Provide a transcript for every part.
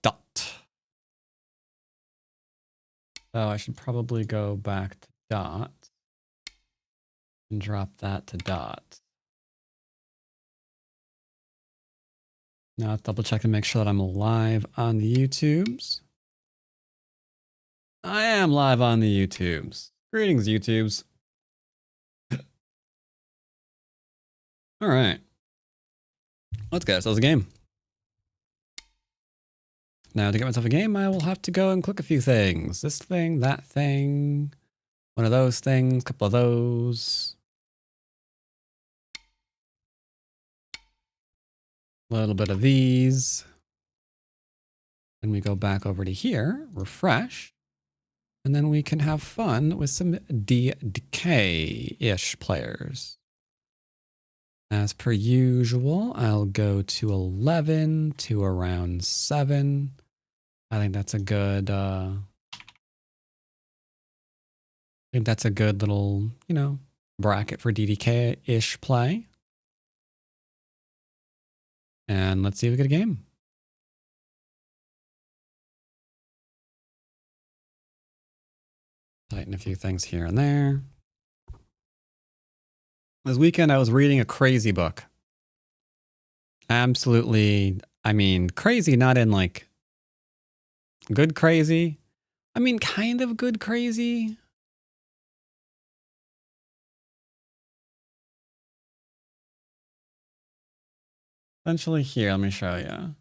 dot. So I should probably go back to dot and drop that to dot. Now let's double check and make sure that I'm live on the YouTubes. I am live on the YouTubes. Greetings, YouTubes. All right. Let's get ourselves a game. Now to get myself a game, I will have to go and click a few things. This thing, that thing, one of those things, a couple of those. A little bit of these. Then we go back over to here, refresh, and then we can have fun with some DK-ish players. As per usual, I'll go to 11 to around 7. I think that's a good, little, bracket for DDK-ish play. And let's see if we get a game. Tighten a few things here and there. This weekend, I was reading a crazy book. Absolutely, crazy, not in like good crazy. Kind of good crazy. Essentially here, let me show you.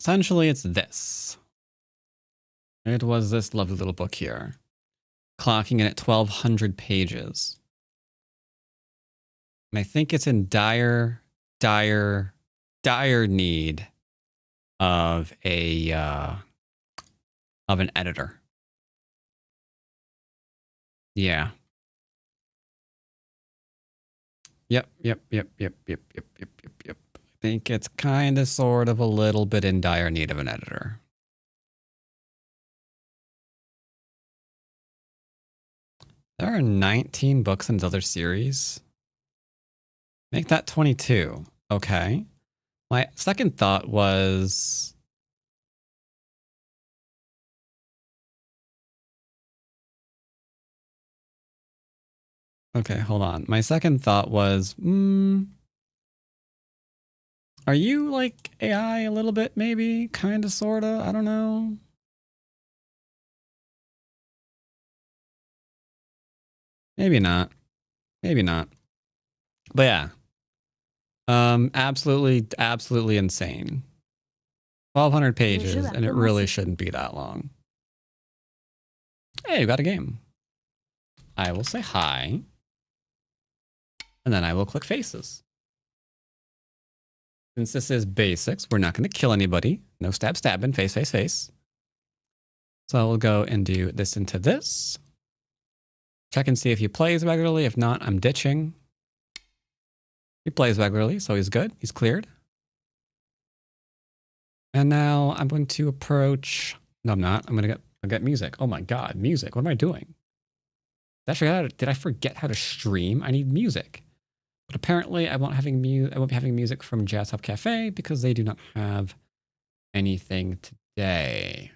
Essentially, it's this. It was this lovely little book here, clocking in at 1,200 pages. And I think it's in dire need of an editor. Yeah. Yep. I think it's kind of sort of a little bit in dire need of an editor. There are 19 books in this other series. Make that 22. Okay. My second thought was... Okay, hold on. My second thought was, are you like AI a little bit, maybe? Kind of, sort of? I don't know. Maybe not. Maybe not. But yeah. Absolutely insane. 1,200 pages, and it really shouldn't be that long. Hey, you got a game. I will say hi. And then I will click faces. Since this is basics, we're not going to kill anybody. No stabbing, face. So I will go and do this into this. Check and see if he plays regularly. If not, I'm ditching. He plays regularly, so he's good. He's cleared. And now I'm going to approach... No, I'm not. I'll get music. Oh my God, music. What am I doing? Did I forget how to stream? I need music. But apparently I won't be having music from Jazz Hub Cafe because they do not have anything today.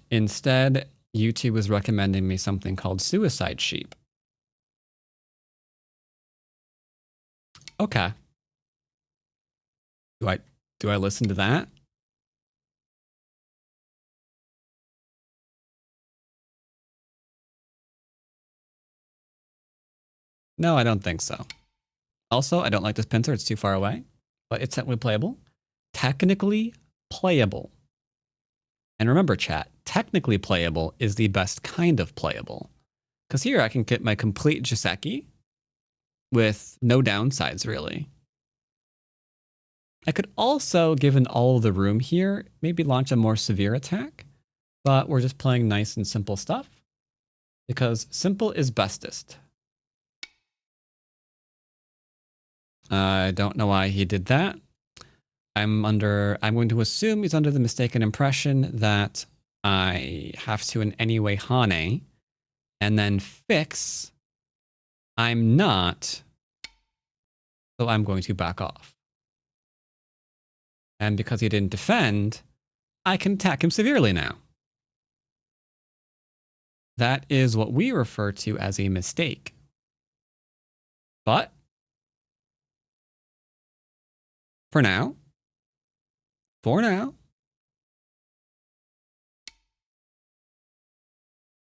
Instead, YouTube is recommending me something called Suicide Sheep. Okay. Do I listen to that? No, I don't think so. Also, I don't like this pincer. It's too far away. But it's technically playable. Technically playable. And remember, chat, technically playable is the best kind of playable. Because here I can get my complete Jiseki with no downsides, really. I could also, given all of the room here, maybe launch a more severe attack. But we're just playing nice and simple stuff. Because simple is bestest. I don't know why he did that. I'm going to assume he's under the mistaken impression that I have to in any way Hane, and then fix. I'm not, so I'm going to back off. And because he didn't defend, I can attack him severely now. That is what we refer to as a mistake. But for now,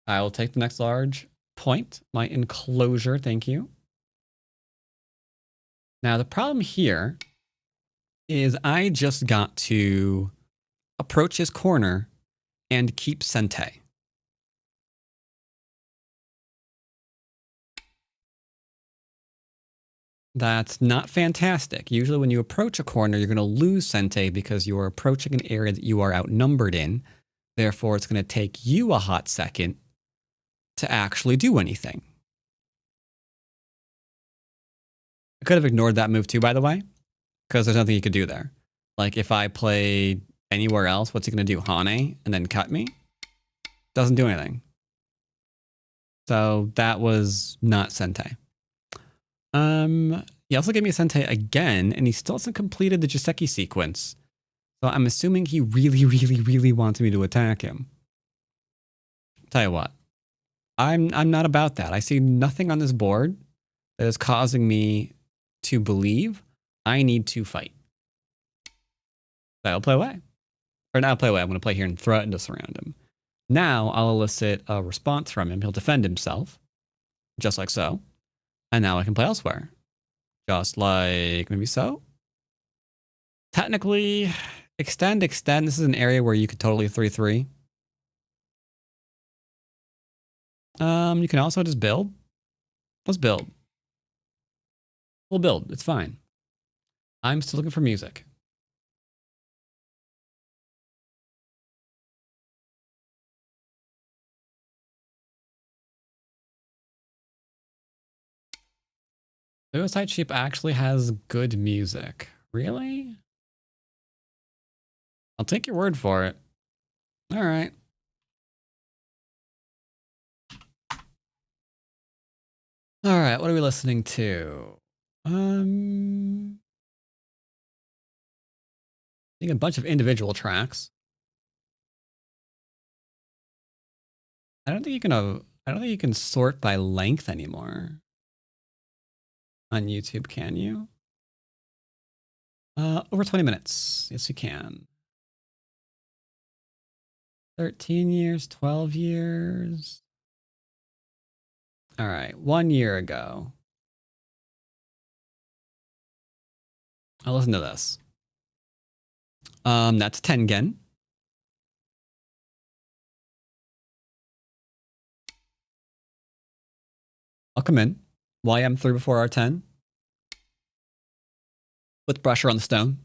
I will take the next large point, my enclosure, thank you. Now the problem here is I just got to approach his corner and keep Sente. That's not fantastic. Usually when you approach a corner, you're going to lose Sente because you are approaching an area that you are outnumbered in. Therefore, it's going to take you a hot second to actually do anything. I could have ignored that move too, by the way, because there's nothing you could do there. Like if I play anywhere else, what's he going to do? Hane and then cut me? Doesn't do anything. So that was not Sente. He also gave me a Sente again, and he still hasn't completed the Joseki sequence. So I'm assuming he really, really, really wants me to attack him. Tell you what, I'm not about that. I see nothing on this board that is causing me to believe I need to fight. So I'll play away. Or not play away, I'm going to play here and threaten to surround him. Now I'll elicit a response from him. He'll defend himself, just like so. And now I can play elsewhere. Just like maybe so. Technically, extend. This is an area where you could totally 3-3. You can also just build. Let's build. We'll build. It's fine. I'm still looking for music. Suicide Sheep actually has good music. Really? I'll take your word for it. All right. All right, what are we listening to? I think a bunch of individual tracks. I don't think you can sort by length anymore. On YouTube, can you? Over 20 minutes. Yes, you can. 13 years, 12 years. All right, 1 year ago. I'll listen to this. That's Tengen. I'll come in. YM3 before R10. With pressure on the stone.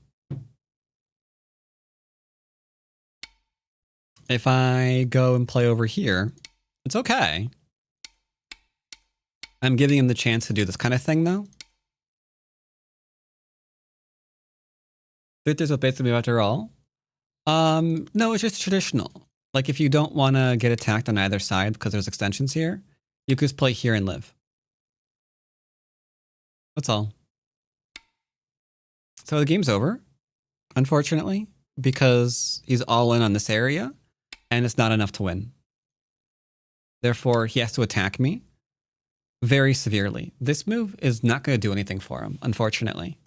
If I go and play over here, it's okay. I'm giving him the chance to do this kind of thing, though. There's what basically after all. No, it's just traditional. Like if you don't want to get attacked on either side because there's extensions here, you could just play here and live. That's all. So the game's over, unfortunately, because he's all in on this area, and it's not enough to win. Therefore, he has to attack me very severely. This move is not going to do anything for him, unfortunately.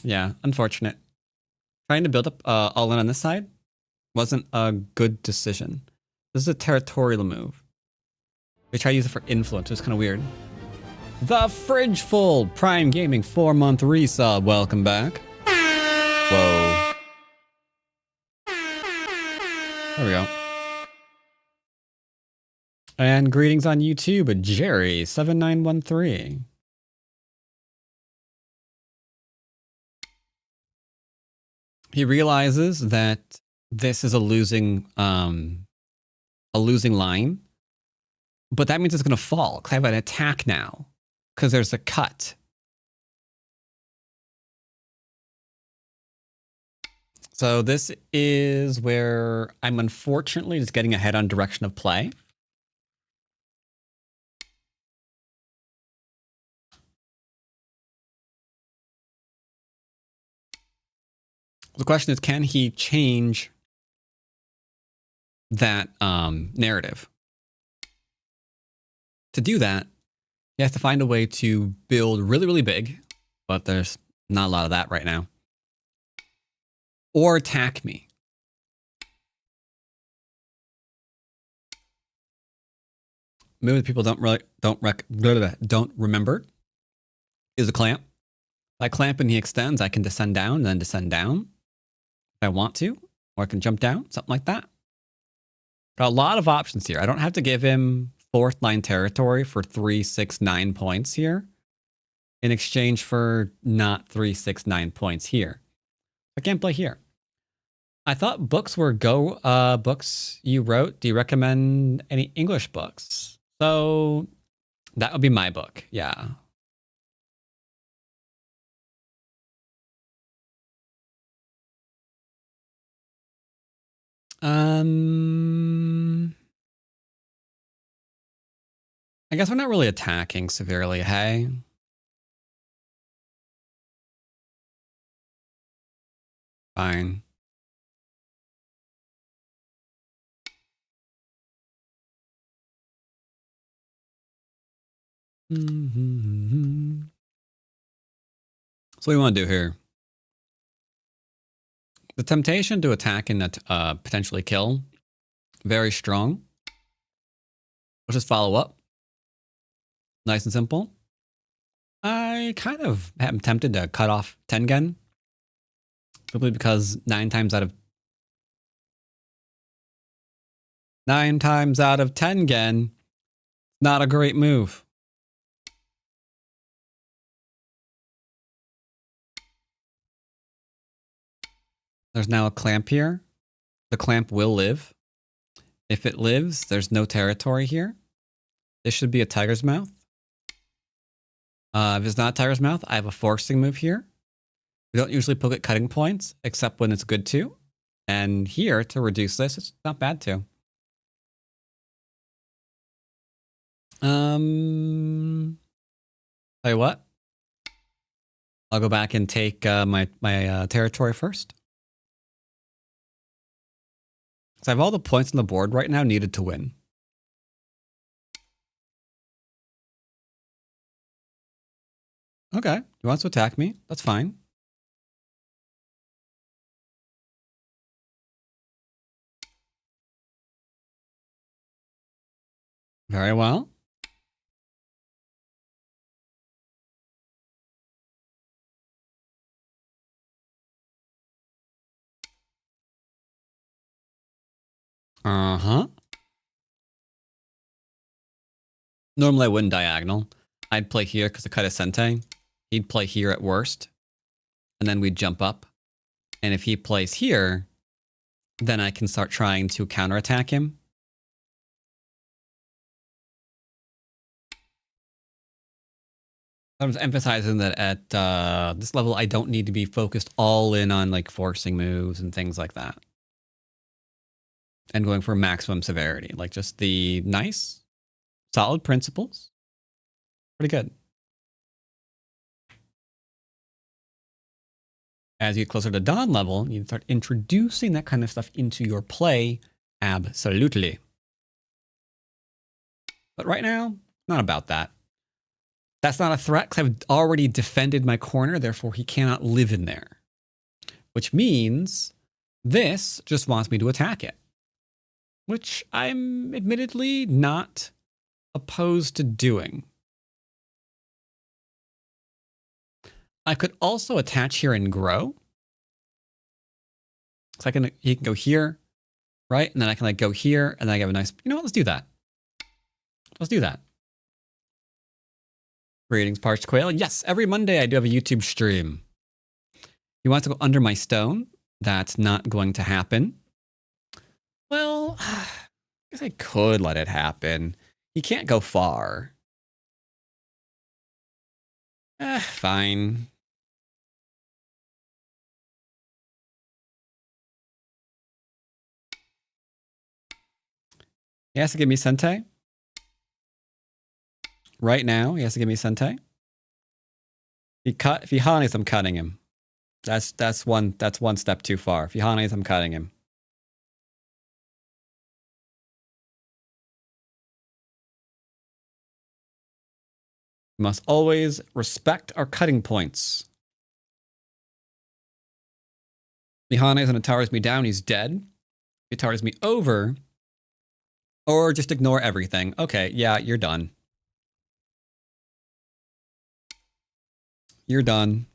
Yeah, unfortunate. Trying to build up all in on this side wasn't a good decision. This is a territorial move. They try to use it for influence. It's kind of weird. The Fridge Full Prime Gaming 4-month resub. Welcome back. Whoa. There we go. And greetings on YouTube, Jerry7913. He realizes that this is a losing line, but that means it's going to fall because I have an attack now because there's a cut. So this is where I'm unfortunately just getting ahead on direction of play. The question is, can he change that narrative? To do that, he has to find a way to build really, really big, but there's not a lot of that right now. Or attack me. Maybe people don't remember is a clamp. If I clamp and he extends, I can descend down and then descend down if I want to, or I can jump down, something like that. Got a lot of options here. I don't have to give him fourth line territory for 3, 6, 9 points here in exchange for not 3, 6, 9 points here. I can't play here. I thought books were Go books you wrote. Do you recommend any English books? So that would be my book. Yeah. I guess we're not really attacking severely, hey? Fine. Mm-hmm. So what do you want to do here? The temptation to attack and potentially kill, very strong. Let's just follow up. Nice and simple. I kind of am tempted to cut off Tengen. Simply because 9 times out of 10 not a great move. There's now a clamp here. The clamp will live. If it lives, there's no territory here. This should be a tiger's mouth. If it's not tiger's mouth, I have a forcing move here. We don't usually poke at cutting points, except when it's good to. And here, to reduce this, it's not bad too. Tell you what. I'll go back and take my territory first. So I have all the points on the board right now needed to win. Okay, he wants to attack me. That's fine. Very well. Uh-huh. Normally I wouldn't diagonal. I'd play here because of cut a Sente. He'd play here at worst. And then we'd jump up. And if he plays here, then I can start trying to counterattack him. I'm just emphasizing that at this level, I don't need to be focused all in on like forcing moves and things like that. And going for maximum severity. Like just the nice, solid principles. Pretty good. As you get closer to dawn level, you start introducing that kind of stuff into your play. Absolutely. But right now, not about that. That's not a threat because I've already defended my corner, therefore he cannot live in there. Which means this just wants me to attack it. Which I'm admittedly not opposed to doing. I could also attach here and grow. So he can go here, right? And then I can like go here and then I have a nice, you know what, let's do that. Let's do that. Greetings, Parched Quail. Yes, every Monday I do have a YouTube stream. He wants to go under my stone. That's not going to happen. Well, I guess I could let it happen. He can't go far. Fine. He has to give me Sente. Right now, he has to give me Sente. If he Hanes, I'm cutting him. That's one step too far. If he Hanes, I'm cutting him. We must always respect our cutting points. If he Hanes and it towers me down, he's dead. If it towers me over, or just ignore everything. Okay, yeah, you're done. You're done.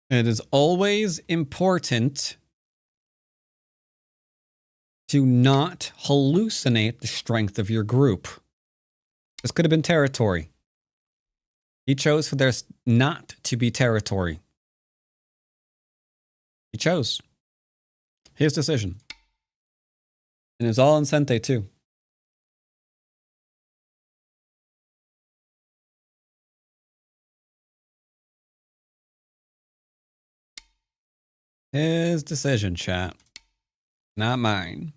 It is always important to not hallucinate the strength of your group. This could have been territory. He chose for there not to be territory. He chose. His decision. And it's all in Sente too. His decision, chat. Not mine.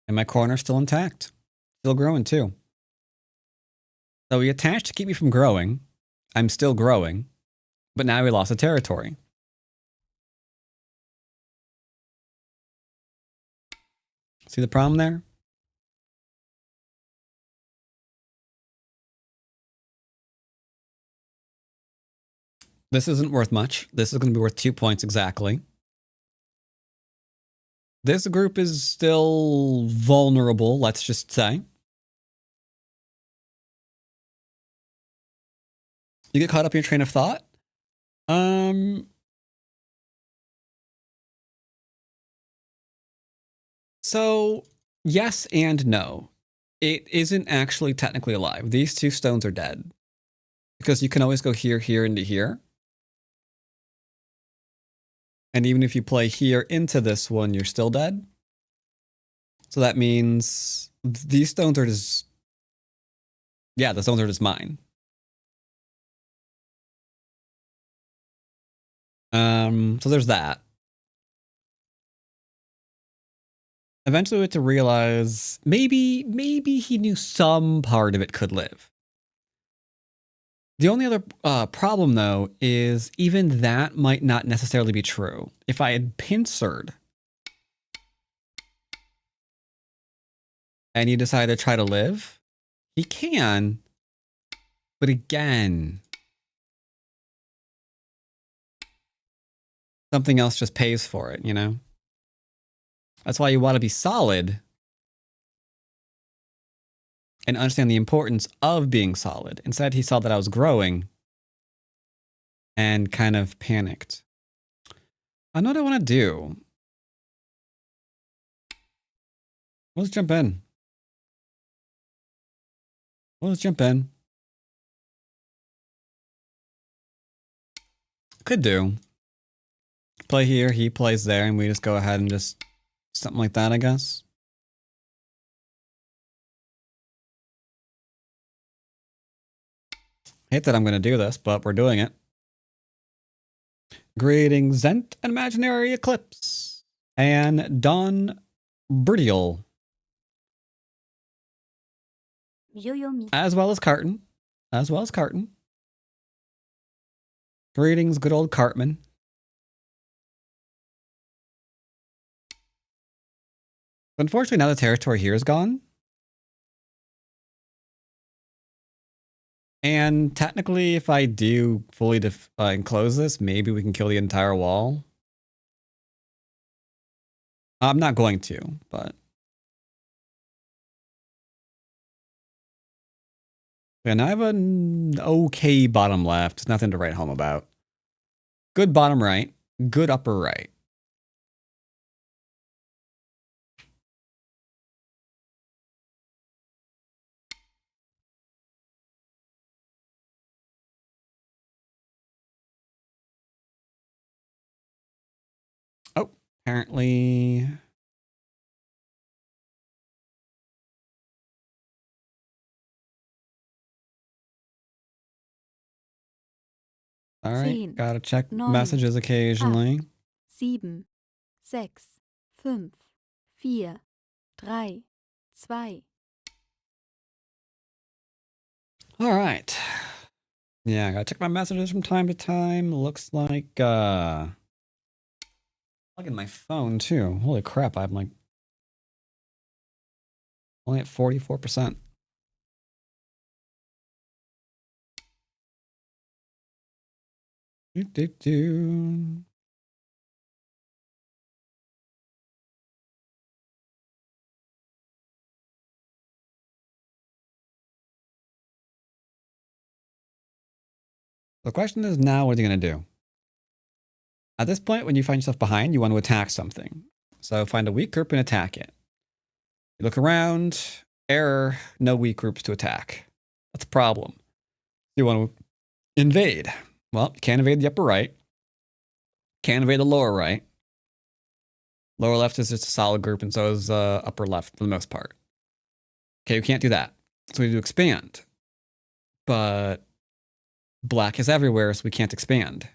And my corner's still intact. Still growing too. So he attached to keep me from growing. I'm still growing. But now we lost a territory. See the problem there? This isn't worth much. This is going to be worth 2 points exactly. This group is still vulnerable, let's just say. You get caught up in your train of thought? So, yes and no. It isn't actually technically alive. These two stones are dead. Because you can always go here, here, into here. And even if you play here into this one, you're still dead. So that means these stones are just... Yeah, the stones are just mine. So there's that. Eventually we had to realize maybe he knew some part of it could live. The only other problem, though, is even that might not necessarily be true. If I had pincered and he decided to try to live, he can, but again, something else just pays for it, you know? That's why you want to be solid and understand the importance of being solid. Instead, he saw that I was growing and kind of panicked. I know what I want to do. Let's jump in. Let's jump in. Could do. Play here, he plays there, and we just go ahead and just something like that, I guess. Hate that I'm going to do this, but we're doing it. Greeting Zent and Imaginary Eclipse and Don Bridial. As well as Carton. Greetings, good old Cartman. Unfortunately, now the territory here is gone. And technically, if I do fully enclose this, maybe we can kill the entire wall. I'm not going to, but... And I have an okay bottom left. Nothing to write home about. Good bottom right. Good upper right. Oh, apparently... All right, 10, gotta check 9, messages occasionally. 7, 6, 5, 4, 3, 2. All right. Yeah, I gotta check my messages from time to time. Looks like plug in my phone too. Holy crap, I'm like only at 44%. Do. The question is now, what are you gonna do? At this point, when you find yourself behind, you want to attack something. So find a weak group and attack it. You look around, error, no weak groups to attack. That's a problem. You want to invade. Well, you can't invade the upper right. Can't invade the lower right. Lower left is just a solid group, and so is upper left for the most part. Okay, you can't do that. So we need to expand. But black is everywhere, so we can't expand.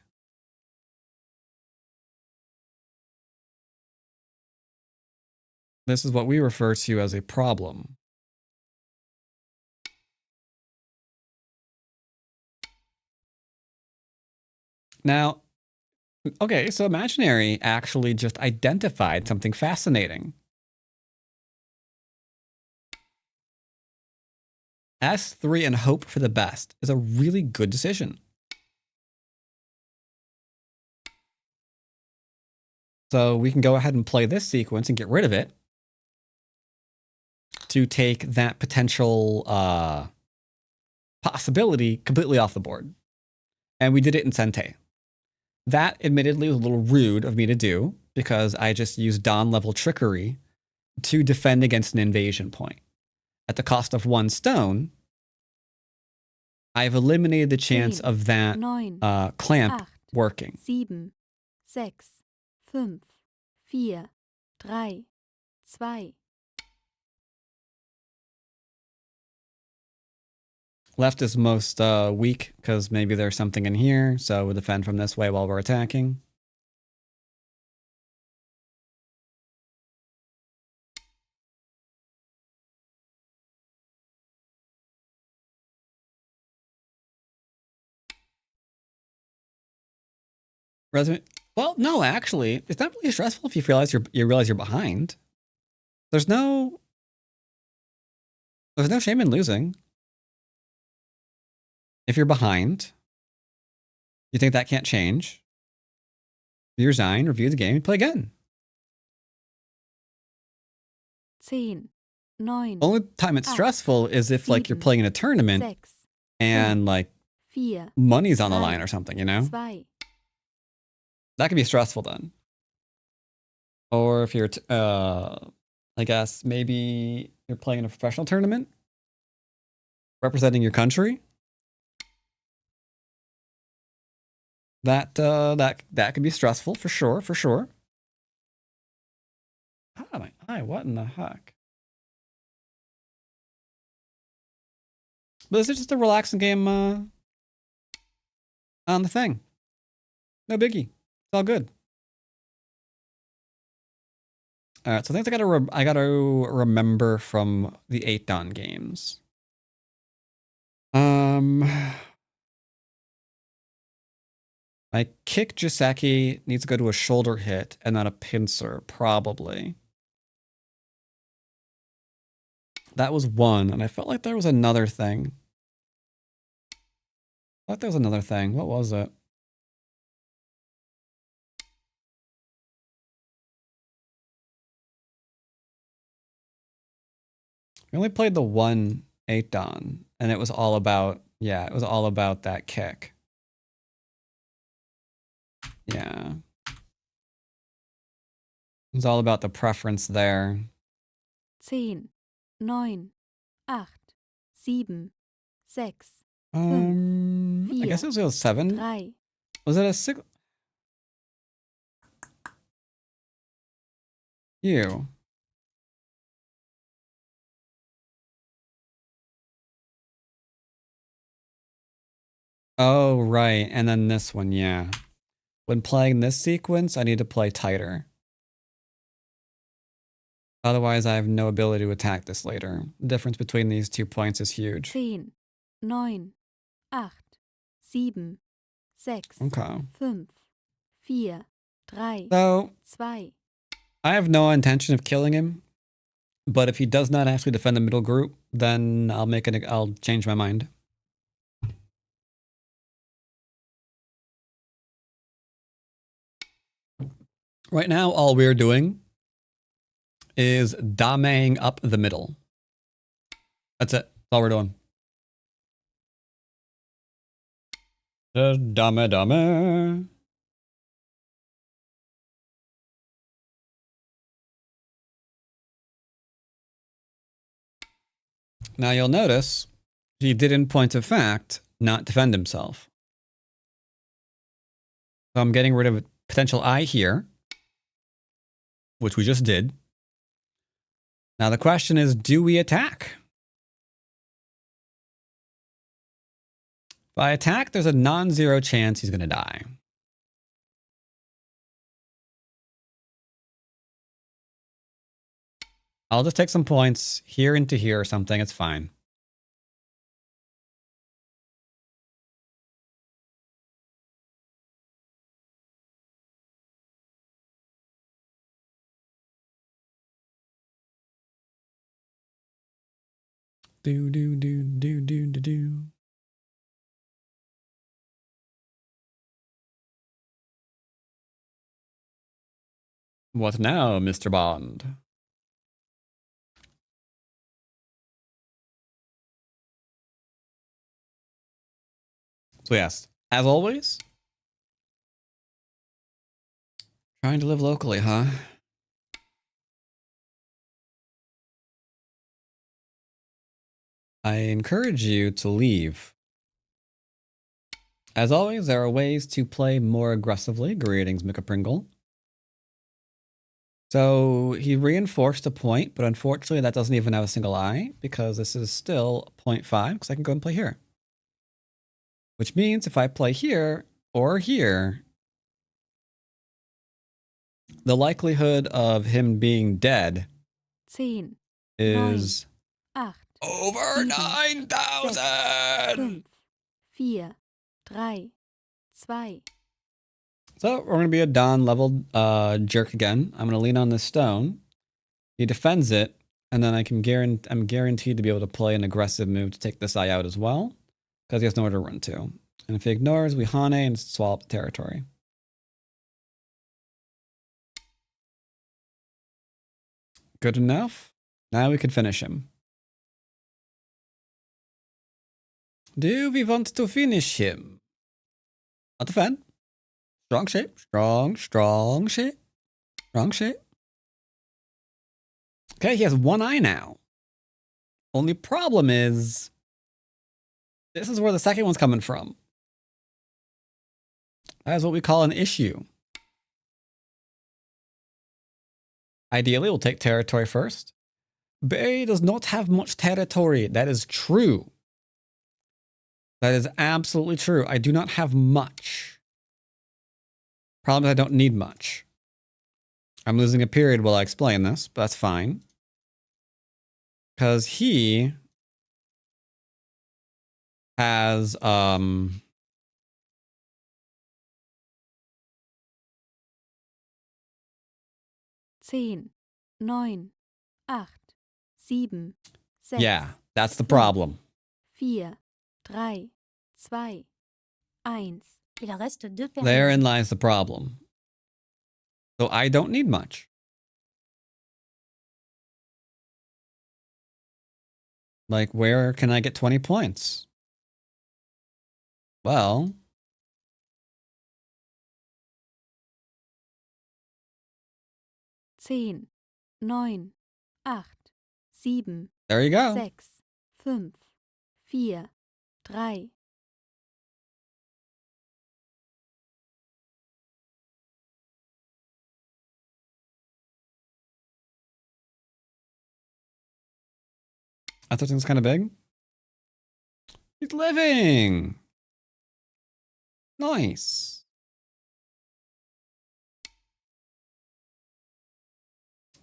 This is what we refer to as a problem. Now, okay, so imaginary actually just identified something fascinating. S3 and hope for the best is a really good decision. So we can go ahead and play this sequence and get rid of it to take that potential possibility completely off the board. And we did it in Sente. That admittedly was a little rude of me to do because I just used Dawn level trickery to defend against an invasion point. At the cost of 1 stone, I've eliminated the chance 10, of that 9, clamp 8, working. 7, 6, 5, 4, 3, 2. Left is most weak because maybe there's something in here, so we'll defend from this way while we're attacking. Well, no, actually, it's not really stressful if you realize you're behind. There's no shame in losing. If you're behind, you think that can't change. You resign, review the game, play again. 10, 9. Only time it's stressful is if like you're playing in a tournament 6, and like 4, money's on the line or something, you know? 2. That can be stressful then. Or if you're, I guess maybe you're playing in a professional tournament, representing your country. That could be stressful for sure, for sure. Oh my eye, what in the heck? But this is just a relaxing game on the thing. No biggie. It's all good. All right, so things I gotta remember from the 8 Dawn games. My kick Jiseki needs to go to a shoulder hit and not a pincer, probably. That was one, and I felt like there was another thing. I thought there was another thing. What was it? We only played the one 8 Dawn, and it was all about, yeah, it was all about that kick. Yeah. It was all about the preference there. 10, 9, 8, 7, 6, I guess it was a 7. 3. Was it a 6? You. Oh, right. And then this one, yeah. When playing this sequence, I need to play tighter. Otherwise, I have no ability to attack this later. The difference between these 2 points is huge. 10, 9, 8, 7, 6, Okay. 5, 4, 3, So, 2. I have no intention of killing him, but if he does not actually defend the middle group, then I'll change my mind. Right now, all we're doing is dameing up the middle. That's it. That's all we're doing. Just dame. Now you'll notice he did in point of fact not defend himself. So I'm getting rid of a potential I here, which we just did. Now the question is, do we attack? If I attack, there's a non-zero chance he's going to die. I'll just take some points here into here or something. It's fine. Do. What now, Mr. Bond? So yes, as always, trying to live locally, huh? I encourage you to leave. As always, there are ways to play more aggressively. Greetings, Mika Pringle. So he reinforced a point, but unfortunately that doesn't even have a single eye because this is still 0.5 because I can go and play here. Which means if I play here or here, the likelihood of him being dead 10, is 8, over 7, 9,000! 5, 4, 3, 2. So we're going to be a Don leveled jerk again. I'm going to lean on this stone. He defends it, and then I'm guaranteed to be able to play an aggressive move to take this eye out as well, because he has nowhere to run to. And if he ignores, we Hane and swallow up the territory. Good enough. Now we can finish him. Do we want to finish him? Not defend. Strong shape. Strong shape. Strong shape. Okay, he has one eye now. Only problem is, this is where the second one's coming from. That is what we call an issue. Ideally, we'll take territory first. Bay does not have much territory. That is true. That is absolutely true. I do not have much. Problem is I don't need much. I'm losing a period while I explain this, but that's fine. Because he has 10, 9, 8, 7, 6. Yeah, that's the problem. 4, 3, 2, 1. Il reste 2 périodes. Therein lies the problem. So I don't need much. Like, where can I get 20 points? Well, Zehn, 9, 8, 7, there you go. 6, 5, 4, 3. I thought it was kind of big. He's living. Nice.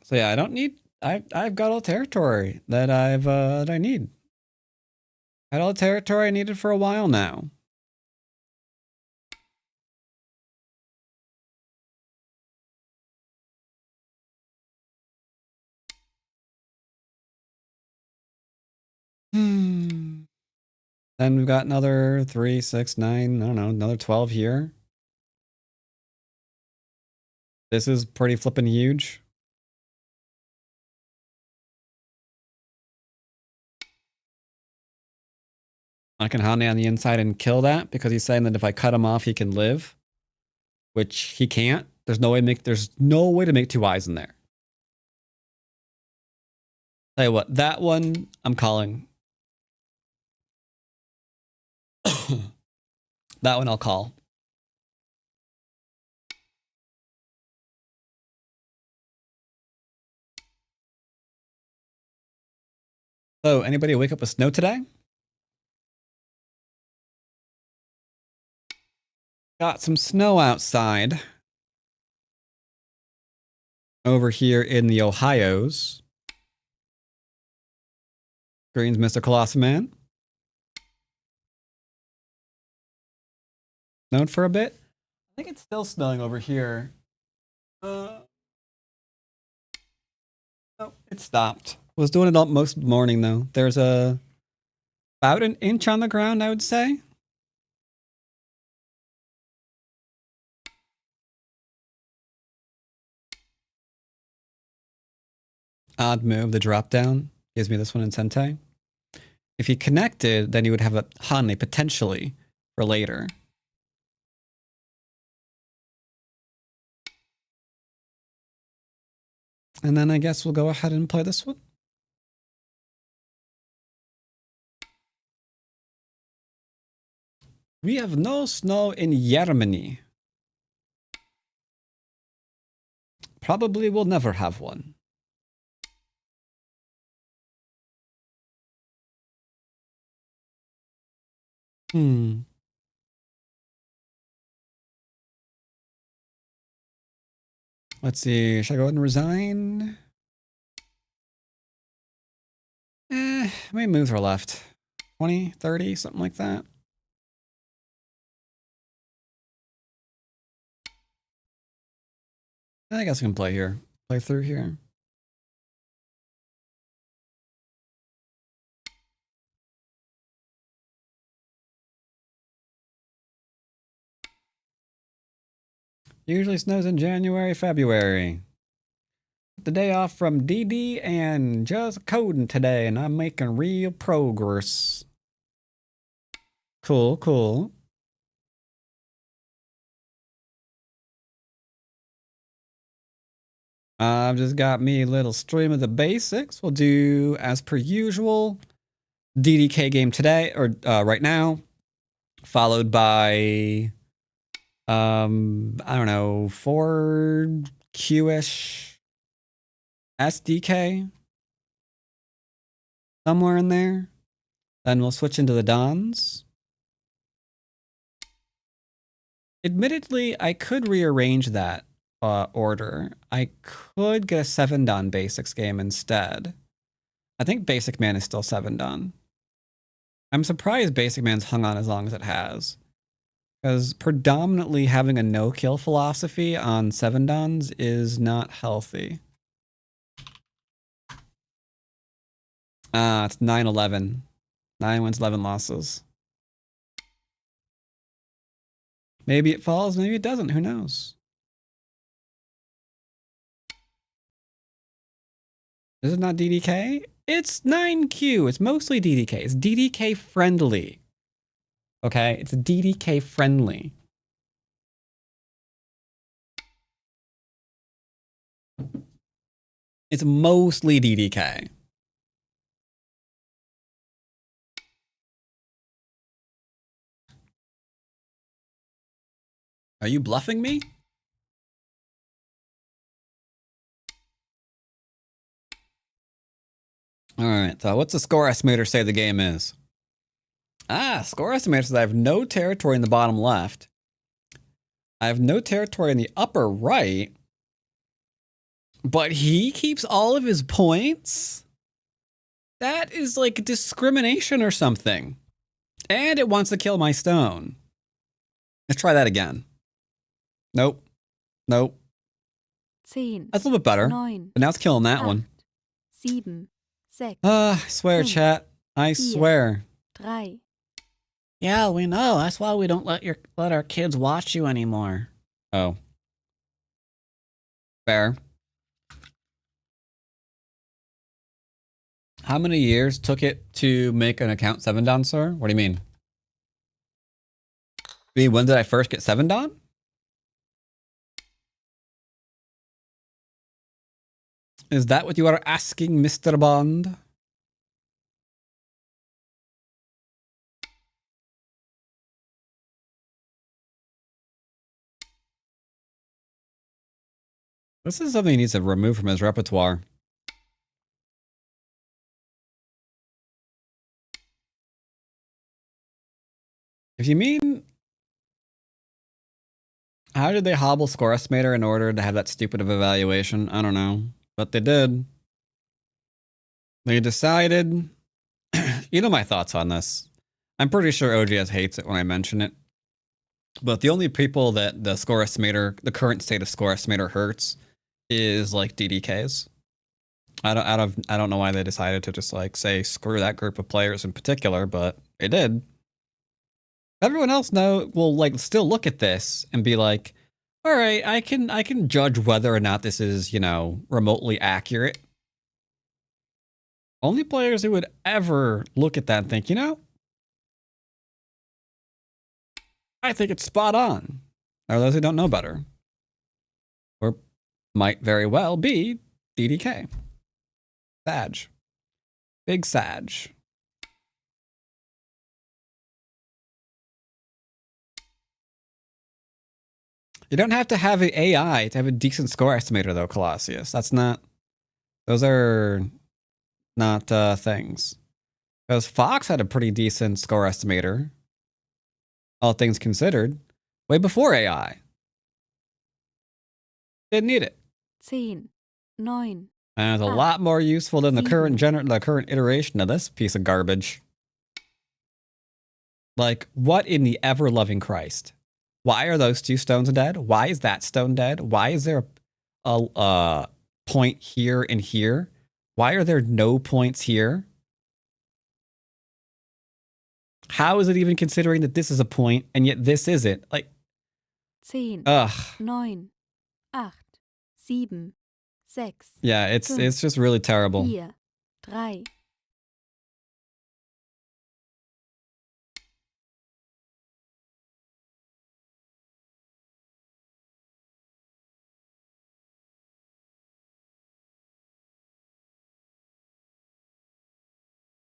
So yeah, I don't need. I've got all the territory that I need. Had all the territory I needed for a while now. Then we've got another 3, 6, 9, I don't know, another 12 here. This is pretty flippin' huge. I can Hane on the inside and kill that because he's saying that if I cut him off, he can live, which he can't. There's no way to make 2 eyes in there. Tell you what, that one I'm calling. That one I'll call. So, anybody wake up with snow today? Got some snow outside. Over here in the Ohios. Green's Mr. Colossus Man. Snowed for a bit. I think it's still snowing over here. No, it stopped. Was doing it all most morning though. There's about 1 inch on the ground, I would say. Odd move, the drop down gives me this one in Sentei. If he connected, then he would have a Hane potentially for later. And then I guess we'll go ahead and play this one. We have no snow in Germany. Probably will never have one. Let's see. Should I go ahead and resign? How many moves are left? 20, 30, something like that. I guess I can play here. Play through here. Usually snows in January, February. The day off from DD and just coding today, and I'm making real progress. Cool, cool. I've just got me a little stream of the basics. We'll do, as per usual, DDK game today, or right now, followed by, I don't know, 4Q-ish SDK, somewhere in there. Then we'll switch into the Dons. Admittedly, I could rearrange that order. I could get a 7-Don basics game instead. I think Basic Man is still 7-Don. I'm surprised Basic Man's hung on as long as it has. Because predominantly having a no-kill philosophy on 7-Dons is not healthy. It's 9-11. 9 wins, 11 losses. Maybe it falls, maybe it doesn't. Who knows? This is not DDK? It's 9Q. It's mostly DDK. It's DDK friendly. Okay? It's DDK friendly. It's mostly DDK. Are you bluffing me? All right, so what's the score estimator say the game is? Score estimator says I have no territory in the bottom left. I have no territory in the upper right, but he keeps all of his points? That is like discrimination or something. And it wants to kill my stone. Let's try that again. Nope. Nope. 10, That's a little bit better. 9, But now it's killing that 8, one. 7, 6, I swear, 5, chat. I 4, swear. 3, Yeah, we know. That's why we don't let our kids watch you anymore. Oh. Fair. How many years took it to make an account 7 down, sir? What do you mean? When did I first get 7 down? Is that what you are asking, Mr. Bond? This is something he needs to remove from his repertoire. If you mean, how did they hobble score estimator in order to have that stupid of evaluation? I don't know, but they did. They decided, you know my thoughts on this. I'm pretty sure OGS hates it when I mention it. But the only people that the score estimator, the current state of score estimator hurts is like DDKs. I don't know why they decided to just like say screw that group of players in particular, but they did. Everyone else will like still look at this and be like, all right, I can judge whether or not this is, you know, remotely accurate. Only players who would ever look at that and think, you know, I think it's spot on, are those who don't know better. Or might very well be DDK. Sag. Big Sag. You don't have to have an AI to have a decent score estimator, though, Colossius. Those are not things. Because Fox had a pretty decent score estimator, all things considered, way before AI. Didn't need it. 10, 9, And it's a lot more useful than the current iteration of this piece of garbage. Like, what in the ever-loving Christ? Why are those 2 stones dead? Why is that stone dead? Why is there a point here and here? Why are there no points here? How is it even considering that this is a point and yet this isn't? Like, 10, ugh. 9, 8, 7, 6. Yeah, it's just really terrible. 4, 3.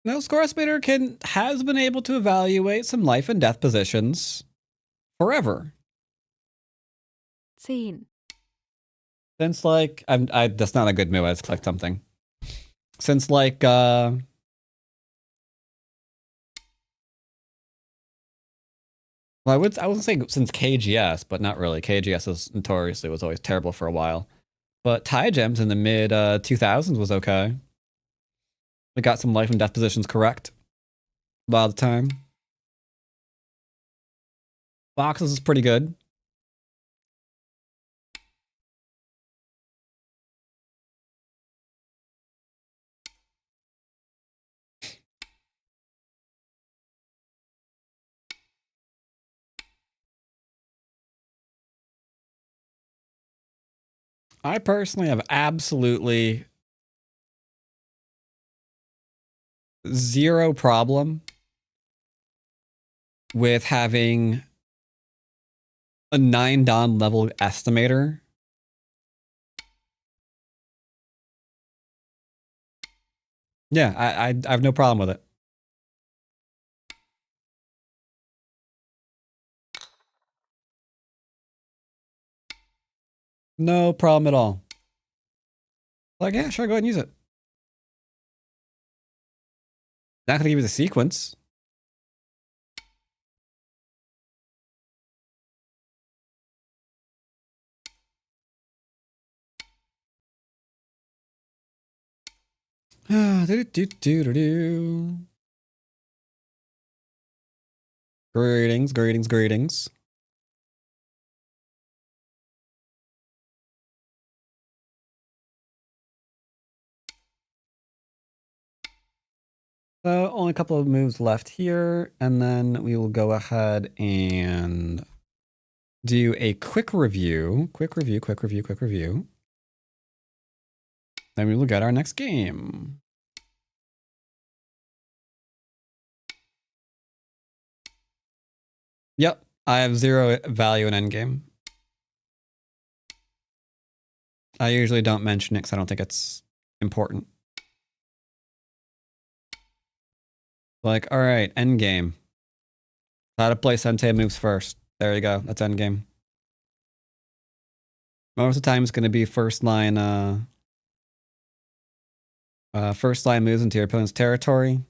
No, score estimator has been able to evaluate some life and death positions forever. 10, Since like that's not a good move. I just clicked something. Since like well, I wouldn't say since KGS, but not really. KGS was always terrible for a while. But tie gems in the mid 2000s was okay. We got some life and death positions correct a lot of the time. Boxes is pretty good. I personally have absolutely zero problem with having a 9 Don level estimator. Yeah, I have no problem with it. No problem at all. Like, yeah, sure, go ahead and use it. Not gonna give you the sequence. Do-do-do-do-do. Greetings, greetings, greetings. So only a couple of moves left here, and then we will go ahead and do a quick review. Quick review. Then we will get our next game. Yep, I have 0 value in endgame. I usually don't mention it because I don't think it's important. Like, all right, endgame. How to play Sente moves first. There you go. That's endgame. Most of the time, it's going to be first line moves into your opponent's territory.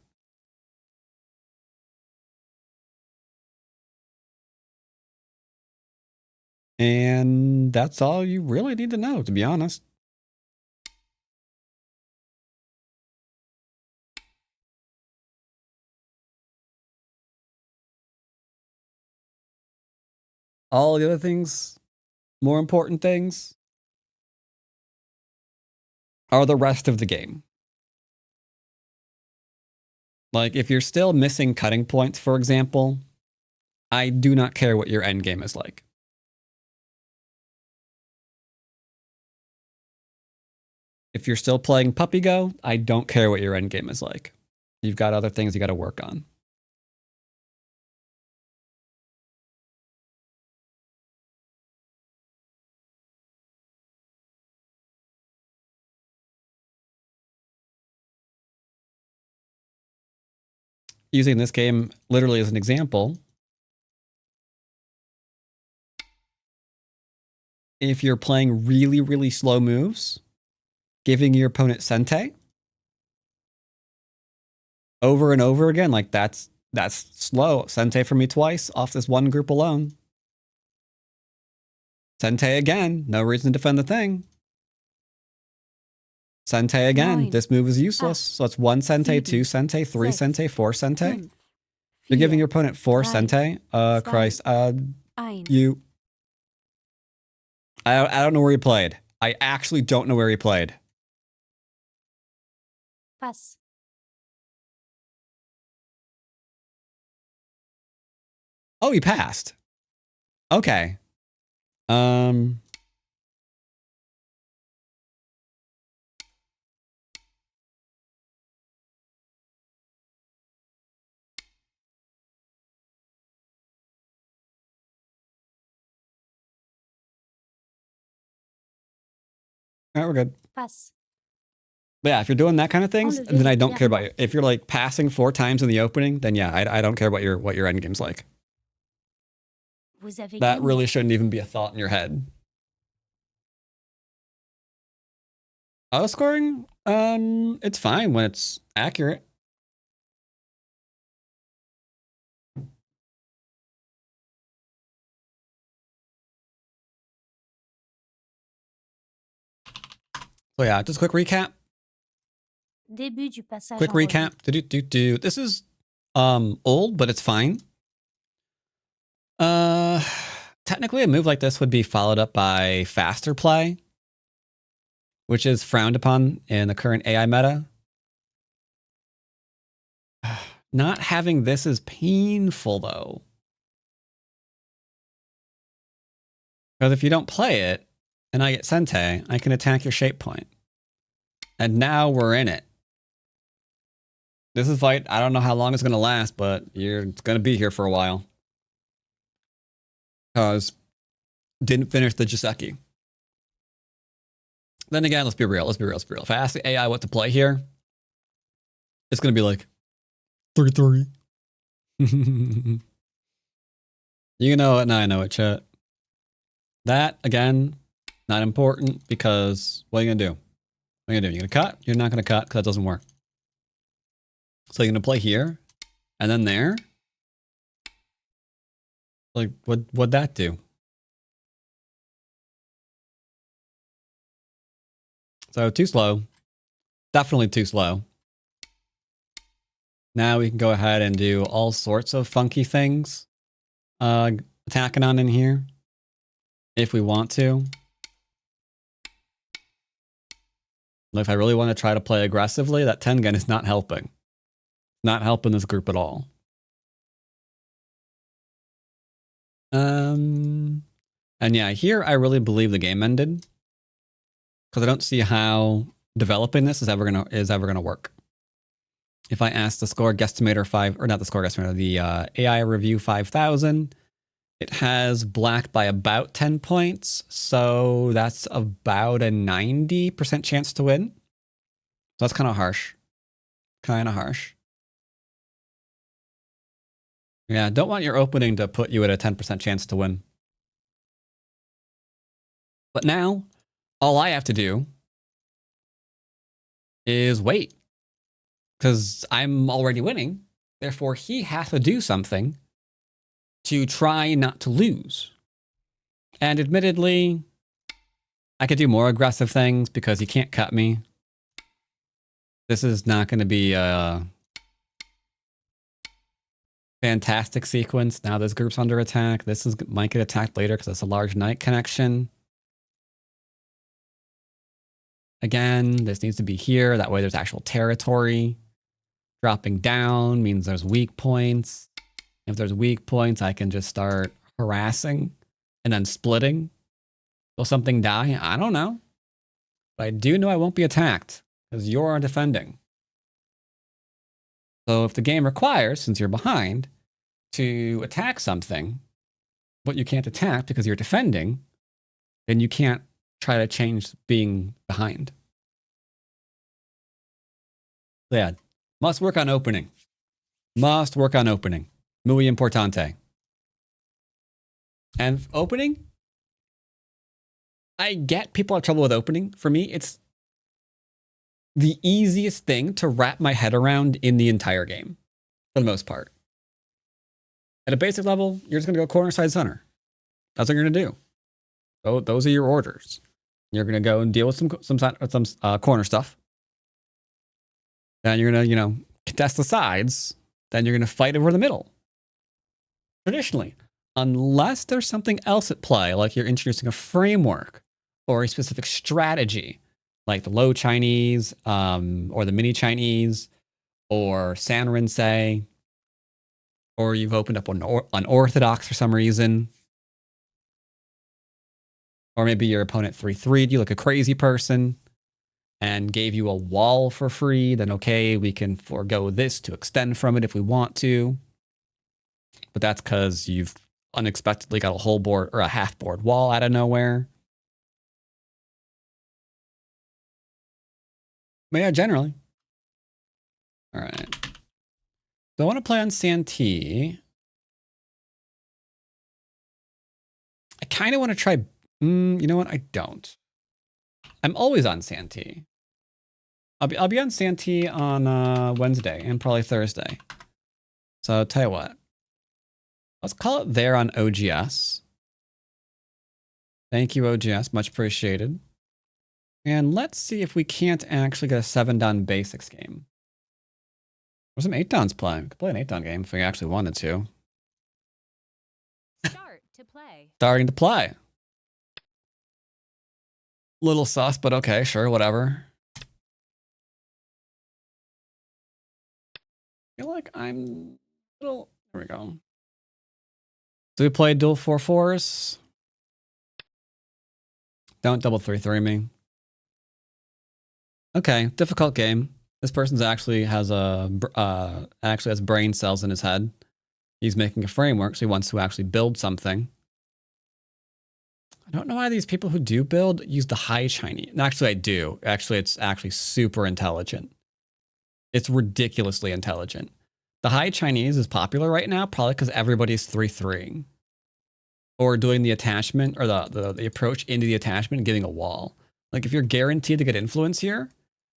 And that's all you really need to know, to be honest. All the other things, more important things, are the rest of the game. Like, if you're still missing cutting points, for example, I do not care what your end game is like. If you're still playing Puppy Go, I don't care what your end game is like. You've got other things you got to work on. Using this game literally as an example, if you're playing really, really slow moves, giving your opponent Sente over and over again, like that's slow. Sente for me twice off this one group alone. Sente again, no reason to defend the thing. Sente again, 9, this move is useless. 8, So it's 1 Sente, 7, 2 Sente, 3 6, Sente, 4 Sente. 5, You're giving 4, your opponent 4 3, Sente. 2, Christ. 1. You. I don't know where he played. I actually don't know where he played. Pass. Oh, he passed. Okay. All right, we're good. Pass. But yeah, if you're doing that kind of things, Enlever then I le don't care pierre about you. morte. If you're like passing 4 times in the opening, then yeah, I don't care what your end game's like. Vous avez That gagné. really shouldn't even be a thought in your head. Auto scoring, it's fine when it's accurate. So yeah, just a quick recap. Début du passage Quick en revue. recap. This is old, but it's fine. Technically a move like this would be followed up by faster play, which is frowned upon in the current AI meta. Not having this is painful though. Because if you don't play it and I get Sente, I can attack your shape point. And now we're in it. This is fight, I don't know how long it's going to last, but it's going to be here for a while. Because didn't finish the Joseki. Then again, let's be real. If I ask the AI what to play here, it's going to be like 33. You know it, and I know it, chat. That, again, not important because what are you going to do? What are you going to do? You're going to cut? You're not going to cut because that doesn't work. So you're going to play here and then there? Like, what'd that do? So too slow. Definitely too slow. Now we can go ahead and do all sorts of funky things. Attacking on in here. If we want to. If I really want to try to play aggressively, that Tengen is not helping. Not helping this group at all. And yeah, here I really believe the game ended. Because I don't see how developing this is ever gonna work. If I ask the score guesstimator 5, or not the score guesstimator, the AI review 5000, it has black by about 10 points, so that's about a 90% chance to win. So that's kind of harsh. Kind of harsh. Yeah, don't want your opening to put you at a 10% chance to win. But now, all I have to do is wait. Because I'm already winning. Therefore, he has to do something to try not to lose. And admittedly, I could do more aggressive things because he can't cut me. This is not going to be a fantastic sequence. Now this group's under attack. This might get attacked later because it's a large knight connection. Again, this needs to be here. That way there's actual territory. Dropping down means there's weak points. If there's weak points, I can just start harassing and then splitting. Will something die? I don't know. But I do know I won't be attacked because you're defending. So if the game requires, since you're behind, to attack something, but you can't attack because you're defending, then you can't try to change being behind. So yeah, must work on opening. Must work on opening. Muy importante. And opening, I get people have trouble with opening. For me, it's the easiest thing to wrap my head around in the entire game, for the most part. At a basic level, you're just going to go corner, side, center. That's what you're going to do. So those are your orders. You're going to go and deal with some corner stuff. Then you're going to, contest the sides. Then you're going to fight over the middle. Traditionally, unless there's something else at play, like you're introducing a framework or a specific strategy, like the low Chinese, or the mini Chinese, or Sanrinsei, or you've opened up unorthodox for some reason, or maybe your opponent 3-3'd you like a crazy person and gave you a wall for free, then okay, we can forego this to extend from it if we want to. But that's because you've unexpectedly got a whole board or a half board wall out of nowhere. But yeah, generally. All right. So I want to play on Santee. I kind of want to try. You know what? I don't. I'm always on Santee. I'll be on Santee on Wednesday and probably Thursday. So I'll tell you what. Let's call it there on OGS. Thank you, OGS. Much appreciated. And let's see if we can't actually get a 7-down basics game. There's some 8-downs playing. We could play an 8-down game if we actually wanted to. Start to play. Starting to play. Little sus, but okay, sure, whatever. I feel like I'm a little... There we go. So we played dual 4-4s. Don't double 3-3 me. Okay, difficult game. This person's actually has brain cells in his head. He's making a framework, so he wants to actually build something. I don't know why these people who do build use the high Chinese. Actually, I do. Actually, it's actually super intelligent. It's ridiculously intelligent. The high Chinese is popular right now, probably because everybody's 3-3. Or doing the attachment, or the approach into the attachment and getting a wall. Like, if you're guaranteed to get influence here,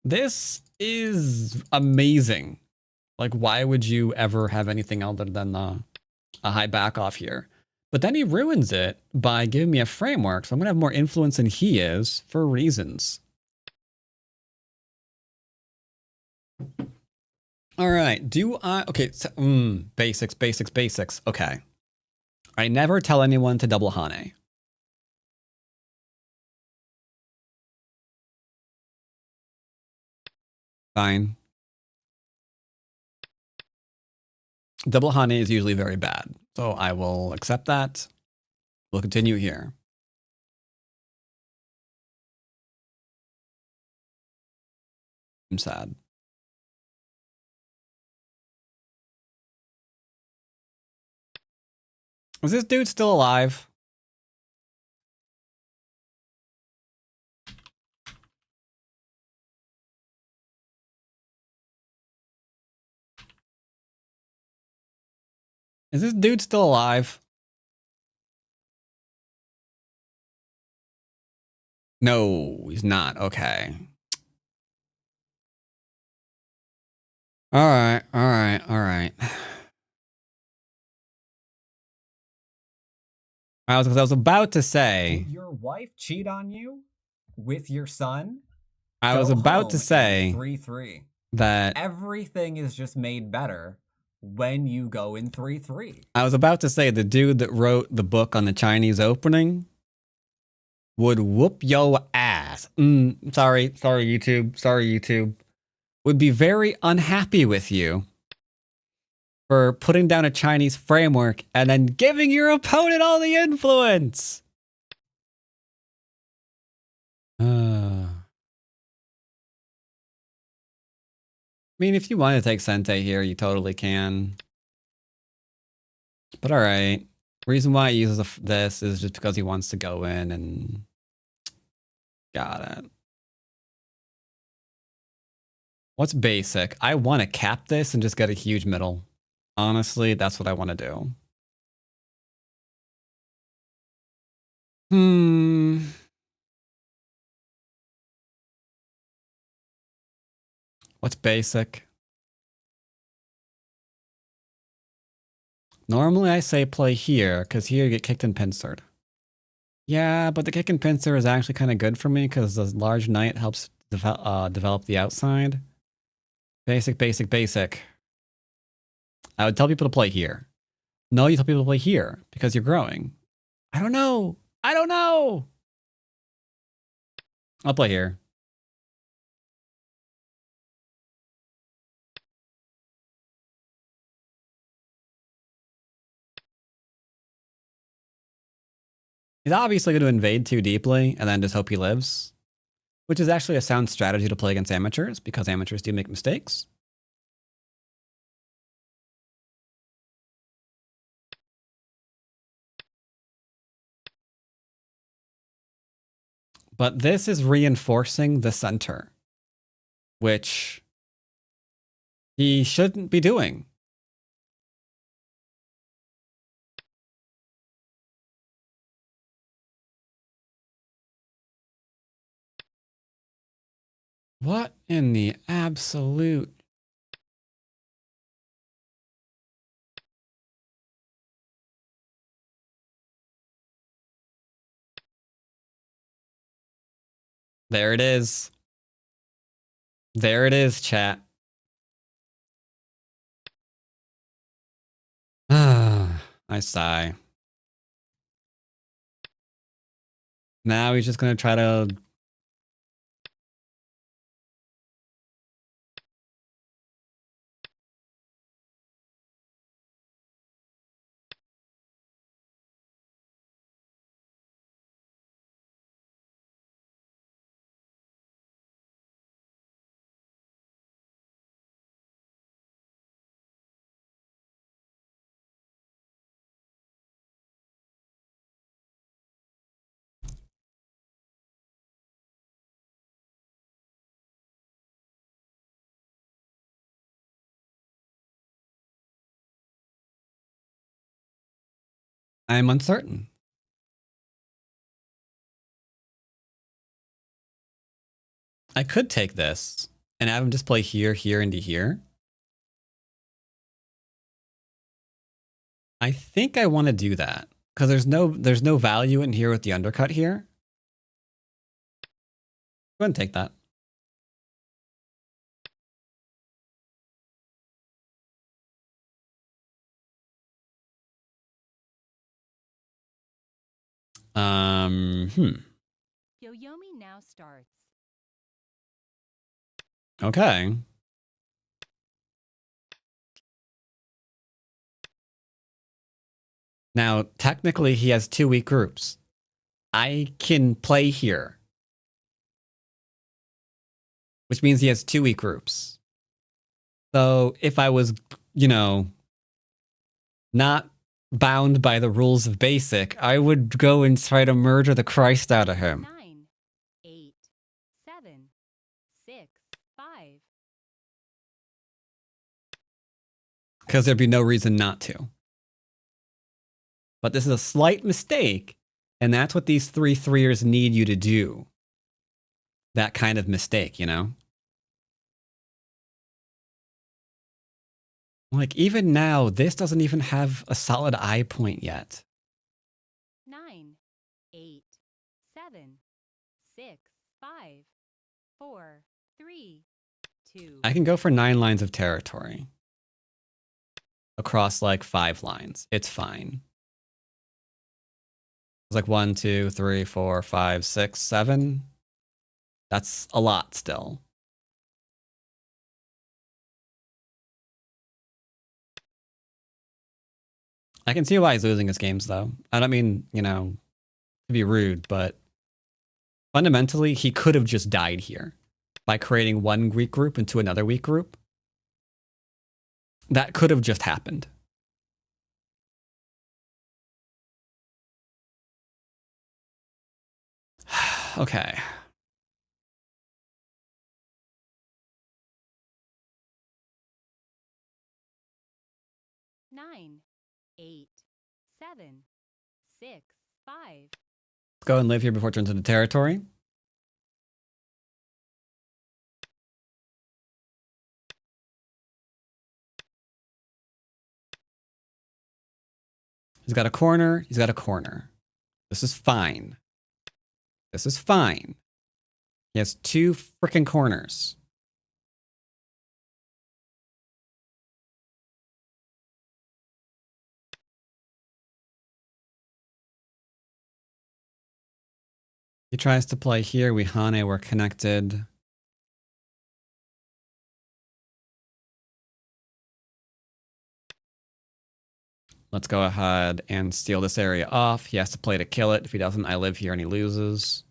this is amazing. Like, why would you ever have anything other than a high back off here? But then he ruins it by giving me a framework, so I'm going to have more influence than he is for reasons. All right. Do I? Okay. So, basics, basics, basics. Okay. I never tell anyone to double Hane. Fine. Double Hane is usually very bad. So I will accept that. We'll continue here. I'm sad. Is this dude still alive? Is this dude still alive? No, he's not. Okay. All right. All right. All right. I was about to say. Did your wife cheat on you with your son? I was about to say 3-3. that Everything is just made better when you go in 3-3. I was about to say the dude that wrote the book on the Chinese opening would whoop yo ass. Sorry, YouTube. Would be very unhappy with you for putting down a Chinese framework and then giving your opponent all the influence. I mean, if you want to take Sente here, you totally can. But all right. Reason why he uses this is just because he wants to go in and... Got it. What's basic? I want to cap this and just get a huge middle. Honestly, that's what I want to do. What's basic? Normally I say play here, because here you get kicked and pincered. Yeah, but the kick and pincer is actually kind of good for me, because the large knight helps develop the outside. Basic, basic, basic. I would tell people to play here. No, you tell people to play here, because you're growing. I don't know. I don't know. I'll play here. He's obviously going to invade too deeply and then just hope he lives, which is actually a sound strategy to play against amateurs because amateurs do make mistakes. But this is reinforcing the center, which he shouldn't be doing. What in the absolute... There it is. There it is, chat. I sigh. Now he's just going to try to... I'm uncertain. I could take this and have him just play here, here, into here. I think I want to do that because there's no value in here with the undercut here. Go ahead and take that. Yoyomi now starts. Okay. Now, technically, he has 2 weak groups. I can play here, which means he has 2 weak groups. So if I was, you know, not bound by the rules of basic, I would go and try to murder the Christ out of him. 9, 8, 7, 6, 5. Because there'd be no reason not to. But this is a slight mistake, and that's what these 3-3ers need you to do. That kind of mistake, you know? Like, even now, this doesn't even have a solid eye point yet. 9, 8, 7, 6, 5, 4, 3, 2. I can go for 9 lines of territory. Across, like, 5 lines. It's fine. It's like 1, 2, 3, 4, 5, 6, 7. That's a lot still. I can see why he's losing his games, though. I don't mean, you know, to be rude, but fundamentally, he could have just died here by creating one weak group into another weak group. That could have just happened. Okay. Nine, 8, 7, 6, 5. Let's go and live here before it turns into territory. He's got a corner. He's got a corner. This is fine. This is fine. He has 2 freaking corners. He tries to play here. We Hane, we're connected. Let's go ahead and steal this area off. He has to play to kill it. If he doesn't, I live here and he loses.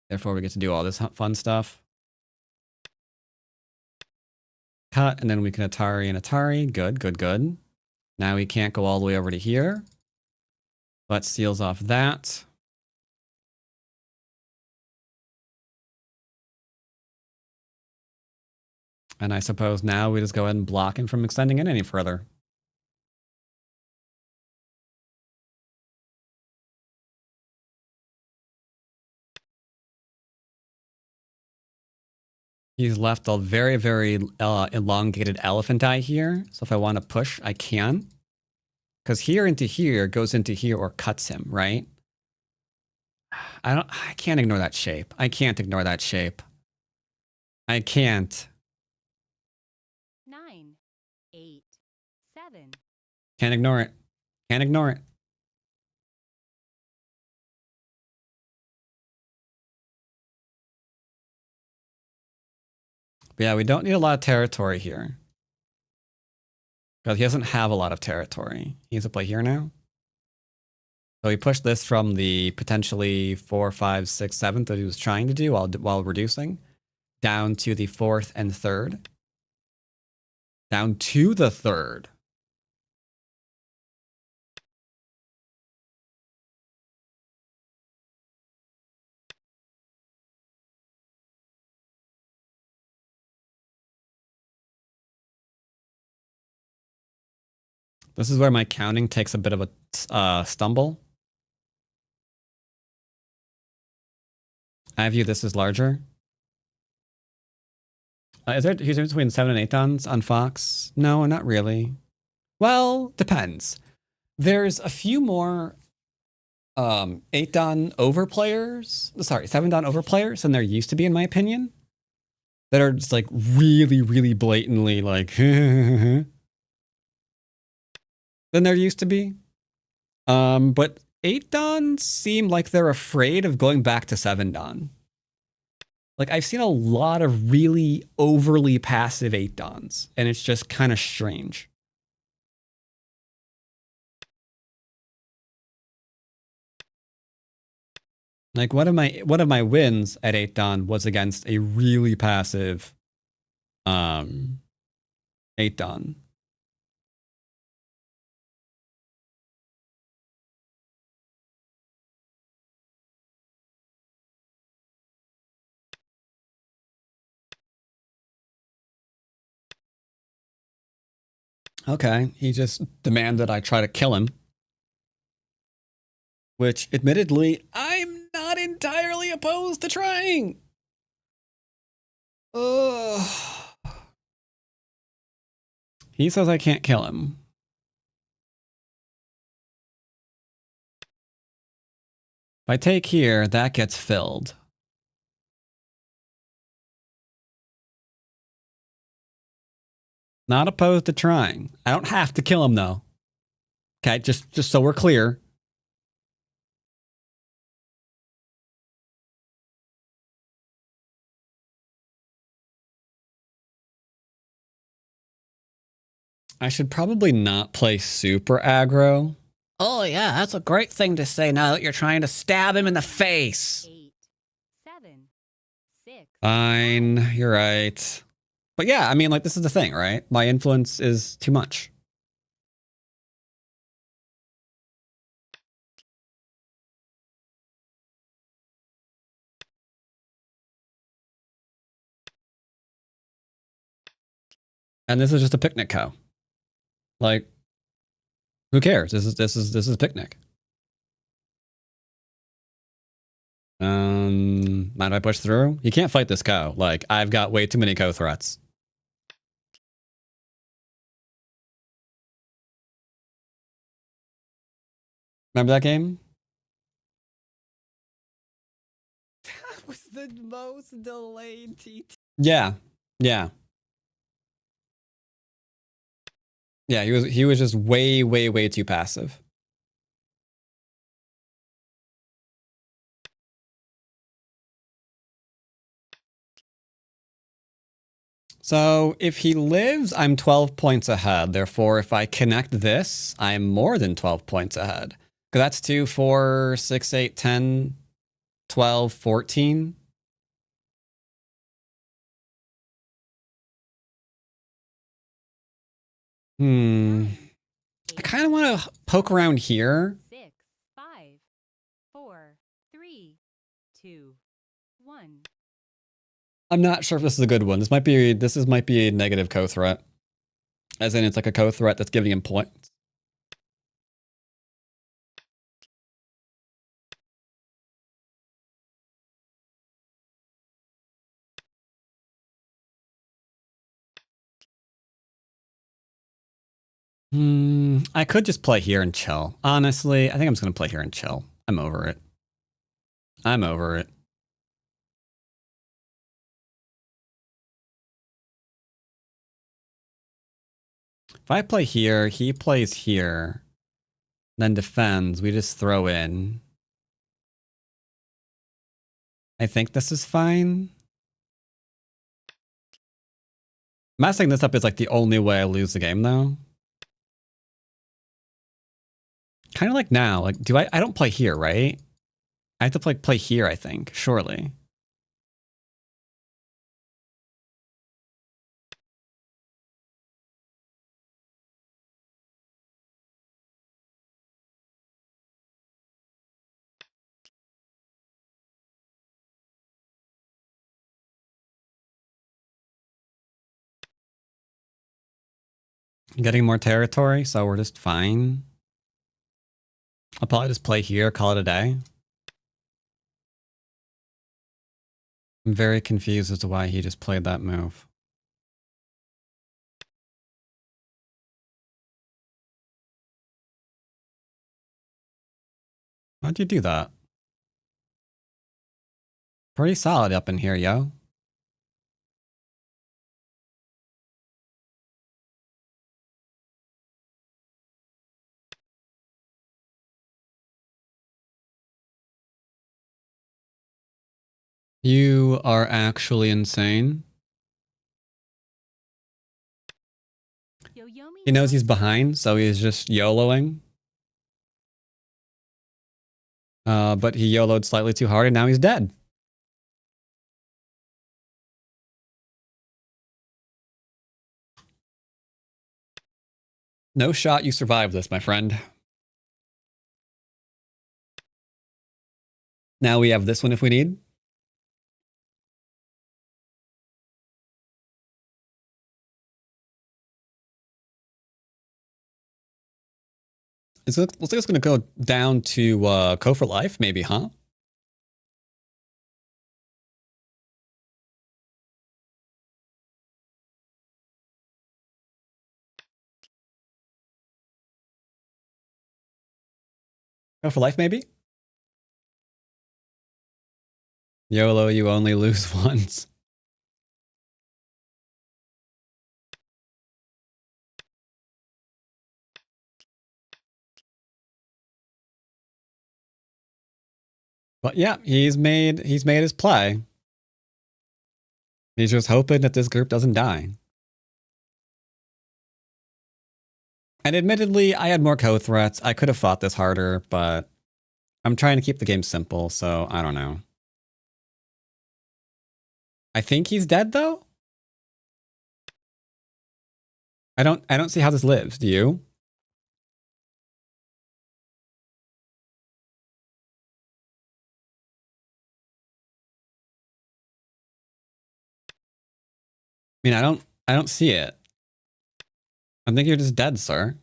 Therefore, we get to do all this fun stuff. Cut, and then we can Atari and Atari. Good, good, good. Now he can't go all the way over to here. But seals off that. And I suppose now we just go ahead and block him from extending it any further. He's left a very, very elongated elephant eye here. So if I want to push, I can. Because here into here goes into here or cuts him, right? I can't ignore that shape. I can't ignore that shape. I can't. 9, 8, 7. Can't ignore it. Can't ignore it. But yeah, we don't need a lot of territory here. Because he doesn't have a lot of territory. He needs to play here now. So he pushed this from the potentially 4, 5, 6, 7 that he was trying to do while reducing, down to the 4th and 3rd. Down to the 3rd. This is where my counting takes a bit of a stumble. I view this as larger. Is there a difference between 7 and 8 dons on Fox? No, not really. Well, depends. There's a few more 8 don overplayers. Sorry, 7 don overplayers than there used to be, in my opinion. That are just like really, really blatantly like than there used to be. But 8 Dan seem like they're afraid of going back to 7 Dan. Like, I've seen a lot of really overly passive 8 Dans, and it's just kind of strange. Like, one of my wins at 8 Dan was against a really passive 8 Dan. Okay, he just demanded I try to kill him. Which, admittedly, I'm not entirely opposed to trying. Ugh. He says I can't kill him. If I take here, that gets filled. Not opposed to trying. I don't have to kill him, though. Okay, just so we're clear. I should probably not play super aggro. Oh yeah, that's a great thing to say now that you're trying to stab him in the face. 8, 7, 6. Fine, you're right. But yeah, I mean, like, this is the thing, right? My influence is too much. And this is just a picnic cow. Like, who cares? This is picnic. Mind if I push through? You can't fight this cow. Like, I've got way too many cow threats. Remember that game? That was the most delayed TT. Yeah. Yeah. Yeah, he was just way too passive. So if he lives, I'm 12 points ahead. Therefore, if I connect this, I'm more than 12 points ahead. Because that's 2, 4, 6, 8, 10, 12, 14. I kind of want to poke around here. 6, 5, 4, 3, 2, 1. I'm not sure if this is a good one. This might be a negative co-threat. As in, it's like a co-threat that's giving him points. I could just play here and chill. Honestly, I think I'm just going to play here and chill. I'm over it. I'm over it. If I play here, he plays here, then defends, we just throw in. I think this is fine. Messing this up is like the only way I lose the game, though. Kind of like now. Like, I don't play here, right? I have to play here, I think, surely. Getting more territory, so we're just fine. I'll probably just play here, call it a day. I'm very confused as to why he just played that move. Why'd you do that? Pretty solid up in here, yo. You are actually insane. Yoyomi He knows he's lost behind, so he's just YOLOing. But he YOLO'd slightly too hard and now he's dead. No shot you survive this, my friend. Now we have this one if we need. Looks like it's going to go down to Ko for life, maybe, huh? Ko for life, maybe? YOLO, you only lose once. But yeah, he's made his play. He's just hoping that this group doesn't die. And admittedly, I had more co-threats. I could have fought this harder, but I'm trying to keep the game simple, so I don't know. I think he's dead though? I don't see how this lives, do you? I mean, I don't see it. I think you're just dead, sir.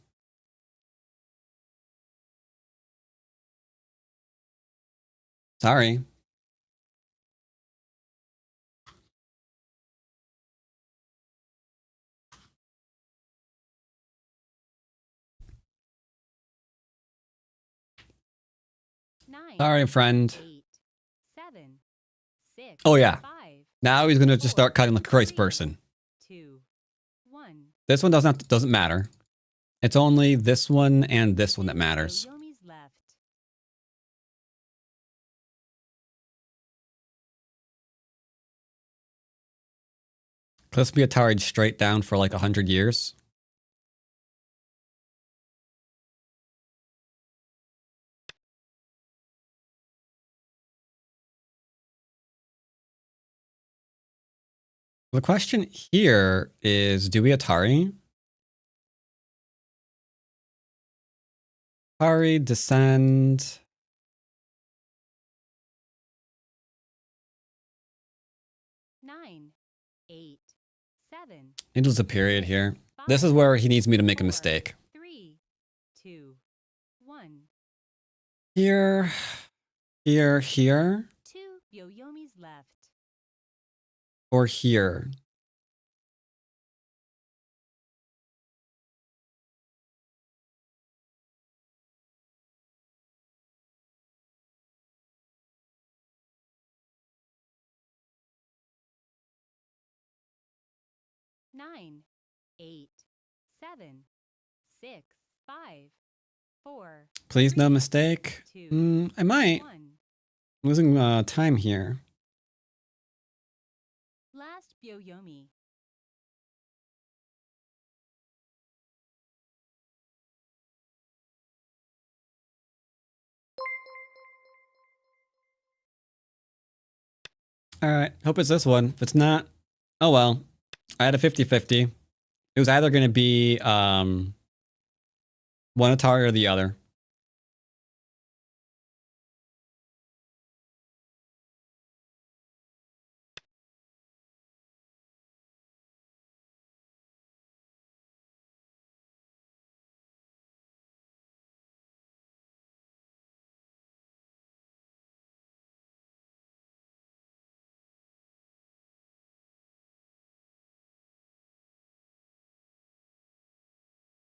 Sorry. Nine, Sorry, friend. 8, 7, 6, Oh yeah. 5, Now he's gonna just start cutting like a crazy 3, person. 2, 1. This one doesn't matter. It's only this one and this one that matters. Yoyomi's left. Let's be Atari straight down for like 100 years. The question here is, do we Atari? Atari, descend. Nine, 8, 7. Angel's a period here. This is where he needs me to make a mistake. 3, 2, 1. Here, here, 2. Yoyomi's left. or here. Nine, 8, 7, 6, 5, 4. Please no 3, mistake. 2, I might. 1. Losing time here. Last Yoyomi. All right. Hope it's this one. If it's not, oh well. I had a 50-50. It was either going to be one Atari or the other.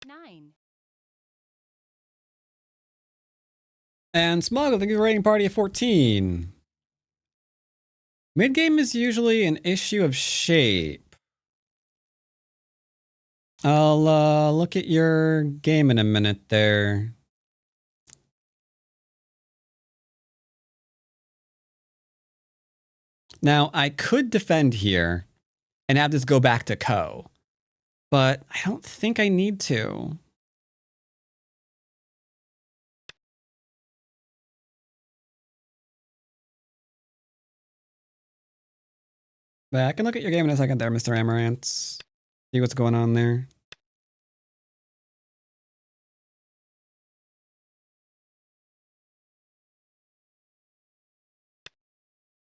Nine. And Smuggle, thank you for rating party of 14. Mid-game is usually an issue of shape. I'll look at your game in a minute there. Now, I could defend here and have this go back to Ko, but I don't think I need to. But I can look at your game in a second there, Mr. Amaranth. See what's going on there.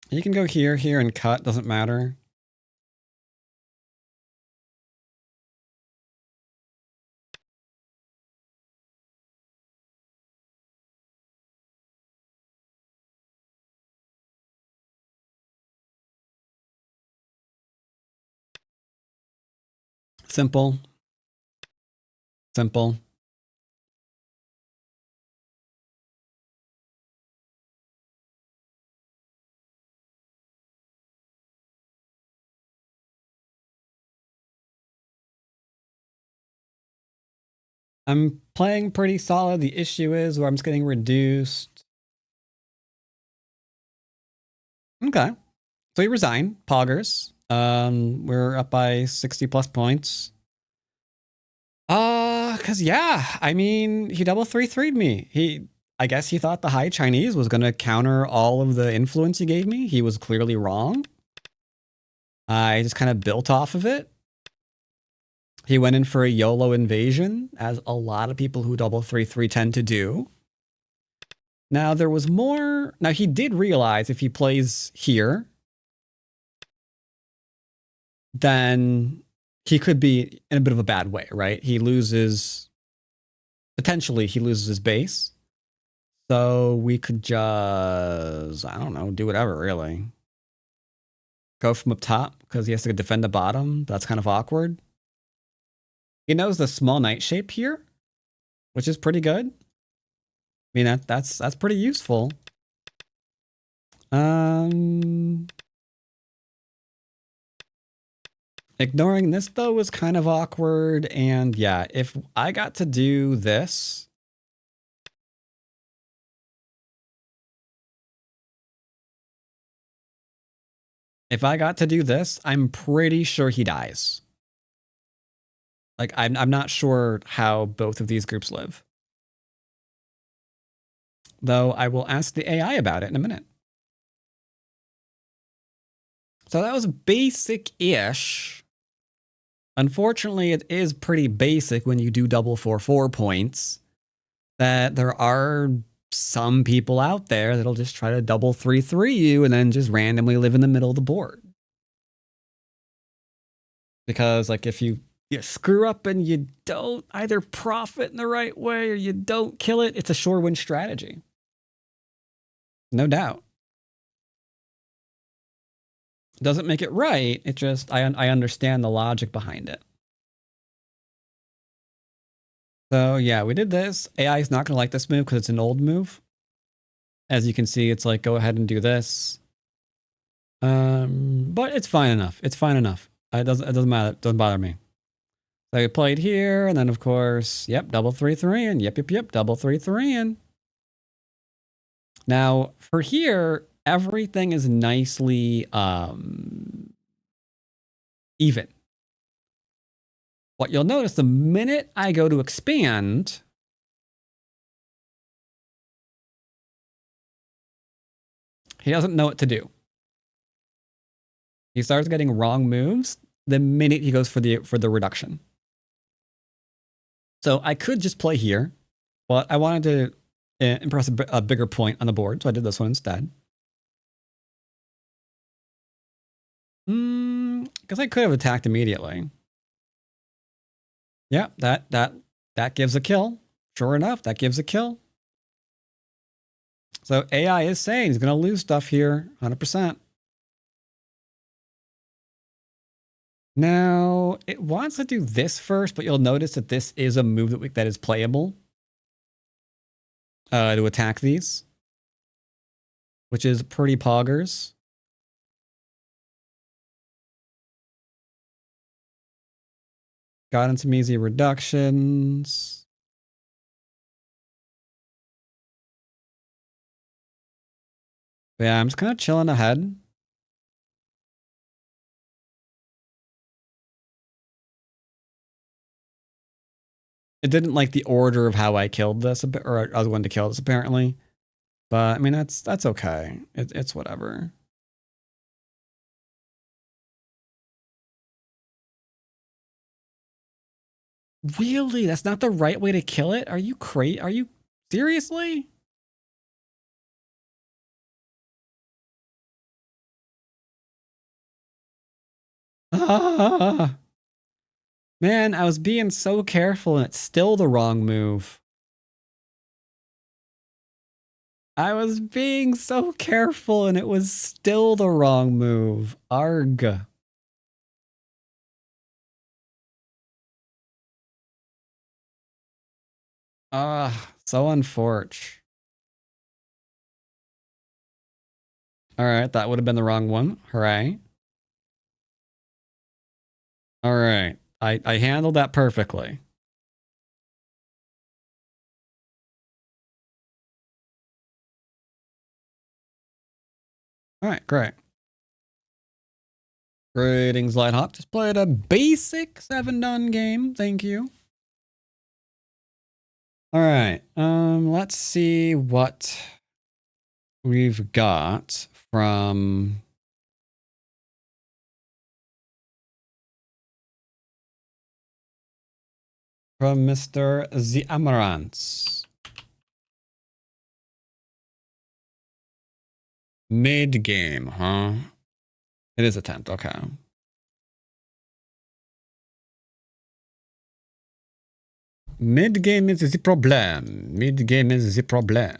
You can go here, here, and cut. Doesn't matter. Simple. Simple. I'm playing pretty solid. The issue is where I'm just getting reduced. Okay. So you resign. Poggers. We're up by 60 plus points. Cause yeah, I mean, he double 3-3'd me. I guess he thought the high Chinese was gonna counter all of the influence he gave me. He was clearly wrong. I just kind of built off of it. He went in for a YOLO invasion, as a lot of people who double 3-3 tend to do. Now there was more. Now he did realize if he plays here, then he could be in a bit of a bad way, right? He loses, potentially he loses his base. So we could just, I don't know, do whatever really. Go from up top because he has to defend the bottom. That's kind of awkward. He knows the small knight shape here, which is pretty good. I mean, that's pretty useful. Ignoring this, though, was kind of awkward. And yeah, if I got to do this... If I got to do this, I'm pretty sure he dies. Like, I'm not sure how both of these groups live. Though I will ask the AI about it in a minute. So that was basic-ish. Unfortunately, it is pretty basic when you do double 4-4 points that there are some people out there that'll just try to double 3-3 you and then just randomly live in the middle of the board. Because like if you screw up and you don't either profit in the right way or you don't kill it, it's a sure win strategy. No doubt. Doesn't make it right. It just, I understand the logic behind it. So yeah, we did this. AI is not going to like this move because it's an old move. As you can see, it's like, go ahead and do this. But it's fine enough. It's fine enough. It doesn't matter. It doesn't bother me. So we played here, and then of course, yep, double 3-3, and yep, double 3-3, and now for here, everything is nicely even. What you'll notice the minute I go to expand, he doesn't know what to do. He starts getting wrong moves the minute he goes for the reduction. So I could just play here, but I wanted to impress a bigger point on the board, so I did this one instead. Because I could have attacked immediately. Yeah, that gives a kill. Sure enough, that gives a kill. So AI is saying he's going to lose stuff here, 100%. Now, it wants to do this first, but you'll notice that this is a move that is playable to attack these, which is pretty poggers. Got in some easy reductions. But yeah, I'm just kind of chilling ahead. It didn't like the order of how I killed this, or I was going to kill this apparently. But I mean, that's okay. It's whatever. Really? That's not the right way to kill it? Are you crazy? Are you seriously? Ah, man, I was being so careful and it's still the wrong move. I was being so careful and it was still the wrong move. Arg. Ah, so unfortunate. All right, that would have been the wrong one. Hooray. All right, I handled that perfectly. All right, great. Greetings, Lighthawk. Just played a basic 7-done game. Thank you. All right, let's see what we've got from Mr. The Amaranth. Mid game, huh? It is a 10th, okay. Mid game is the problem. Mid game is the problem.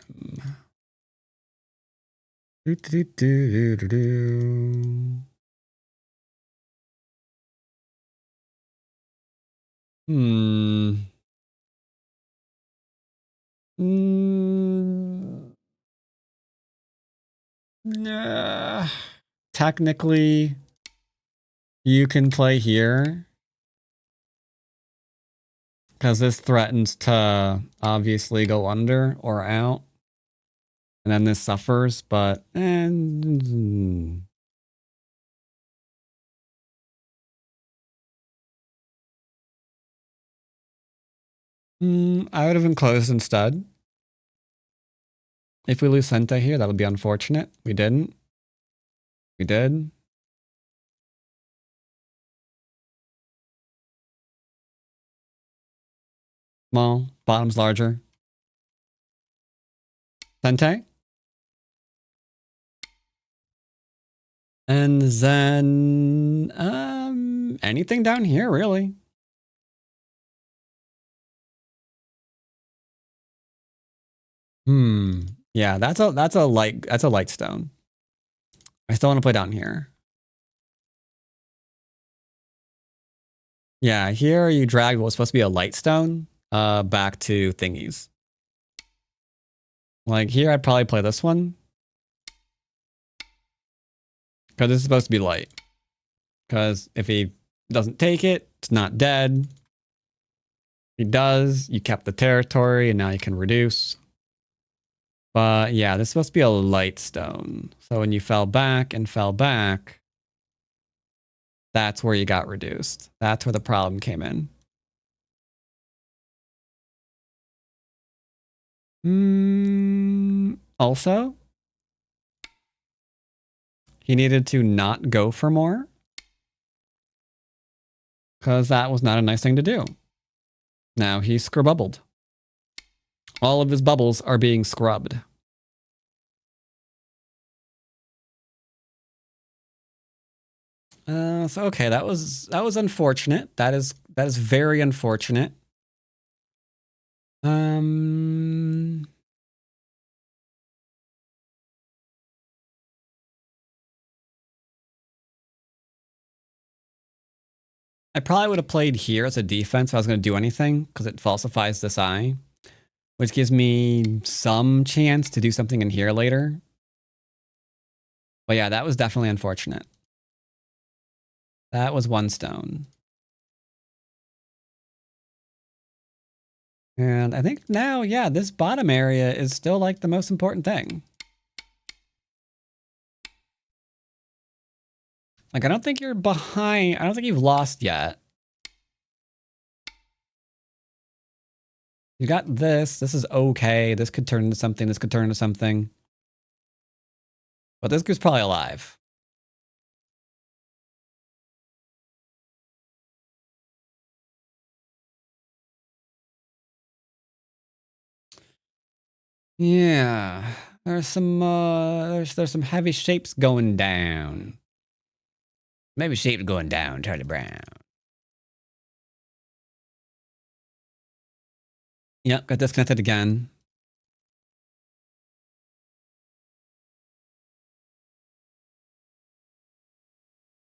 Do, do, do, do, do. Technically, you can play here. Because this threatens to obviously go under or out. And then this suffers, but... I would have enclosed instead. If we lose Senta here, that would be unfortunate. We didn't. We did. Small. Bottom's larger. Sente. And then... anything down here, really. Yeah, that's a light stone. I still want to play down here. Yeah, here you drag what was supposed to be a light stone back to thingies. Like here I'd probably play this one. Because this is supposed to be light. Because if he doesn't take it, it's not dead. If he does, you kept the territory and now you can reduce. But yeah, this is supposed to be a light stone. So when you fell back, that's where you got reduced. That's where the problem came in. Also, he needed to not go for more. Because that was not a nice thing to do. Now he's scrubbled. All of his bubbles are being scrubbed. So okay, that was unfortunate. That is very unfortunate. I probably would have played here as a defense if I was going to do anything, because it falsifies this eye, which gives me some chance to do something in here later. But yeah, that was definitely unfortunate. That was one stone. And I think now, yeah, this bottom area is still like the most important thing. Like, I don't think you're behind. I don't think you've lost yet. You got this. This is okay. This could turn into something. This could turn into something. But this group's probably alive. Yeah. There's some there's some heavy shapes going down. Maybe shapes going down, Charlie Brown. Yep, got disconnected again.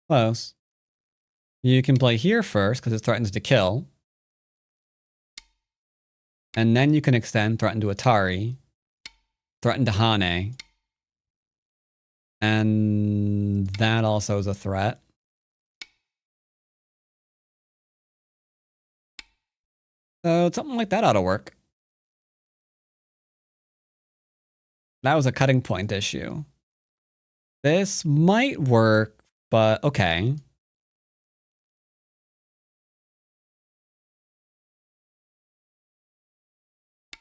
Close. You can play here first because it threatens to kill. And then you can extend, threaten to Atari, threaten to Hane. And that also is a threat. So something like that ought to work. That was a cutting point issue. This might work, but okay. I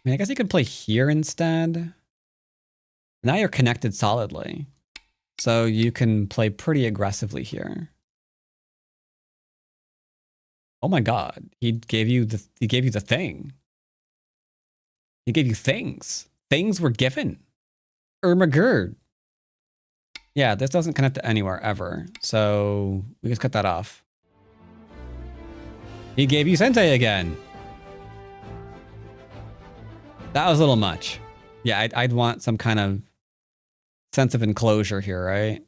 mean, I guess you could play here instead. Now you're connected solidly. So you can play pretty aggressively here. Oh my god, he gave you the thing. He gave you things. Things were given. Ermagerd. Yeah, this doesn't connect to anywhere ever. So we just cut that off. He gave you Sensei again. That was a little much. Yeah, I'd want some kind of sense of enclosure here, right?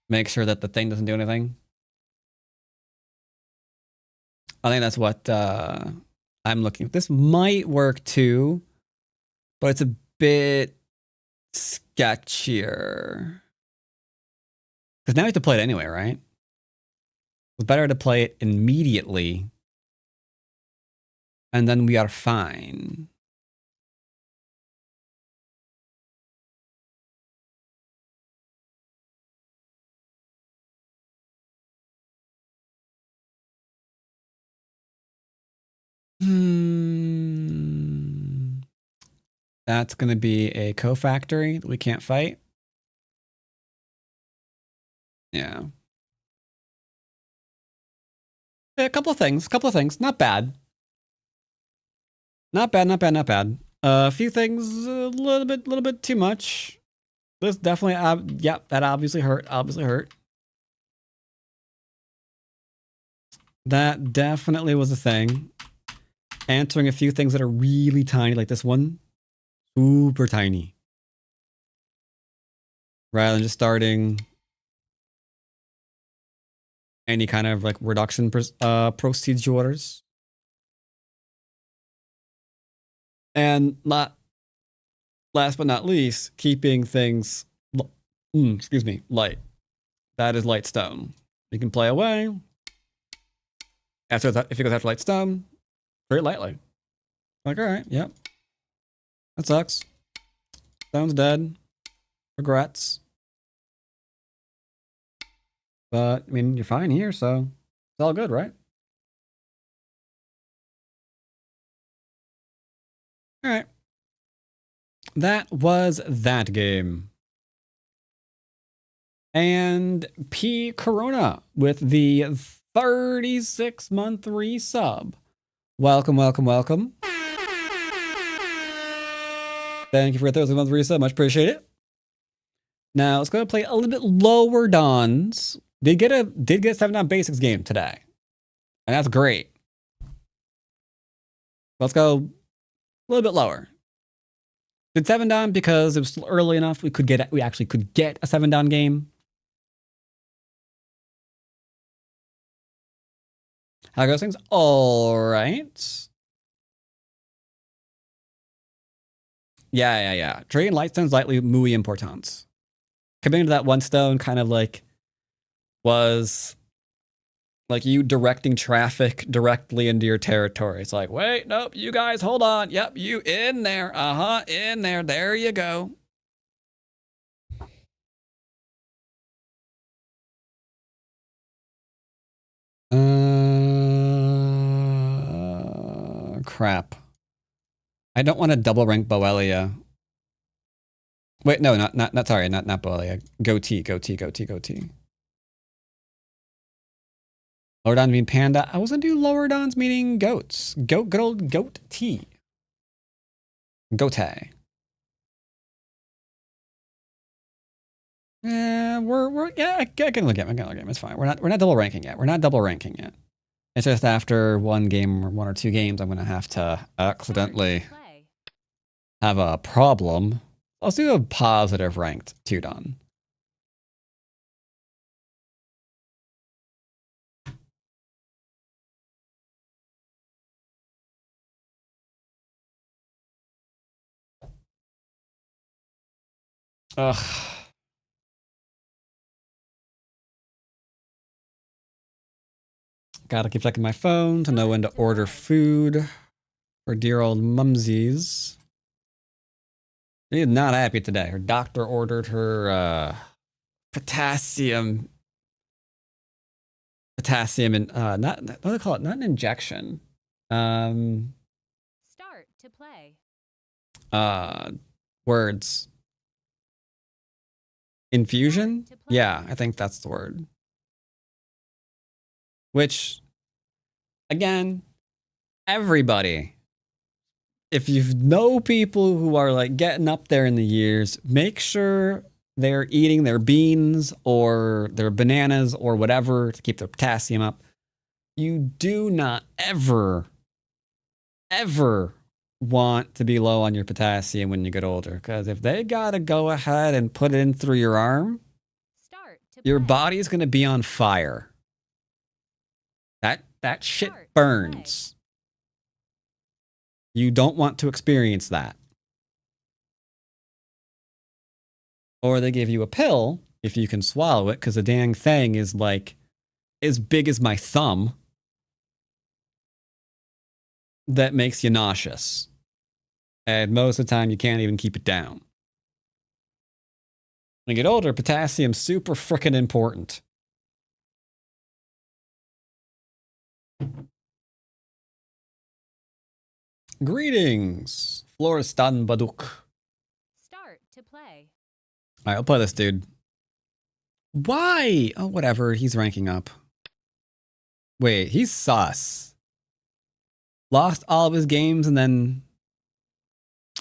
Make sure that the thing doesn't do anything. I think that's what I'm looking at. This might work too, but it's a bit sketchier. Because now we have to play it anyway, right? It's better to play it immediately. And then we are fine. That's going to be a co-factory that we can't fight. Yeah. A couple of things. Not bad. Not bad. A few things, a little bit too much. This definitely, yep, that obviously hurt. That definitely was a thing. Answering a few things that are really tiny, like this one. Super tiny. Rather than just starting any kind of like reduction procedures. And not last but not least, keeping things light. That is light stone. You can play away. If it goes after light stone, very lightly. Like, all right, yep. That sucks. Stone's dead. Regrets. But, I mean, you're fine here, so it's all good, right? All right. That was that game. And P Corona with the 36-month resub. Welcome. Thank you for a 36-month resub. Much appreciate it. Now let's go and play a little bit lower dons. Did get a 7-dan basics game today, and that's great. Let's go a little bit lower. Did 7-dan because it was still early enough. We actually could get a 7-dan game. How goes things? All right. Yeah. Trading light stones lightly muy importante. Committing to that one stone kind of like was like you directing traffic directly into your territory. It's like, wait, nope, you guys hold on. Yep, you in there. In there. There you go. crap. I don't want to double rank Boelia. Wait, no, not Boelia. Goatee. Lower Dons mean panda. I was gonna do lower Dons meaning goats. Good old goat tea. Goatee. Yeah, I can look at it. It's fine. We're not double ranking yet. It's just after one game or one or two games, I'm gonna have to accidentally Play. have a problem. Let's do a positive ranked 2-don. Ugh. Gotta keep checking my phone to know when to order food for dear old mumsies. She's not happy today. Her doctor ordered her potassium and not what do they call it? Not an injection. Start to play. Words. Infusion? Start to play. Yeah, I think that's the word. Which, again, everybody, if you know people who are like getting up there in the years, make sure they're eating their beans or their bananas or whatever to keep their potassium up. You do not ever want to be low on your potassium when you get older, because if they gotta go ahead and put it in through your arm, Start to your play. body is gonna be on fire. That shit Start to burns. You don't want to experience that. Or they give you a pill if you can swallow it, because the dang thing is like as big as my thumb. That makes you nauseous. And most of the time, you can't even keep it down. When you get older, potassium's super frickin' important. Greetings, Floristan Baduk. Start to play. Alright, I'll play this dude. Why? Oh, whatever. He's ranking up. Wait, he's sus. Lost all of his games and then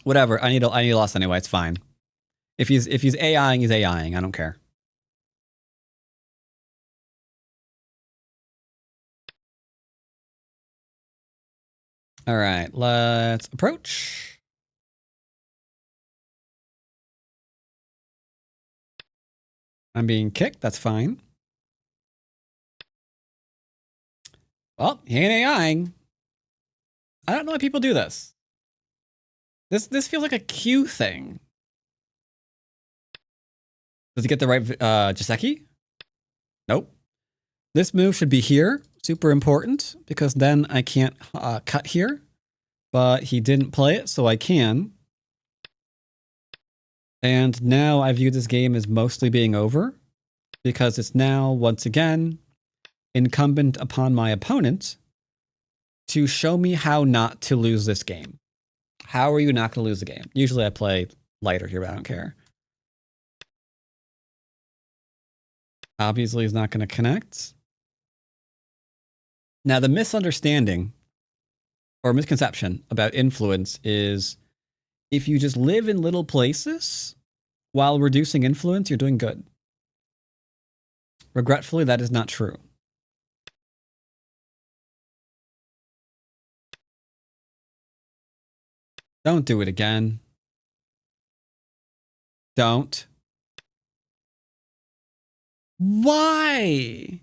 whatever. I need a loss anyway. It's fine. If he's AIing, he's AIing. I don't care. All right, let's approach. I'm being kicked. That's fine. Well, he ain't AIing. I don't know why people do this. This feels like a Q thing. Does he get the right Joseki? Nope. This move should be here. Super important, because then I can't cut here. But he didn't play it, so I can. And now I view this game as mostly being over, because it's now, once again, incumbent upon my opponent to show me how not to lose this game. How are you not going to lose the game? Usually I play lighter here, but I don't care. Obviously, he's not going to connect. Now, the misunderstanding or misconception about influence is if you just live in little places while reducing influence, you're doing good. Regretfully, that is not true. Don't do it again. Don't. Why?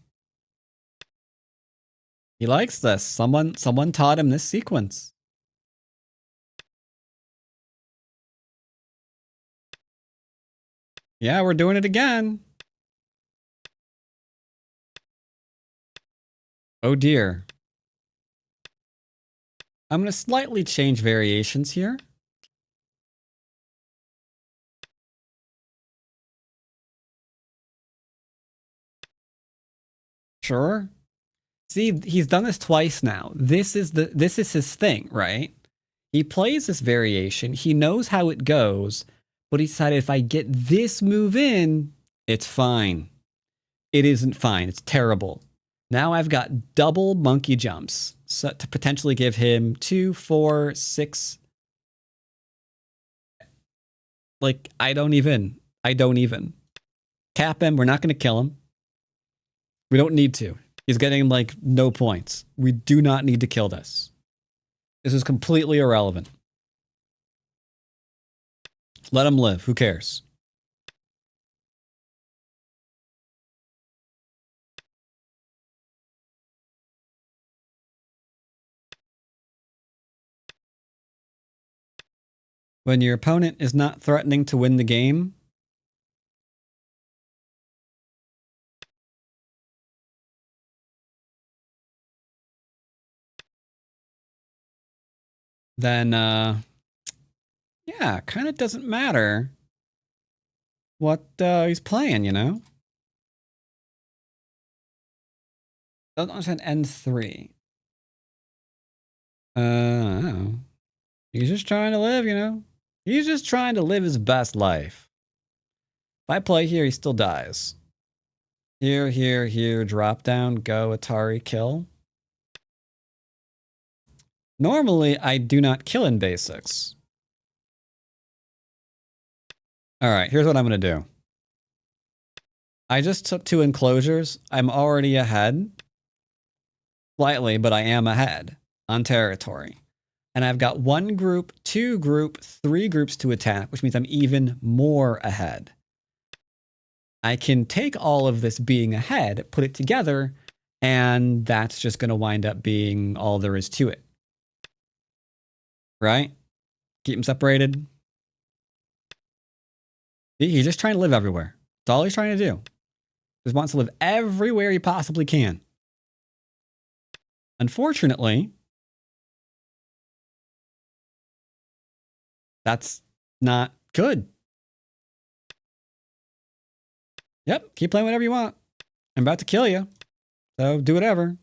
He likes this. Someone taught him this sequence. Yeah, we're doing it again. Oh dear. I'm going to slightly change variations here. Sure. See, he's done this twice now. This is his thing, right? He plays this variation. He knows how it goes, but he decided if I get this move in, it's fine. It isn't fine. It's terrible. Now I've got double monkey jumps so to potentially give him 2, 4, 6. Like, I don't even. Cap him. We're not going to kill him. We don't need to. He's getting, like, no points. We do not need to kill this. This is completely irrelevant. Let him live. Who cares? When your opponent is not threatening to win the game, then, yeah, kind of doesn't matter what he's playing, you know? Don't understand N3. I don't know. He's just trying to live, you know? He's just trying to live his best life. If I play here, he still dies. Here, drop down, go, Atari, kill. Normally, I do not kill in basics. All right, here's what I'm going to do. I just took 2 enclosures. I'm already ahead. Slightly, but I am ahead on territory. And I've got 1 group, 2 group, 3 groups to attack, which means I'm even more ahead. I can take all of this being ahead, put it together, and that's just going to wind up being all there is to it. Right? Keep them separated. He's just trying to live everywhere. That's all he's trying to do. Just wants to live everywhere he possibly can. Unfortunately, that's not good. Yep, keep playing whatever you want. I'm about to kill you, so do whatever.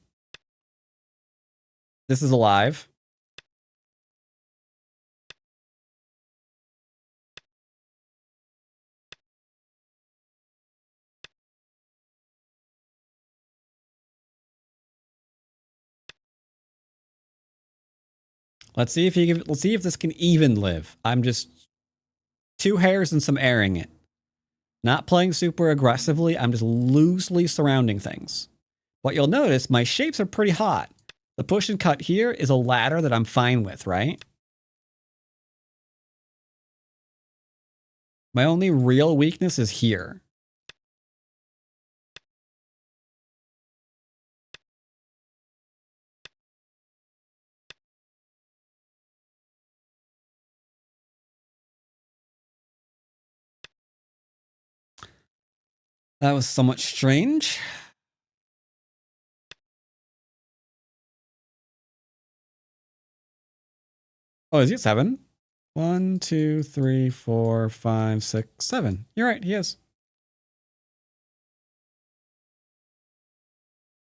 This is alive. Let's see if this can even live. I'm just 2 hairs and some airing it. Not playing super aggressively. I'm just loosely surrounding things. What you'll notice, my shapes are pretty hot. The push and cut here is a ladder that I'm fine with, right? My only real weakness is here. That was somewhat strange. Oh, is he at 7? 1, 2, 3, 4, 5, 6, 7. You're right, he is.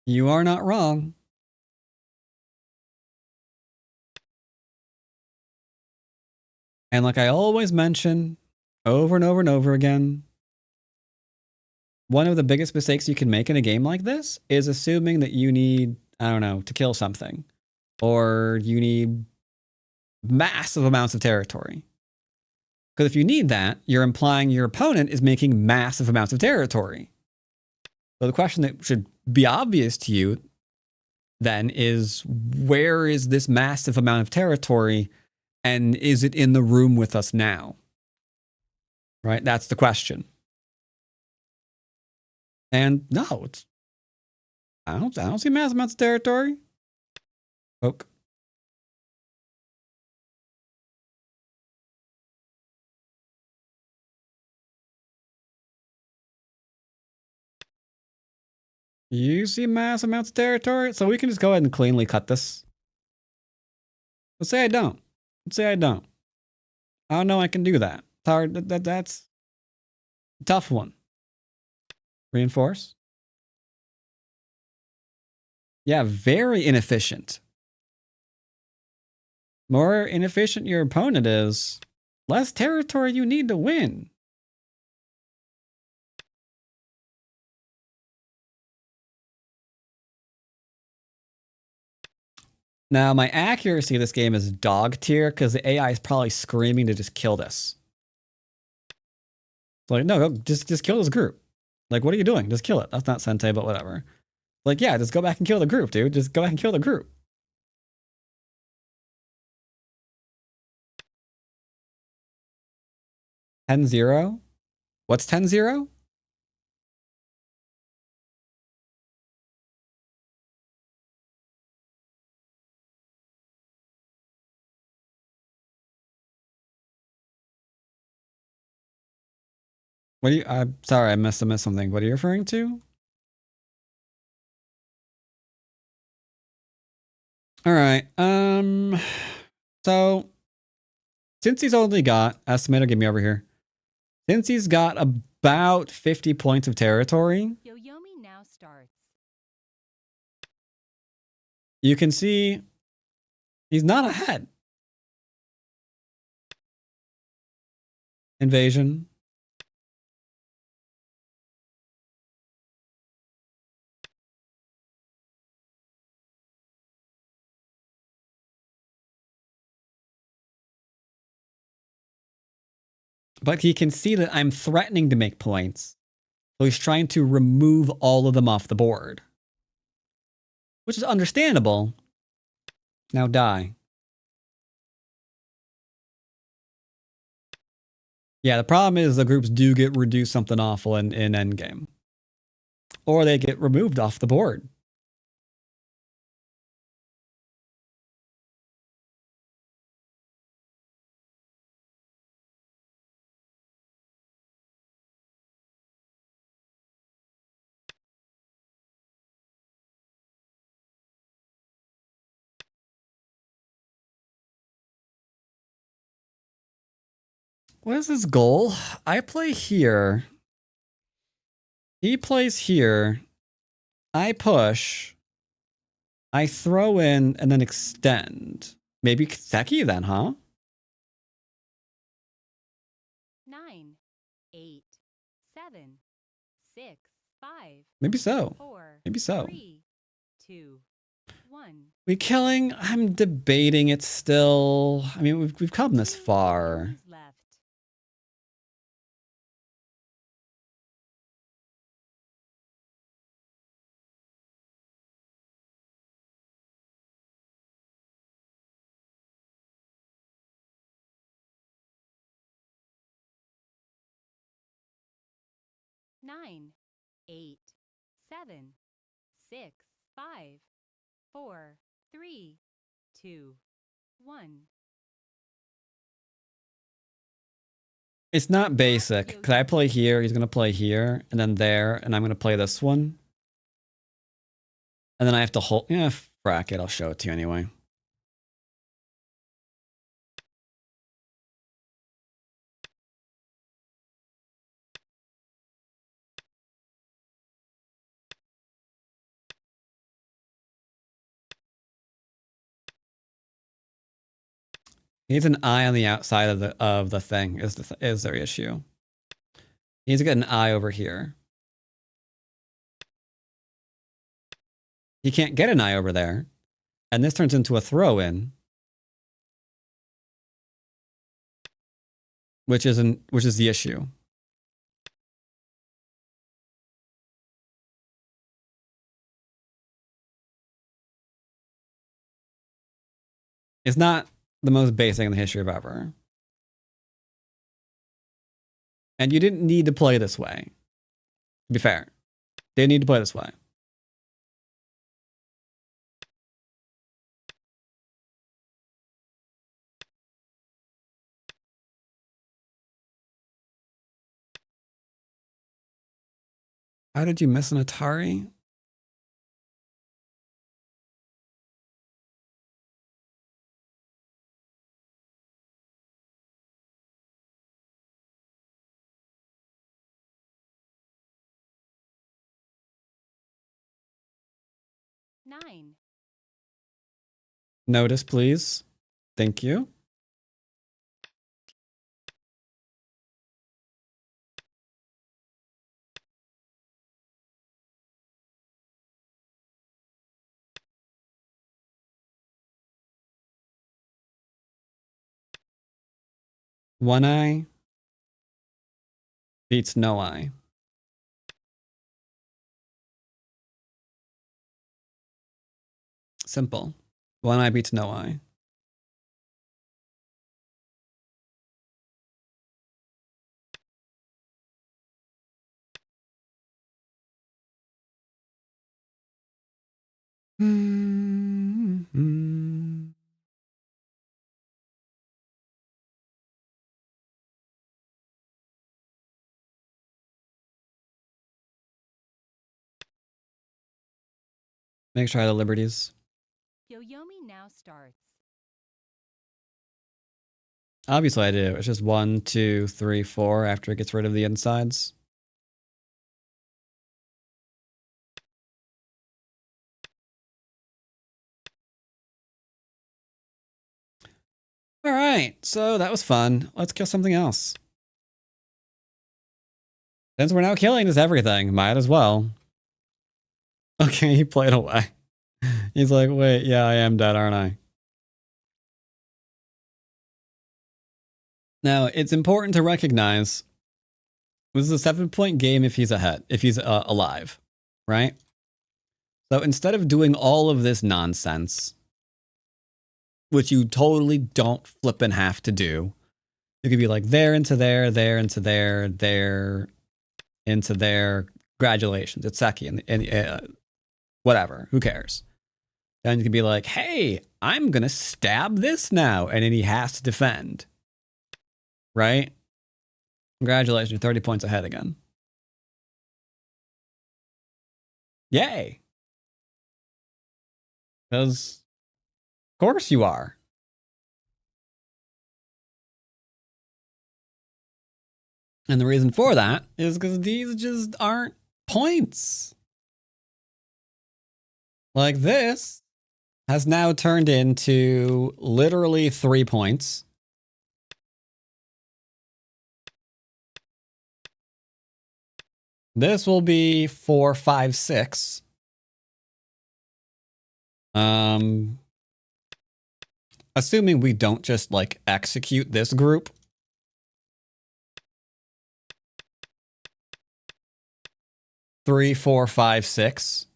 You are not wrong. And like I always mention over and over and over again, one of the biggest mistakes you can make in a game like this is assuming that you need, I don't know, to kill something. Or you need massive amounts of territory. Because if you need that, you're implying your opponent is making massive amounts of territory. So the question that should be obvious to you then is, where is this massive amount of territory, and is it in the room with us now? Right? That's the question. And no, I don't see massive amounts of territory. Poke. You see massive amounts of territory? So we can just go ahead and cleanly cut this. Let's say I don't. Let's say I don't. I don't know I can do that. It's hard. That's a tough one. Reinforce. Yeah, very inefficient. More inefficient your opponent is, less territory you need to win. Now, my accuracy of this game is dog tier because the AI is probably screaming to just kill this. It's like, no, just kill this group. Like, what are you doing? Just kill it. That's not Sente, but whatever. Like, yeah, just go back and kill the group, dude. Just go back and kill the group. $10-0? What's 10-0? What do you, I'm sorry, I must have missed something. What are you referring to? All right. So since he's only got, estimator, give me over here. Since he's got about 50 points of territory, Yoyomi now starts. you can see he's not ahead. Invasion. But he can see that I'm threatening to make points. So he's trying to remove all of them off the board. Which is understandable. Now die. Yeah, the problem is the groups do get reduced something awful in endgame. Or they get removed off the board. What is his goal? I play here. He plays here. I push. I throw in and then extend. Maybe Seki then, huh? 9, 8, 7, 6, 5, Maybe so. 4, Maybe so. 3, 2, 1. We killing? I'm debating it still. I mean, we've come this 2 far. Yoyomis left. Nine, 8, 7, 6, 5, 4, 3, 2, 1. It's not basic. Because I play here, he's going to play here, and then there, and I'm going to play this one. And then I have to hold... Yeah, frack it. I'll show it to you anyway. He needs an eye on the outside of the thing is their issue. He needs to get an eye over here. He can't get an eye over there. And this turns into a throw-in. Which is the issue. It's not the most basic in the history of ever. And you didn't need to play this way. To be fair. Didn't need to play this way. How did you miss an Atari? 9. Notice, please. Thank you. One eye beats no eye. Simple. One eye beats no eye. Make sure I have the liberties. Yoyomi now starts. Obviously I do. It's just 1, 2, 3, 4 after it gets rid of the insides. All right, so that was fun. Let's kill something else. Since we're now killing this everything, might as well. Okay, he played away. He's like, wait, yeah, I am dead, aren't I? Now, it's important to recognize this is a 7-point game if he's ahead, if he's alive, right? So instead of doing all of this nonsense, which you totally don't flippin' have to do, you could be like there into there, there into there, there into there. Congratulations, it's Seki, and whatever. Who cares? Then you could be like, hey, I'm gonna stab this now, and then he has to defend. Right? Congratulations, you're 30 points ahead again. Yay. Because, of course you are. And the reason for that is because these just aren't points. Like this has now turned into literally 3 points. This will be 4, 5, 6. Assuming we don't just like execute this group. Three, 4, 5, 6.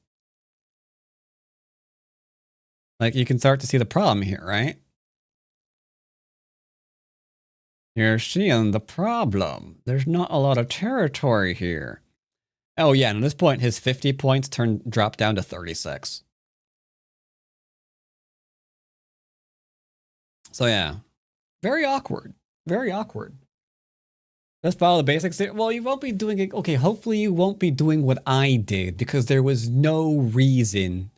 Like you can start to see the problem here, right? You're seeing the problem. There's not a lot of territory here. Oh yeah, and at this point, his 50 points dropped down to 36. So yeah, very awkward. Very awkward. Let's follow the basics. Well, you won't be doing it. Okay, hopefully you won't be doing what I did because there was no reason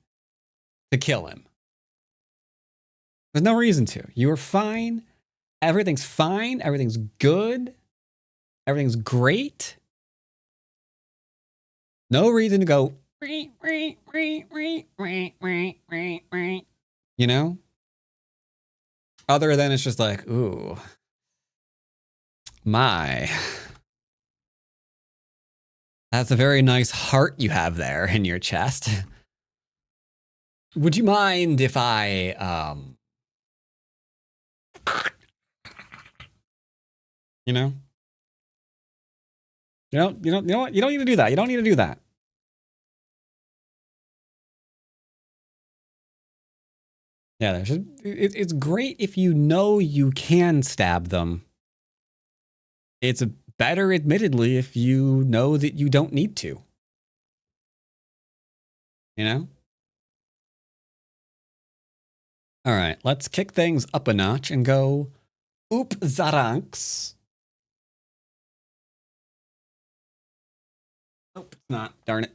to kill him. There's no reason to. You were fine. Everything's fine. Everything's good. Everything's great. No reason to go, you know? Other than it's just like, ooh, my. That's a very nice heart you have there in your chest. Would you mind if I, you know? You know what? You don't need to do that. You don't need to do that. Yeah, it's great if you know you can stab them. It's better, admittedly, if you know that you don't need to. You know? All right, let's kick things up a notch and go oop zaranks. Nope, it's not. Darn it.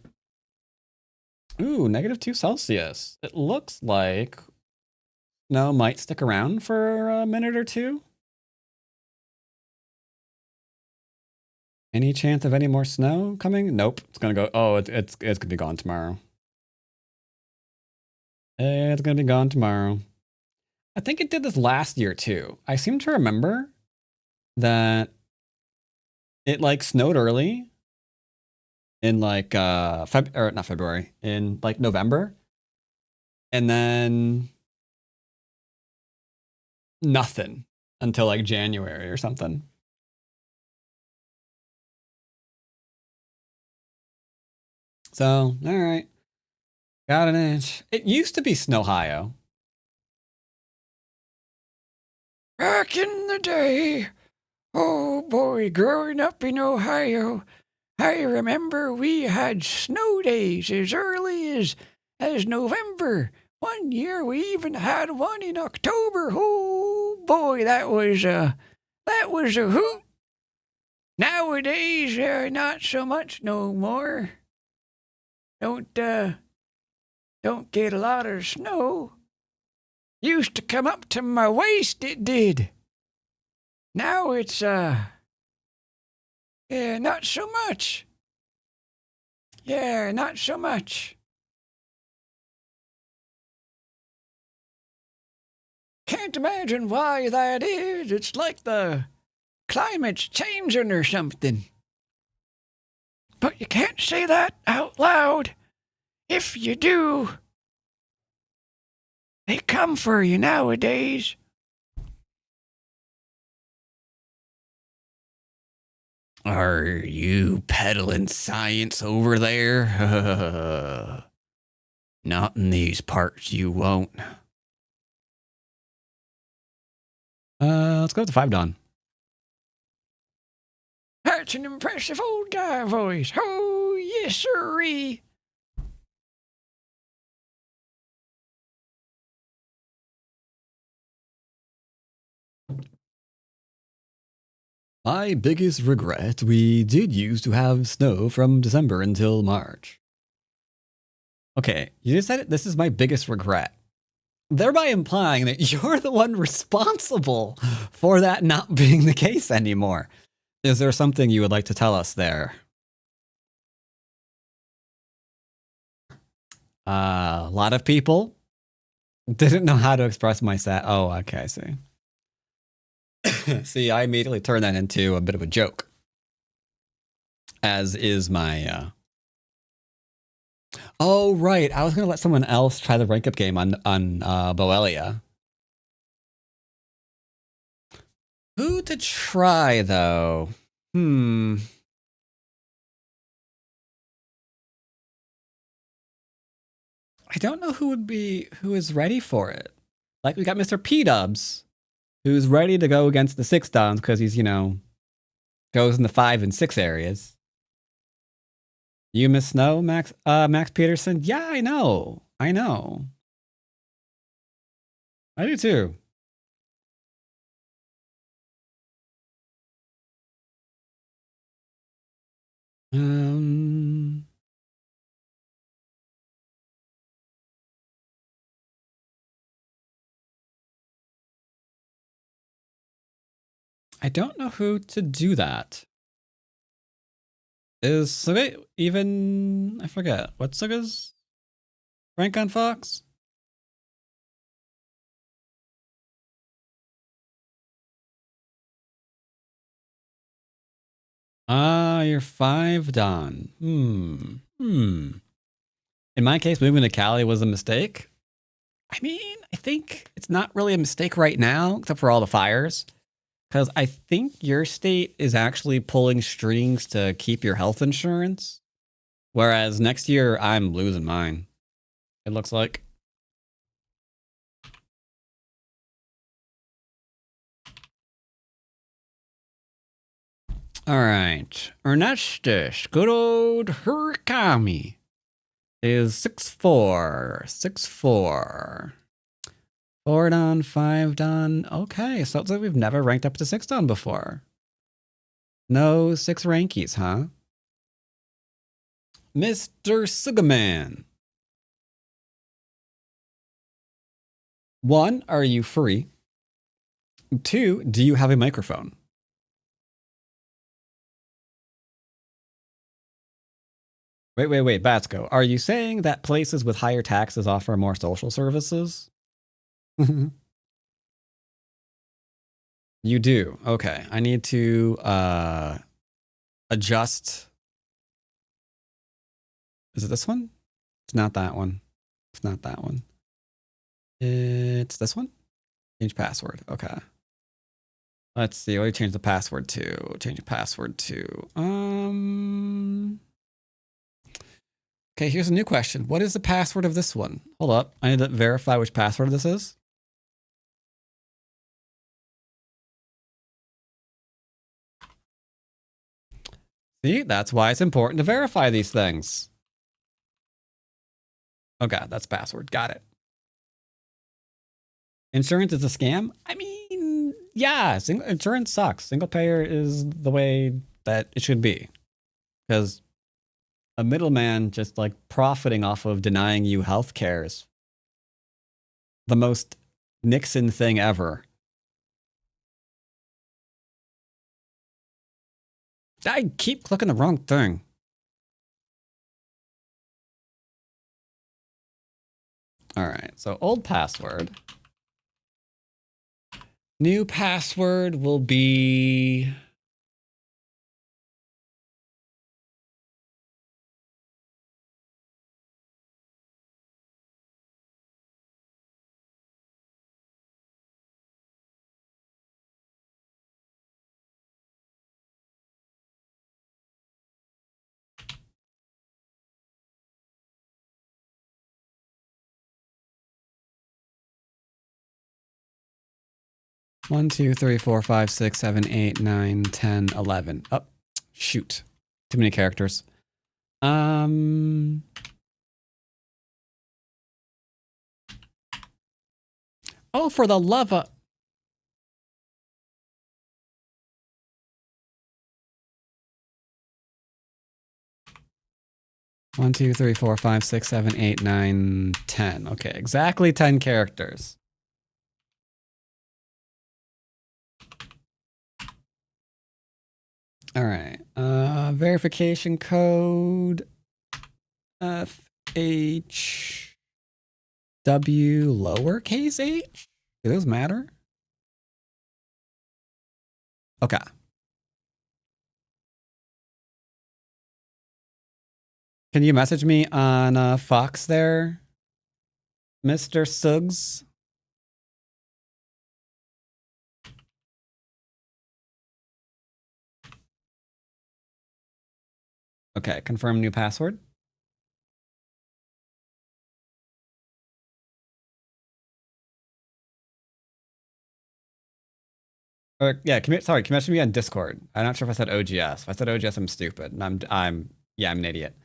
Ooh, -2 Celsius. It looks like snow might stick around for a minute or two. Any chance of any more snow coming? Nope. It's gonna go. Oh, it's gonna be gone tomorrow. It's gonna be gone tomorrow. I think it did this last year too. I seem to remember that it like snowed early in like not February, in like November, and then nothing until like January or something. So, all right. Got an inch. It used to be Snowhio. Back in the day, oh boy, growing up in Ohio, I remember we had snow days as early as November. One year we even had one in October. Oh boy, that was a hoot. Nowadays, not so much no more. Don't get a lot of snow. Used to come up to my waist, it did. Now it's not so much. Yeah, not so much. Can't imagine why that is. It's like the climate's changing or something. But you can't say that out loud. If you do, they come for you nowadays. Are you peddling science over there? Not in these parts, you won't. Let's go with the 5 Dawn. That's an impressive old guy voice. Oh, yes, sirree. My biggest regret, we did used to have snow from December until March. Okay, you just said it. This is my biggest regret. Thereby implying that you're the one responsible for that not being the case anymore. Is there something you would like to tell us there? A lot of people didn't know how to express my sad. Oh, okay, I see. See, I immediately turned that into a bit of a joke. As is my... Oh, right. I was going to let someone else try the rank up game on Boelia. Who to try, though? I don't know who is ready for it. Like, we got Mr. P-Dubs, who's ready to go against the 6 Dons because he's, goes in the 5 and 6 areas. You miss snow, Max Peterson? Yeah, I know. I do too. I don't know who to do that. Is Suga even... I forget. What's Suga's rank on Fox? You're 5 Don. In my case, moving to Cali was a mistake. I mean, I think it's not really a mistake right now, except for all the fires. Because I think your state is actually pulling strings to keep your health insurance. Whereas next year, I'm losing mine. It looks like. All right. Ernestus, good old Hurikami, is 6'4". 6'4". 4 Don, 5 Don. Okay, so it's like we've never ranked up to 6 Don before. No 6 rankies, huh? Mr. Sugaman. 1, are you free? 2, do you have a microphone? Wait, Batsko. Are you saying that places with higher taxes offer more social services? You do. Okay. I need to adjust. Is it this one? It's not that one. It's not that one. It's this one? Change password. Okay. Let's see. What do you change the password to? Change the password to. Okay, here's a new question. What is the password of this one? Hold up. I need to verify which password this is. See, that's why it's important to verify these things. Okay, that's password. Got it. Insurance is a scam? I mean, yeah, insurance sucks. Single payer is the way that it should be. Because a middleman just like profiting off of denying you health care is the most Nixon thing ever. I keep clicking the wrong thing. All right, so old password. New password will be... One, 2, 3, 4, 5, 6, 7, 8, 9, 10, 11. Oh, shoot. Too many characters. Oh, for the love of... One, 2, 3, 4, 5, 6, 7, 8, 9, 10. Okay, exactly 10 characters. All right. Verification code FHW lowercase h? Do those matter? Okay. Can you message me on Fox there, Mr. Suggs? Okay, confirm new password. Or, yeah, can you message me on Discord? I'm not sure if I said OGS. If I said OGS, I'm stupid. And I'm an idiot.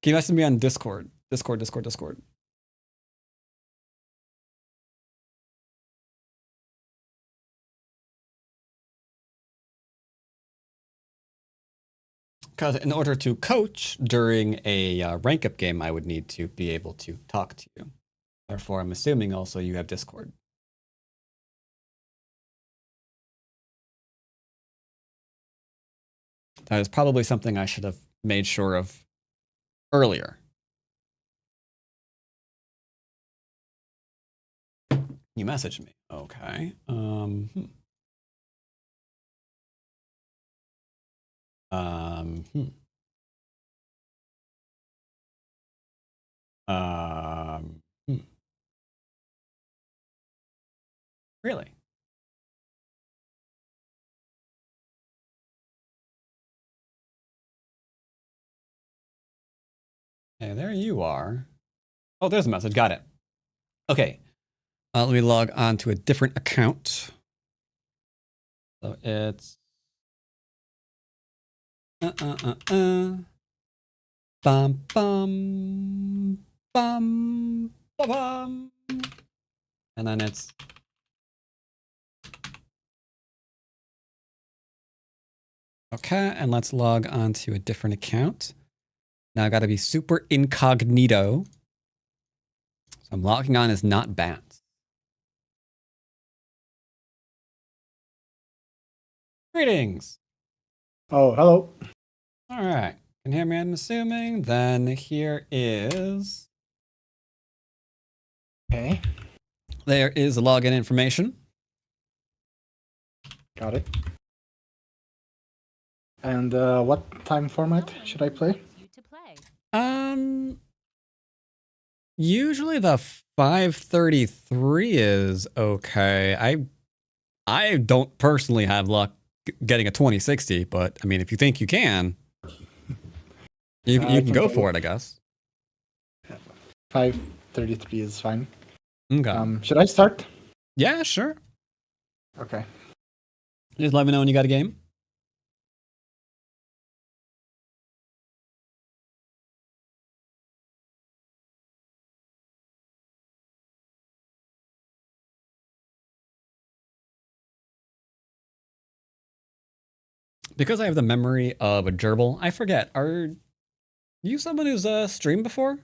Can you message me on Discord? Discord. Because in order to coach during a rank up game, I would need to be able to talk to you. Therefore, I'm assuming also you have Discord. That is probably something I should have made sure of earlier. You messaged me. Okay. Really? Hey, there you are. Oh, there's a message. Got it. Okay. Let me log on to a different account. So it's bum bum bum bum bum, and then it's okay. And let's log on to a different account. Now I got to be super incognito. So I'm logging on as not Bats. Greetings. Oh, hello. All right. Can hear me, I'm assuming. Then here is... Okay, There is the login information. got it. And what time format Someone should I play? invites you to play. Usually the 533 is okay. I don't personally have luck getting a 2060, but I mean, if you think you can, you I can go for it, I guess. 5:33 is fine. Okay. Should I start? Yeah, sure. Okay. Just let me know when you got a game. Because I have the memory of a gerbil, I forget. Are you someone who's streamed before?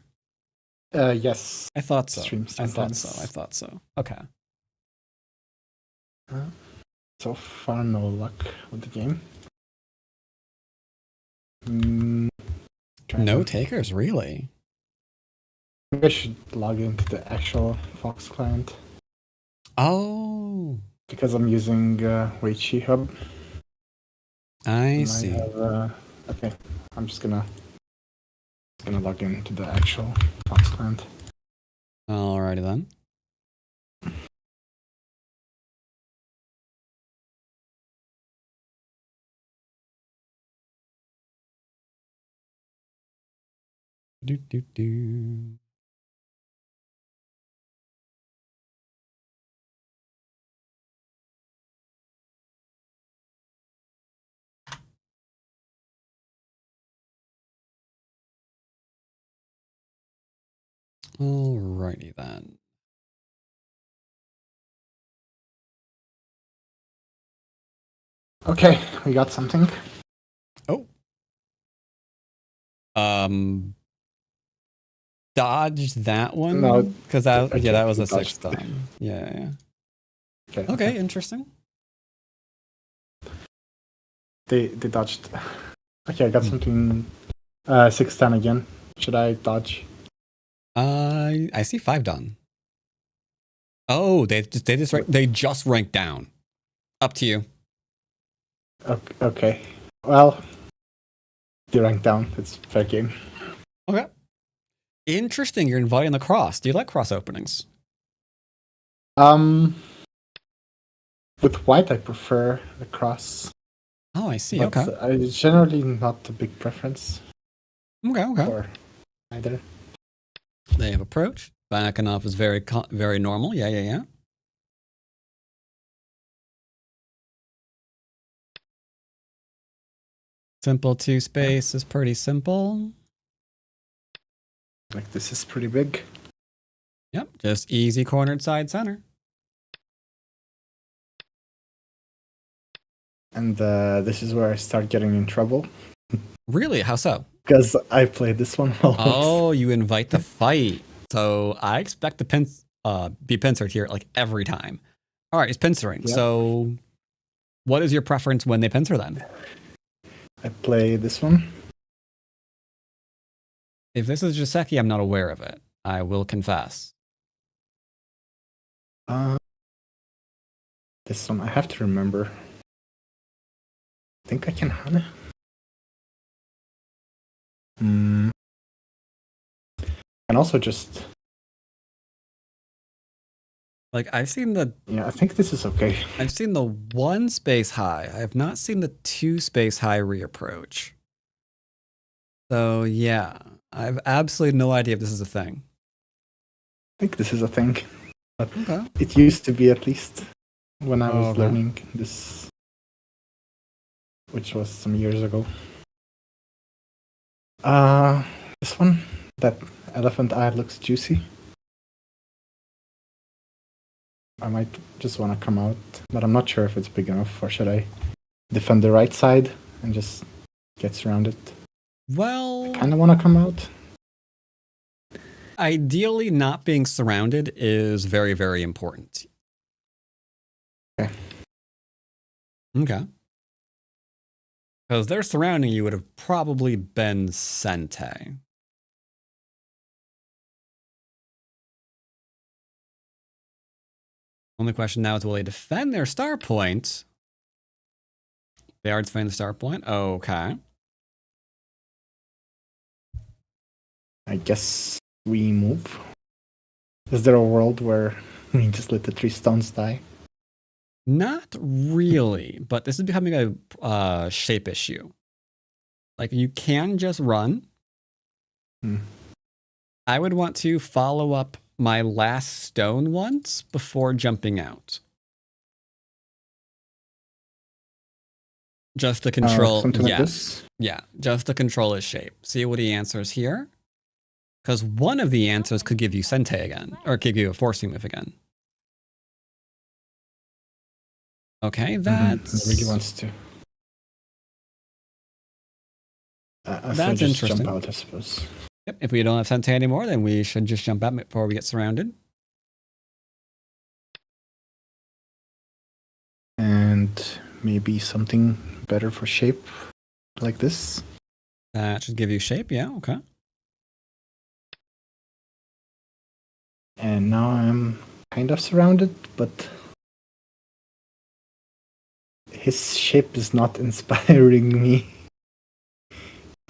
Yes. I thought so. Stream I thought sometimes. so. I thought so. Okay. So far, no luck with the game. Mm, No takers, really. Maybe I should log into the actual Fox client Oh, because I'm using Weichi Hub. I And see. have, okay, I'm just gonna log into the actual Fox client. Alrighty then. Do do do. Alrighty then. Okay, we got something. Oh. Dodge that one. No, because that I that was a dodged 6 done. Yeah. Okay. Okay, interesting. They dodged. Okay, I got something. 610 again. Should I dodge? I see 5 done. Oh, they just ranked down. Up to you. Okay. Well, they ranked down. It's fair game. Okay. Interesting. You're inviting the cross. Do you like cross openings? With white, I prefer the cross. Oh, I see. But Okay. I generally not a big preference Okay. for either. They have approach. Backing off is very normal. Yeah. Simple 2 space is pretty simple. Like this is pretty big. Yep. Just easy cornered side center. And this is where I start getting in trouble. Really? How so? Because I played this one always. Oh, you invite the fight. So I expect to be pincered here like every time. All right, it's pincering. Yep. So what is your preference when they pincer then? I play this one. If this is Joseki, I'm not aware of it. I will confess. This one I have to remember. I think I can Hana. And also just Like I've seen the I think this is okay. 1 space high. I have not seen the 2 space high reapproach. So yeah, I have absolutely no idea if this is a thing. I think this is a thing. But Okay. it used to be, at least when I was Okay. learning this, which was some years ago. This one, that elephant eye looks juicy. I might just want to come out, but I'm not sure if it's big enough, or should I defend the right side and just get surrounded? Well, Kind of want to come out. ideally not being surrounded is very, very important. Okay. Okay. Because their surrounding you would have probably been Sente. Only question now is, will they defend their star point? They are defending the star point? Okay. I guess we move. Is there a world where we just let the 3 stones die? Not really, but this is becoming a shape issue. Like, you can just run. I would want to follow up my last stone once before jumping out. Just to control, something like this? Yeah, just to control his shape. See what he answers here? Because one of the answers could give you Sente again, or give you a forcing move again. Okay, that's... He really wants to. That's just interesting. Jump out, I suppose. Yep, if we don't have Sente anymore, then we should just jump out before we get surrounded. And maybe something better for shape, like this. That should give you shape, yeah, okay. And now I'm kind of surrounded, but his shape is not inspiring me.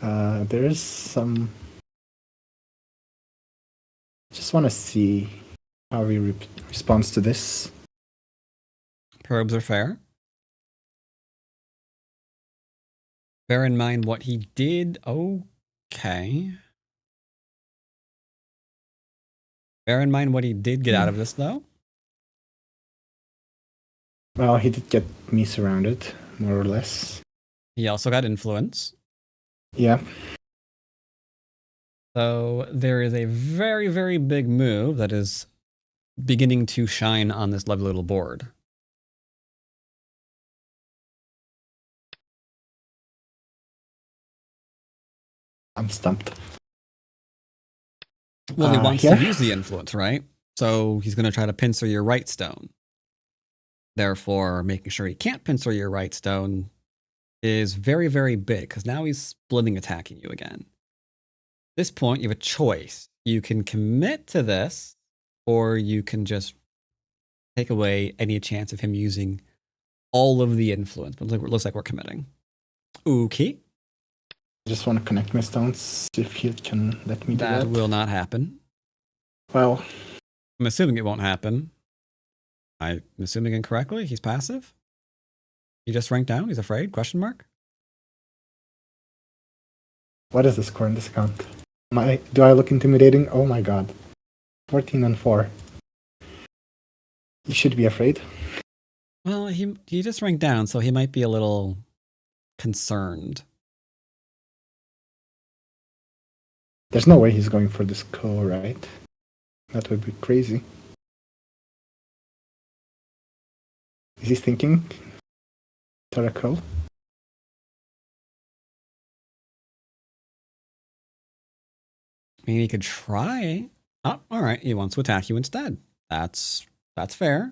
There's some... Just want to see how he responds to this. Probes are fair. Bear in mind what he did. Okay. Bear in mind what he did get out of this, though. Well, he did get me surrounded, more or less. He also got influence. Yeah. So there is a very, very big move that is beginning to shine on this lovely little board. I'm stumped. Well, he wants here? to use the influence, right? So he's going to try to pincer your right stone. Therefore, making sure he can't pincer your right stone is very, very big, because now he's splitting attacking you again. At this point, you have a choice. You can commit to this, or you can just take away any chance of him using all of the influence. But it looks like we're committing. Okay. I just want to connect my stones, see if he can let me do that. That will not happen. Well, I'm assuming it won't happen. I'm assuming incorrectly. He's passive. He just ranked down. He's afraid? Question mark. what is the score in this account? Do I look intimidating? Oh my god. 14-4. You should be afraid. Well, he just ranked down, so he might be a little concerned. There's no way he's going for this Go, right? That would be crazy. Is he thinking? Taraco? I mean, he could try. Oh, all right. He wants to attack you instead. That's fair.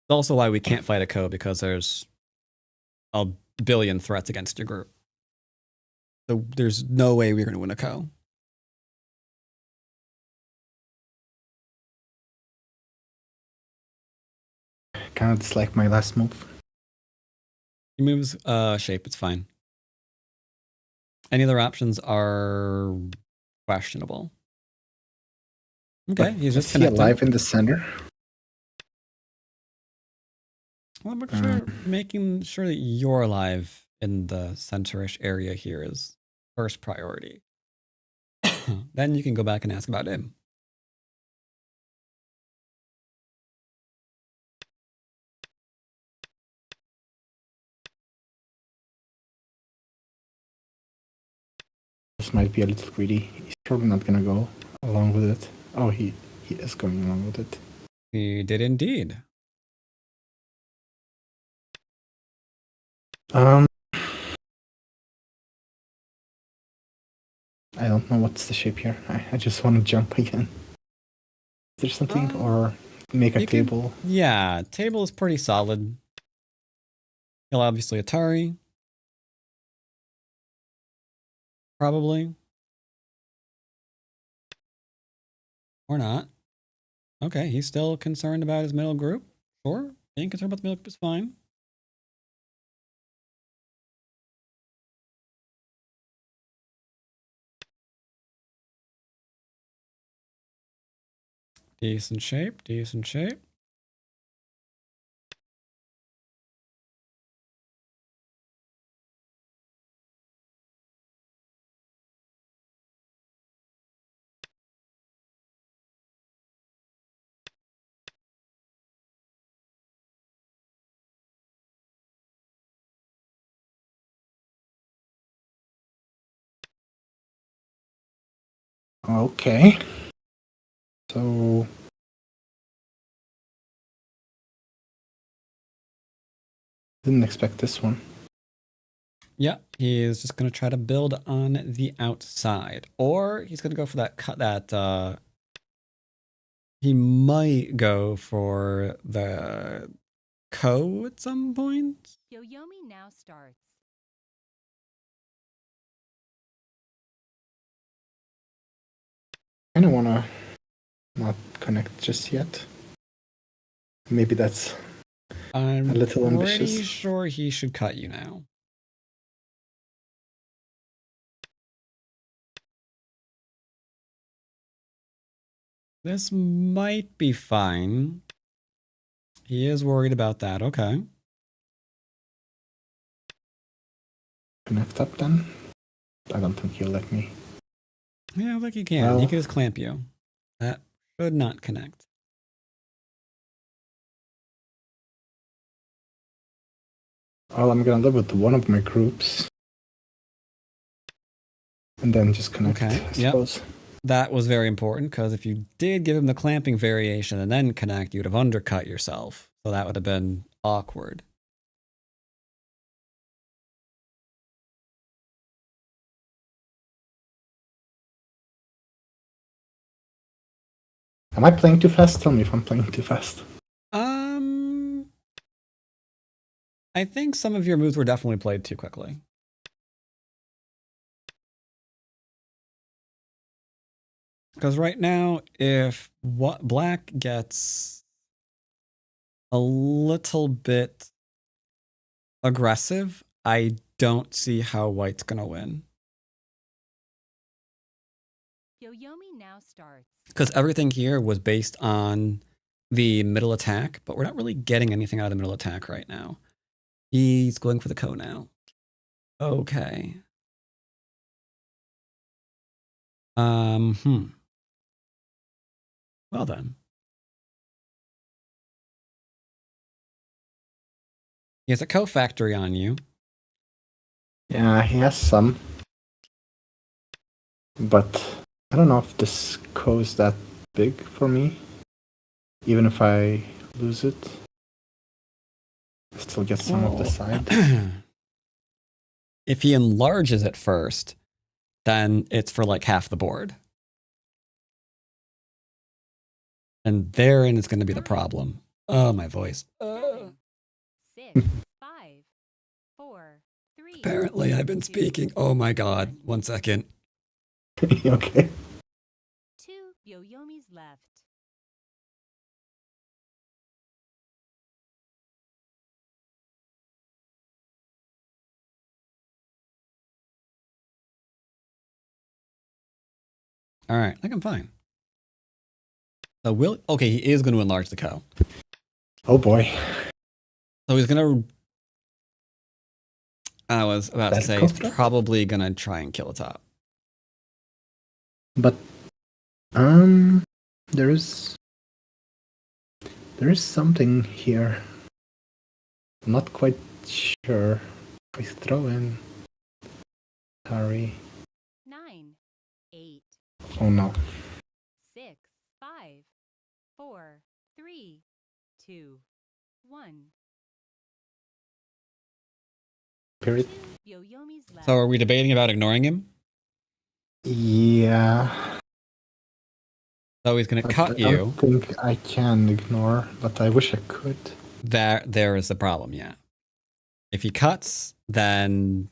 It's also why we can't fight a Ko, because there's a billion threats against your group. So there's no way we're going to win a Ko. Kind of dislike my last move. He moves shape. It's fine. Any other options are questionable. Okay, he's just Is he connecting. alive in the center? Well, I'm making sure that you're alive in the center-ish area here is first priority. Then you can go back and ask about him. This might be a little greedy. He's probably not gonna go along with it. Oh, he is going along with it. He did indeed. I don't know what's the shape here. I just want to jump again. Is there something, or make a table? Yeah, table is pretty solid. He'll obviously Atari. Probably. Or not. Okay, he's still concerned about his middle group. Sure, being concerned about the middle group is fine. Decent shape, decent shape. Okay. So didn't expect this one. Yeah, he is just going to try to build on the outside. Or he's going to go for that cut that he might go for the Ko at some point. Yoyomi now starts. I don't wanna not connect just yet. Maybe that's I'm a little pretty ambitious. sure he should cut you now. This might be fine. He is worried about that. Okay. Connect up then. I don't think he'll let me. Yeah, I think he can. Well, He can just clamp you. That should not connect. well, I'm gonna live with one of my groups. And then just connect, Okay, I yep. suppose. That was very important because if you did give him the clamping variation and then connect, you'd have undercut yourself. So that would have been awkward. Am I playing too fast? Tell me if I'm playing too fast. I think some of your moves were definitely played too quickly. Because right now, if what black gets a little bit aggressive, I don't see how white's gonna win. Yoyomi now starts. Because everything here was based on the middle attack, but we're not really getting anything out of the middle attack right now. He's going for the Ko now. Okay. Well then. He has a Ko factory on you. Yeah, he has some. But I don't know if this Ko is that big for me. Even if I lose it. I still get some of the side. If he enlarges it first, then it's for like half the board. And therein is going to be the problem. Oh, my voice. 7, 6, 5, 4, 3. Apparently, I've been 2, speaking. Oh my God. 1 second. Okay. 2 Yoyomis left. All right. I think I'm fine. So okay, he is going to enlarge the Ko. Oh boy. So he's going to, I was about to say, he's probably going to try and kill the top. But there is something here. I'm not quite sure. I throw in Harry. 9, 8, Oh no. 6, 5, 4, 3, 2, 1. Period. 2 Yoyomis left. So are we debating about ignoring him? Yeah. So he's going to But cut I you. don't think I can ignore, but I wish I could. There is the problem, yeah. If he cuts, then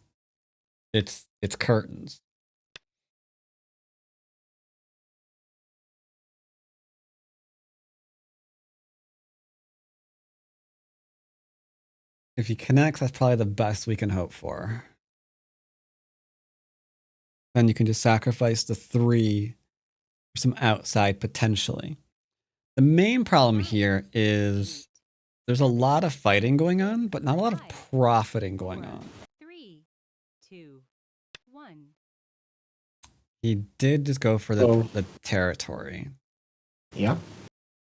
it's curtains. If he connects, that's probably the best we can hope for. Then you can just sacrifice the 3 for some outside potentially. The main problem here is there's a lot of fighting going on, but not a lot of profiting going on. 3, 2, 1. He did just go for the territory. Yeah.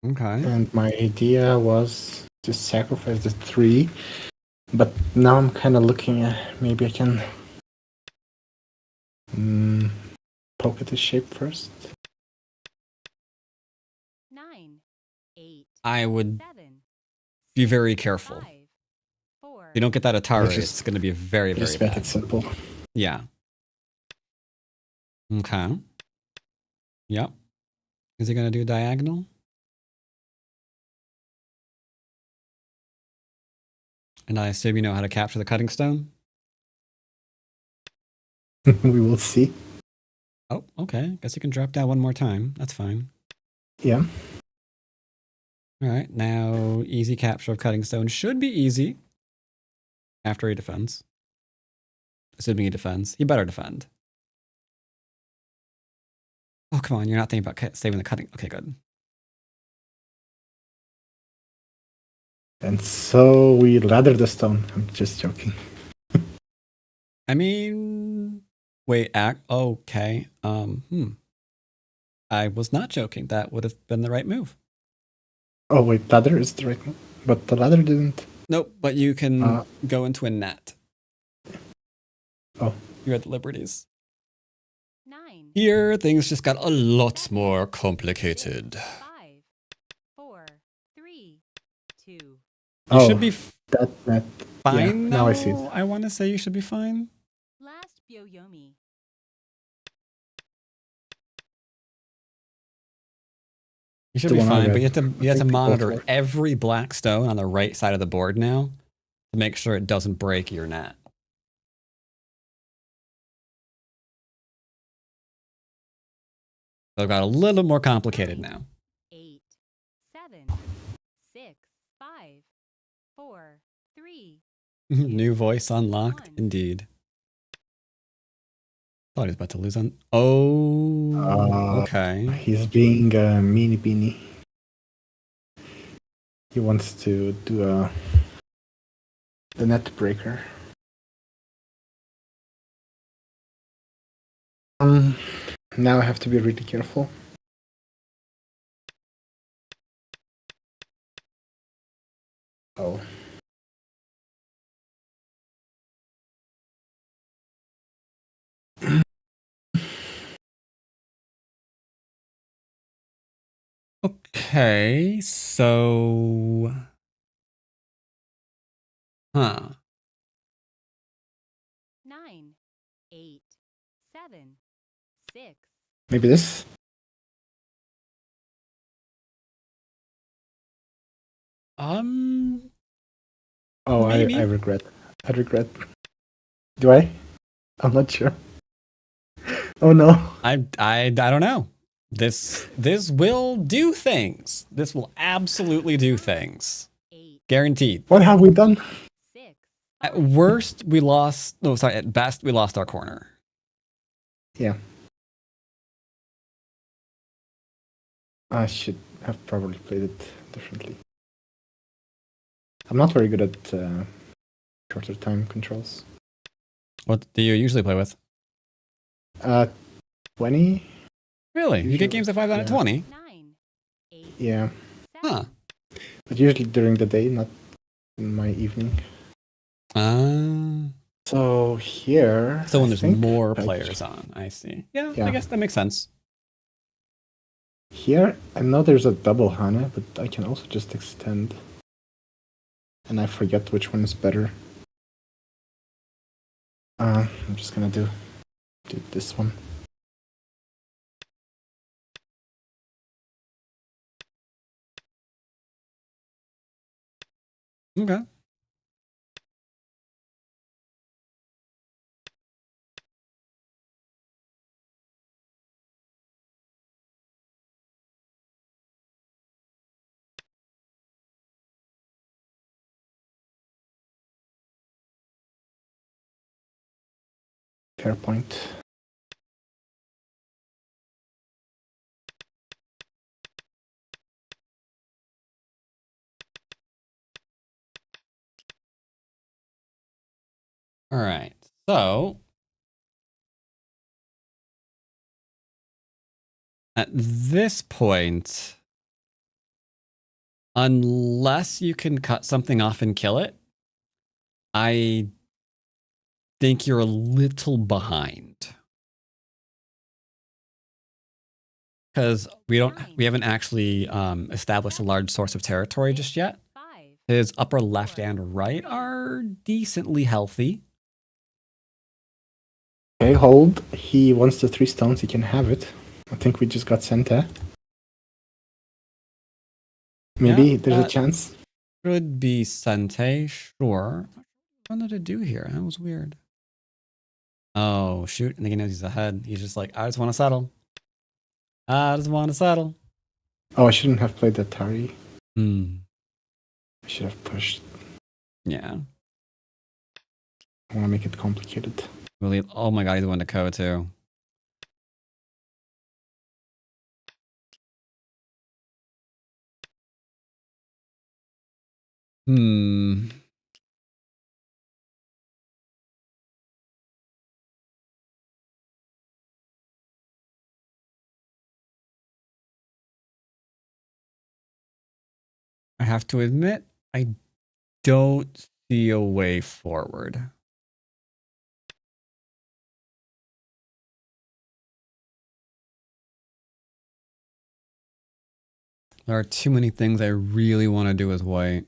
Okay. And my idea was to sacrifice the 3. But now I'm kind of looking at maybe I can poke at the shape first. 9, 8, I would 7, be very careful. 5, 4. If you don't get that Atari, just- it's going to be very, very Just make bad. it simple. Yeah. Okay. Yep. Is he going to do diagonal? And I assume you know how to capture the cutting stone? We will see. Oh, okay. Guess you can drop down one more time. That's fine. Yeah. All right. Now, easy capture of cutting stone should be easy after he defends. Assuming he defends. He better defend. Oh, come on. You're not thinking about saving the cutting. Okay, good. And so we ladder the stone. I'm just joking. I mean, wait, okay. I was not joking. That would have been the right move. Oh wait, ladder is the right one. But the ladder didn't. Nope, but you can go into a net. Oh. You had the liberties. 9. Here, things just got a lot more complicated. 5, 4, 3, 2. You should be that net. fine now now. I see it. I want to say you should be fine. Last Byoyomi. You should The be one I fine, but read. you have to I think they both monitor work. every black stone on the right side of the board now to make sure it doesn't break your net. So it got a little more complicated now. 8, 7, 6, 5, 4, 3. New voice unlocked, indeed. Thought he was about to lose on. Oh, okay. He's being a meanie beanie. He wants to do the net breaker. Now I have to be really careful. Oh. Okay, so. Huh. 9, 8, 7, 6. Maybe this? Oh, Maybe. I regret. I regret. Do I? I'm not sure. Oh no. I don't know. This will do things. This will absolutely do things. 8, Guaranteed. What have we done? 6. At worst, we lost. No, sorry. At best, we lost our corner. Yeah. I should have probably played it differently. I'm not very good at shorter time controls. What do you usually play with? 20? Really? You Usually, get games at 5 out of yeah. 20? 9, 8, Yeah. 7. Huh. But usually during the day, not in my evening. So here... So when I there's think more I- players on, I see. Yeah, Yeah. I guess that makes sense. Here, I know there's a double Hana, but I can also just extend. And I forget which one is better. I'm just gonna do this one. Okay. fair point. All right. So at this point, unless you can cut something off and kill it, I think you're a little behind. Because we haven't actually established a large source of territory just yet. 5, His upper left and right are decently healthy. Okay, hold. He wants the 3 stones. He can have it. I think we just got Senta. Maybe Yeah, there's a that chance. Could be Sente, sure. What did it do here? That was weird. Oh, shoot. And he knows he's ahead. He's just like, I just want to settle. I just want to settle. Oh, I shouldn't have played that Tari. Hmm. I should have pushed. Yeah. I want to make it complicated. Really. Oh my god, he's going to Ko too. Hmm. I have to admit, I don't see a way forward. There are too many things I really want to do with white.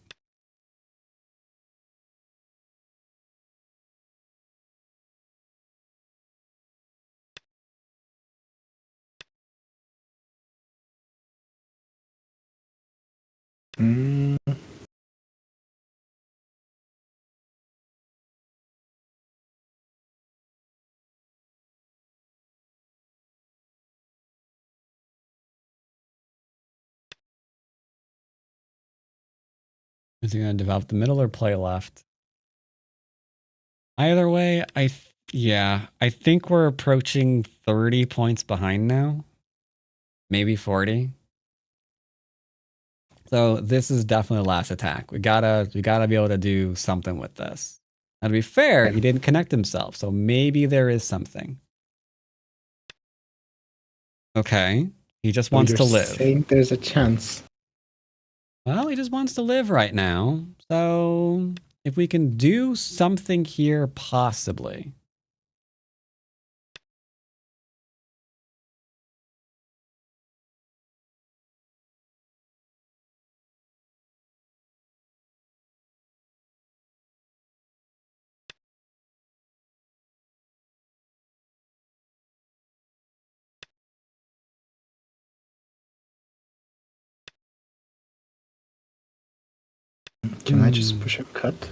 Mm. Is he going to develop the middle or play left? Either way, I think we're approaching 30 points behind now. Maybe 40. So this is definitely the last attack. We gotta be able to do something with this. Now to be fair, he didn't connect himself, so maybe there is something. Okay. He just wants to live. Saying there's a chance. Well, he just wants to live right now. So if we can do something here, possibly. Can I just push a cut?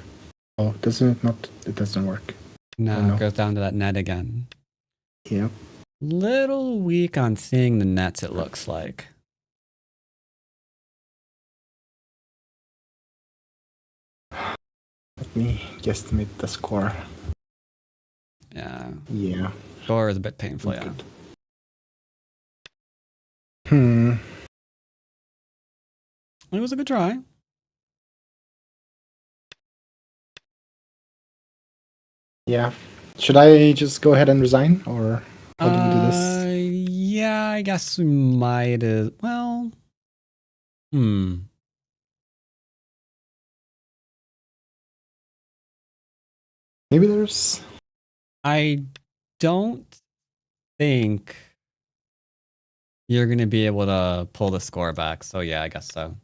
Oh, doesn't it not? It doesn't work. No, Oh, no. it goes down to that net again. Yep. Little weak on seeing the nets, it looks like. Let me guesstimate the score. Yeah. Yeah. Score is a bit painful, yeah. Good. Hmm. It was a good try. Yeah. Should I just go ahead and resign, or how do we do this? Yeah, I guess we might as well. Maybe there's. I don't think you're gonna be able to pull the score back. So yeah, I guess so.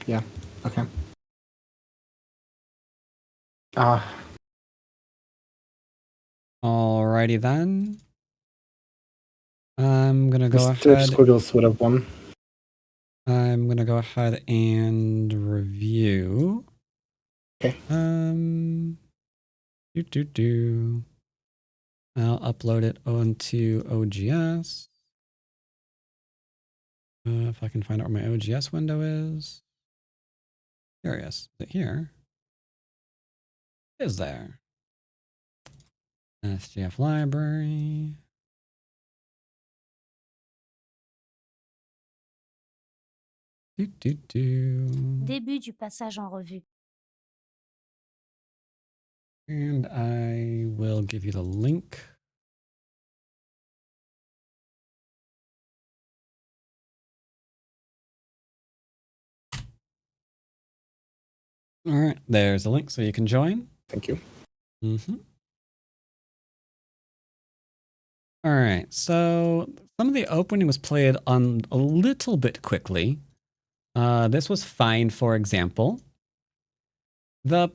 Yeah. Okay. Alrighty then. I'm gonna go Mr. ahead. Squiggles would have won. I'm gonna go ahead and review. Okay. I'll upload it onto OGS. If I can find out where my OGS window is. Curious. Is it here? Is there? SGF library. Début du passage en revue. And I will give you the link. All right, there's a link so you can join. Thank you. Mm-hmm. All right, so some of the opening was played on a little bit quickly. This was fine, for example. The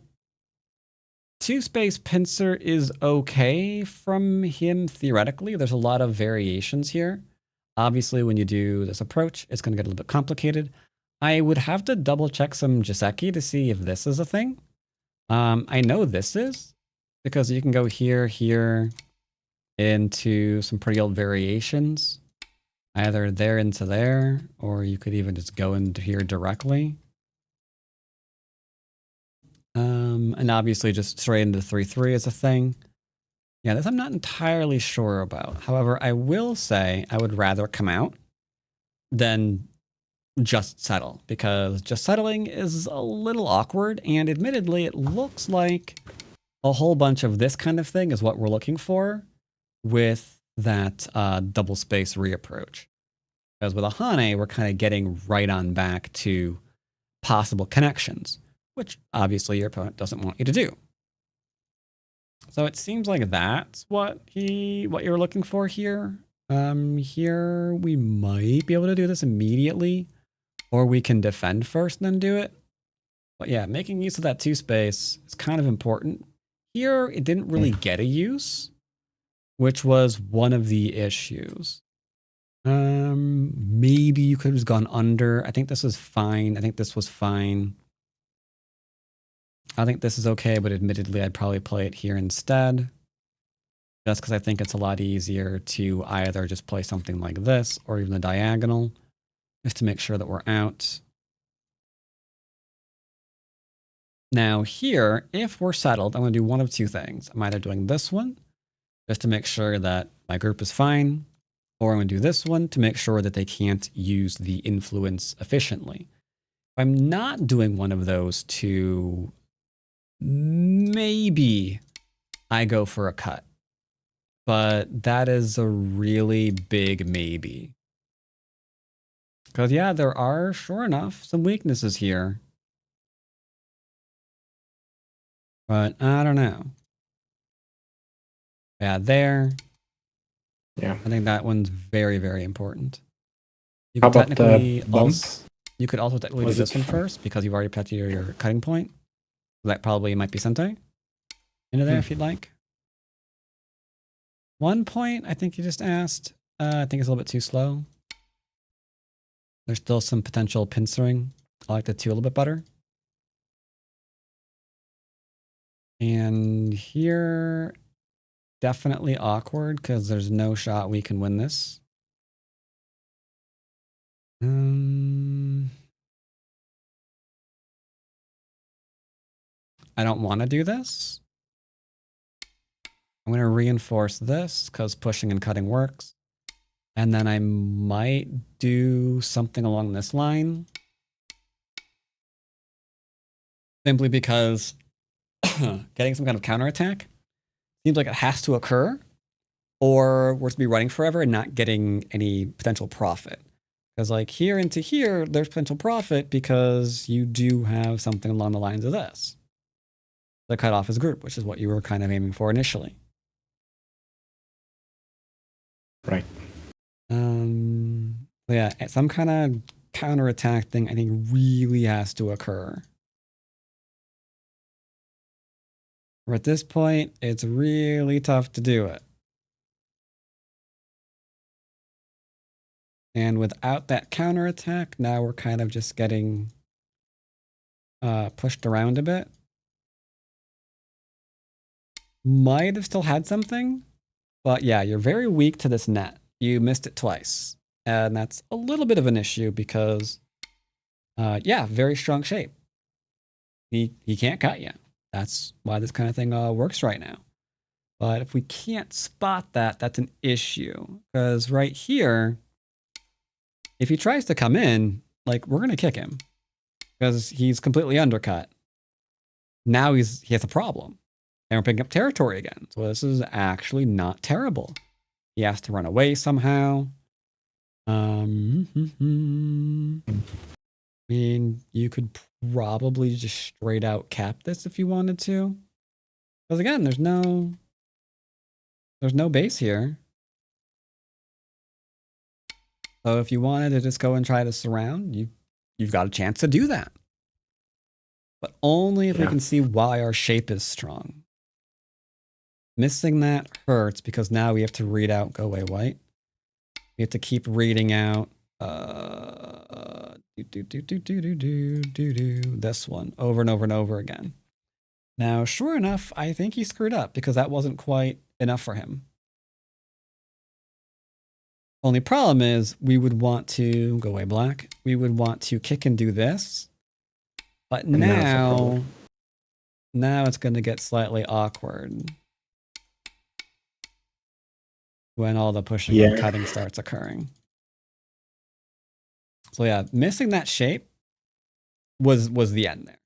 two-space pincer is okay from him theoretically. There's a lot of variations here. Obviously, when you do this approach, it's going to get a little bit complicated. I would have to double check some Jiseki to see if this is a thing. I know this is, because you can go here, into some pretty old variations. Either there into there, or you could even just go into here directly. And obviously just straight into 3-3 is a thing. Yeah, this I'm not entirely sure about. However, I will say I would rather come out than just settle, because just settling is a little awkward, and admittedly, it looks like a whole bunch of this kind of thing is what we're looking for with that double space reapproach. Because with a Hane, we're kind of getting right on back to possible connections, which obviously your opponent doesn't want you to do. So it seems like that's what you're looking for here. Here we might be able to do this immediately, or we can defend first and then do it. But yeah, making use of that 2-space is kind of important. Here, it didn't really get a use, which was one of the issues. Maybe you could have just gone under. I think this is fine. I think this was fine. I think this is okay, but admittedly, I'd probably play it here instead. Just because I think it's a lot easier to either just play something like this or even the diagonal, just to make sure that we're out. Now here, if we're settled, I'm going to do one of two things. I'm either doing this one, just to make sure that my group is fine, or I'm going to do this one to make sure that they can't use the influence efficiently. If I'm not doing one of those two, maybe I go for a cut. But that is a really big maybe. Because yeah, there are, sure enough, some weaknesses here. But I don't know. Yeah, there. Yeah. I think that one's very, very important. You How could about the bump? You could also technically do Was this it one fun? first, because you've already put your cutting point. That probably might be Sente. Into there if you'd like. 1 point, I think you just asked. I think it's a little bit too slow. There's still some potential pincering. I like the 2 a little bit better. And here, definitely awkward, because there's no shot we can win this. I don't want to do this. I'm going to reinforce this, because pushing and cutting works. And then I might do something along this line. Simply because getting some kind of counterattack seems like it has to occur, or we're to be running forever and not getting any potential profit. Because like here into here, there's potential profit because you do have something along the lines of this. The cut off his group, which is what you were kind of aiming for initially. Right. Yeah, some kind of counterattack thing I think really has to occur. Or at this point, it's really tough to do it. And without that counterattack, now we're kind of just getting pushed around a bit. Might have still had something, but yeah, you're very weak to this net. You missed it twice. And that's a little bit of an issue because, yeah, very strong shape. He can't cut you. That's why this kind of thing works right now. But if we can't spot that, that's an issue. Because right here, if he tries to come in, like, we're going to kick him. Because he's completely undercut. Now he has a problem. And we're picking up territory again. So this is actually not terrible. He has to run away somehow. I mean, you could probably just straight out cap this if you wanted to. Because again, there's no base here. So if you wanted to just go and try to surround, you've got a chance to do that. But only if we can see why our shape is strong. Missing that hurts because now we have to read out go away white. We have to keep reading out this one over and over and over again. Now, sure enough, I think he screwed up because that wasn't quite enough for him. Only problem is we would want to go away black. We would want to kick and do this. But now it's going to get slightly awkward when all the pushing and cutting starts occurring. So yeah, missing that shape was the end there.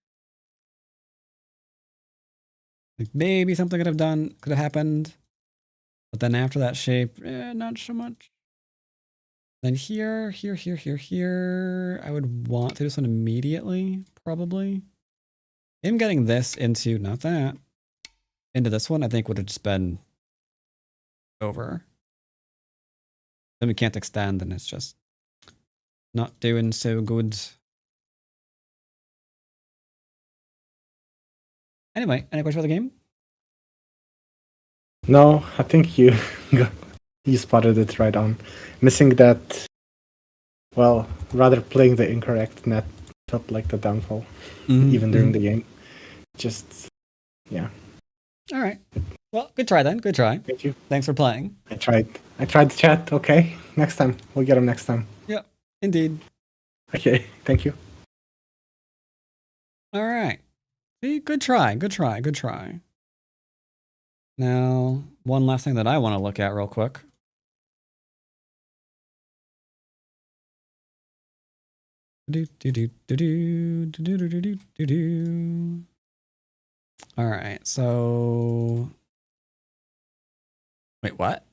Like maybe something could have happened, but then after that shape, not so much. Then here, I would want to do this one immediately, probably. Him getting this into, not that, into this one, I think would have just been over. Then we can't extend, and it's just not doing so good. Anyway, any questions about the game? No, I think you spotted it right on. Missing that, well, rather playing the incorrect net felt like the downfall, even during the game. Just, yeah. All right. Well, good try then. Good try. Thank you. Thanks for playing. I tried the chat. Okay, next time. We'll get him next time. Yeah, indeed. Okay, thank you. All right. See, good try. Now, one last thing that I want to look at real quick. All right, so wait, what?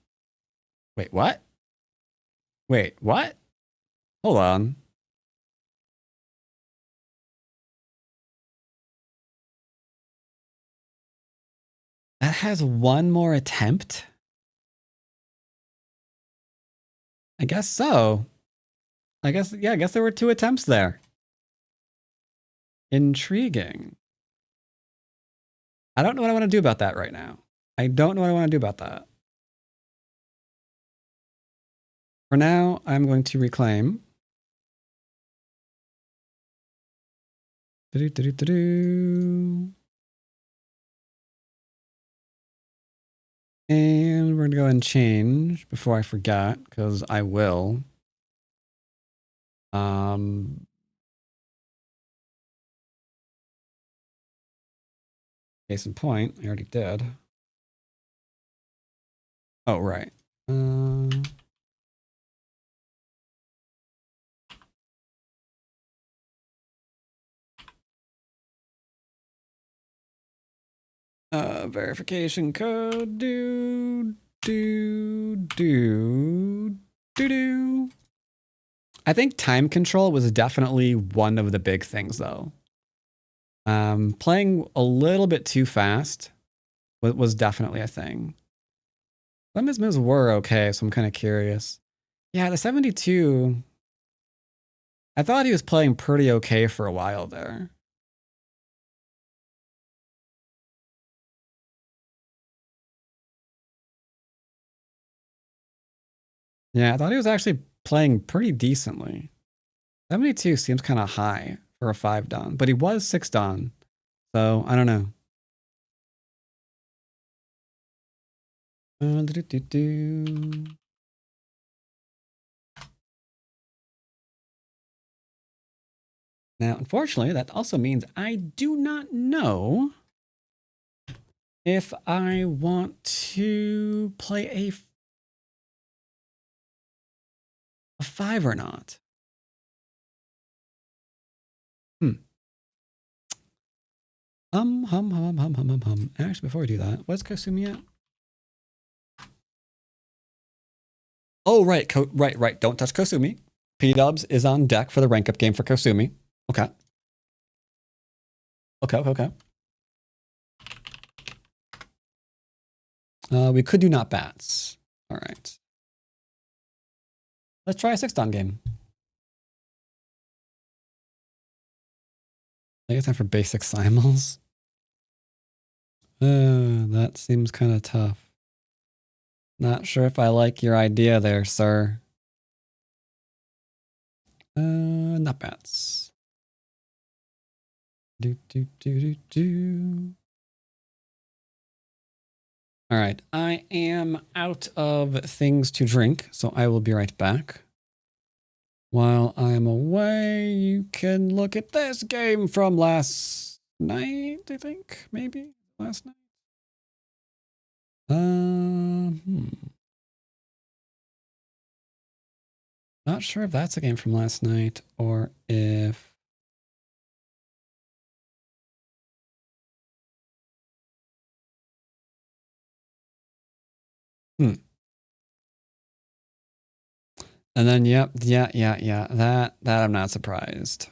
Hold on. That has one more attempt? I guess so. I guess there were 2 attempts there. Intriguing. I don't know what I want to do about that right now. For now, I'm going to reclaim. And we're going to go and change before I forget, because I will. Case in point, I already did. Oh, right. Verification code. I think time control was definitely one of the big things, though. Playing a little bit too fast was definitely a thing. Some of his moves were okay, so I'm kind of curious. Yeah, the 72. I thought he was playing pretty okay for a while there. Yeah, I thought he was actually playing pretty decently. 72 seems kind of high for a 5 Dan, but he was 6 Dan, so I don't know. Now, unfortunately, that also means I do not know if I want to play a 5 or not. Actually, before we do that, what's Kosumi at? Oh, right. Right. Don't touch Kosumi. P-Dubs is on deck for the rank up game for Kosumi. Okay. Okay. We could do not bats. All right. Let's try a 6-don game. I think it's time for basic simuls. That seems kind of tough. Not sure if I like your idea there, sir. Not bats. Do. All right, I am out of things to drink, so I will be right back. While I'm away, you can look at this game from last night, I think, maybe last night. Not sure if that's a game from last night or if... And then, yep, yeah. That I'm not surprised.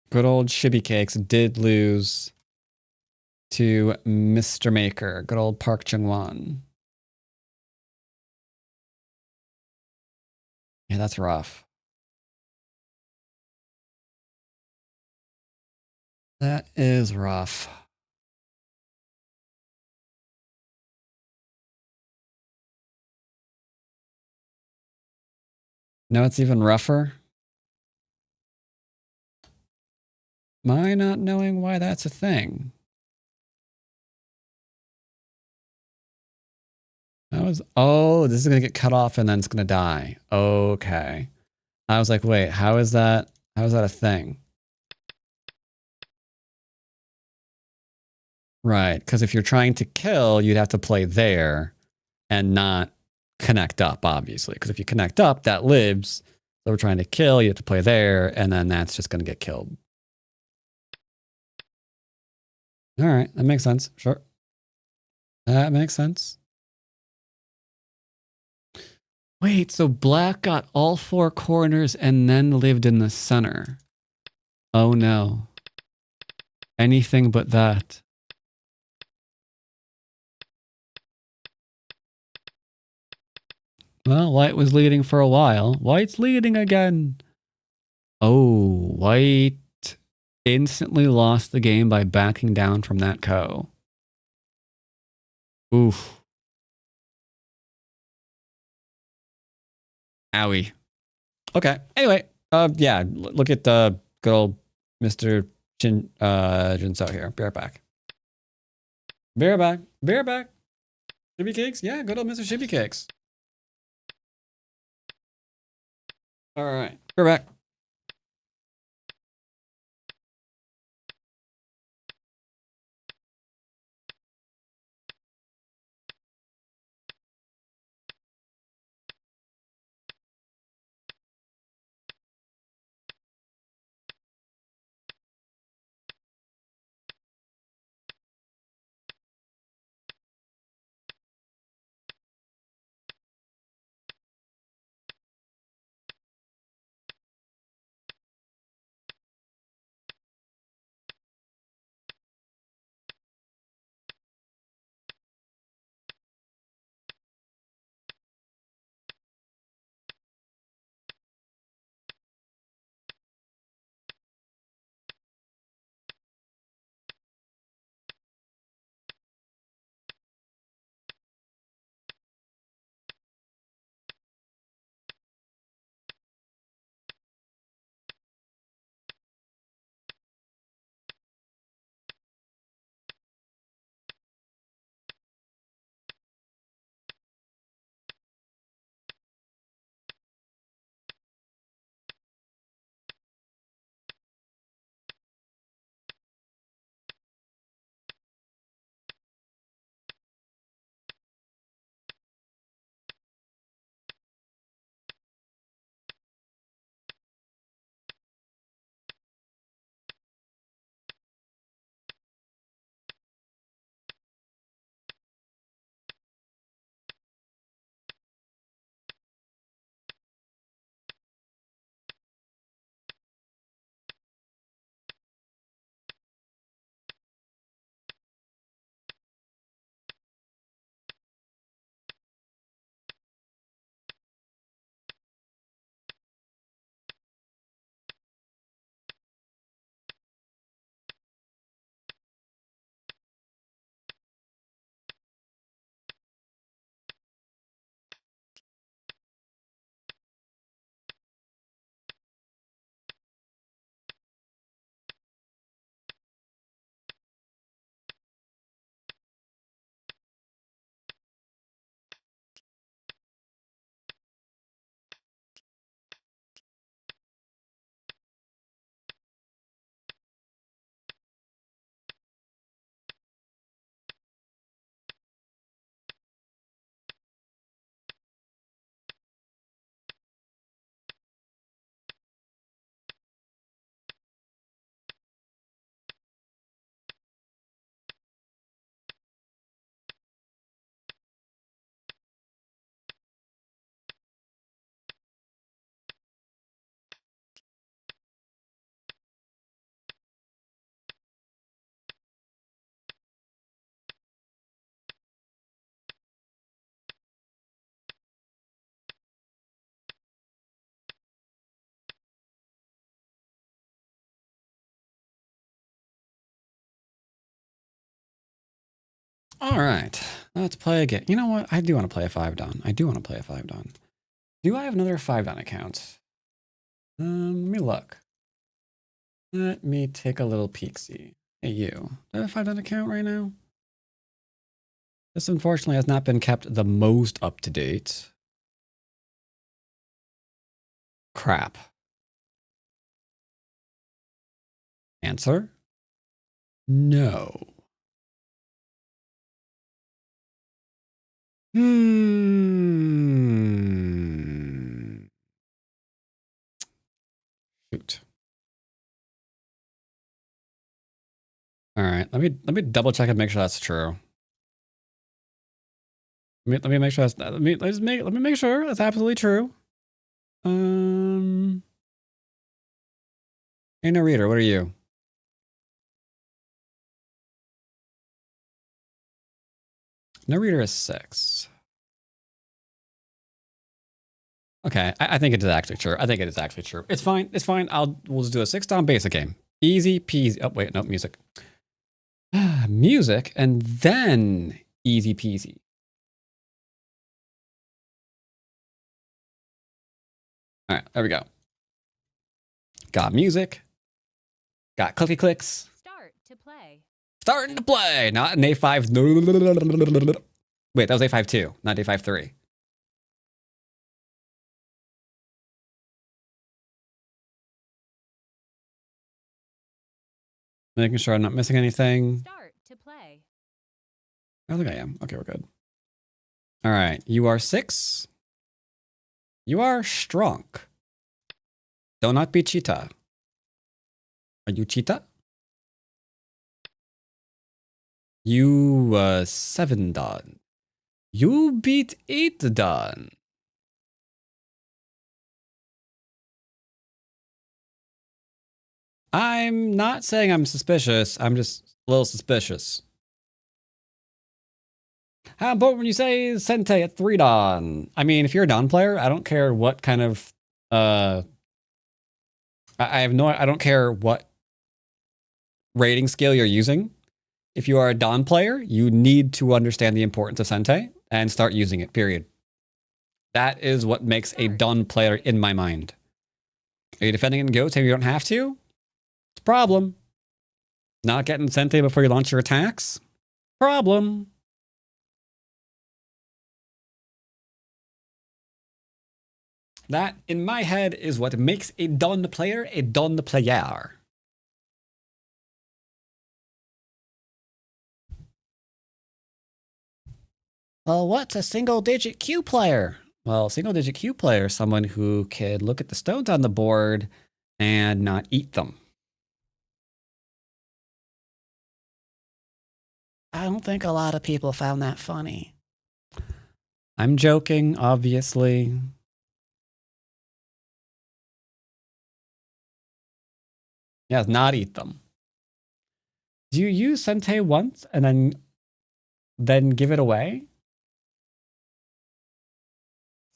Good old Shibby Cakes did lose to Mr. Maker. Good old Park Chung-won. Yeah, that's rough. That is rough. No, it's even rougher. My not knowing why that's a thing. Oh, this is going to get cut off and then it's going to die. Okay. I was like, wait, how is that a thing? Right, because if you're trying to kill, you'd have to play there and not connect up, obviously. Because if you connect up, that lives. So we're trying to kill, you have to play there, and then that's just going to get killed. All right, that makes sense. Sure. That makes sense. Wait, so black got all 4 corners and then lived in the center. Oh no. Anything but that. Well, white was leading for a while. White's leading again. Oh, white instantly lost the game by backing down from that co. Oof. Owie. Okay. Anyway, yeah, look at good old Mr. Jinso here. Be right back. Be right back. Shibby Cakes? Yeah, good old Mr. Shibby Cakes. All right. Be right back. All right, let's play again. You know what? I do want to play a 5 Don. I do want to play a 5 Don. Do I have another 5 Don account? Let me look. Let me take a little peek-see. Hey, you. Do I have a 5 Don account right now? This unfortunately has not been kept the most up to date. Crap. Answer? No. Shoot. All right, let me double check and make sure that's true. Let me make sure that's let me make sure that's absolutely true. Hey, no reader, what are you? No reader is 6. Okay, I think it is actually true. I think it is actually true. It's fine. It's fine. We'll just do a 6 Don basic game. Easy peasy. Oh wait, no music. Music and then easy peasy. All right, there we go. Got music. Got clicky clicks. Start to play. Starting to play. Not an A5. Wait, that was A5 2, not A5 3. Making sure I'm not missing anything. Start to play. I think I am. Okay, we're good. All right. You are 6. You are strong. Do not be cheetah. Are you cheetah? You 7 Don. You beat 8 Don. I'm not saying I'm suspicious. I'm just a little suspicious. How about when you say Sente at 3 Don? I mean, if you're a Don player, I don't care what kind of I don't care what rating scale you're using. If you are a Don player, you need to understand the importance of Sente and start using it, period. That is what makes a Don player in my mind. Are you defending in Go saying you don't have to? It's a problem. Not getting Sente before you launch your attacks? Problem. That, in my head, is what makes a Don player a Don player. Well, what's a single-digit Q player? Well, single-digit Q player is someone who can look at the stones on the board and not eat them. I don't think a lot of people found that funny. I'm joking, obviously. Yeah, not eat them. Do you use Sente once and then give it away?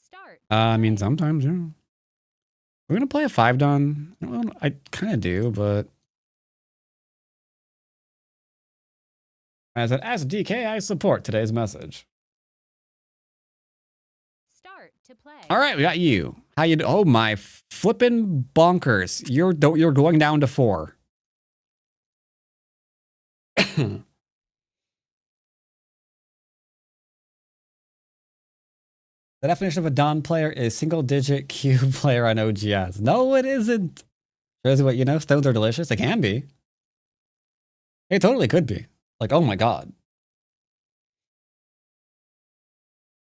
Start. I mean, sometimes, yeah. We're gonna play a 5 Don. Well, I kind of do, but as a DK, I support today's message. Start to play. All right, we got you. How you do? Oh my flippin' bonkers! You're going down to 4. The definition of a Don player is single-digit Q player on OGS. No, it isn't. Shows you what you know. Stones are delicious. It can be. It totally could be. Like, oh my god.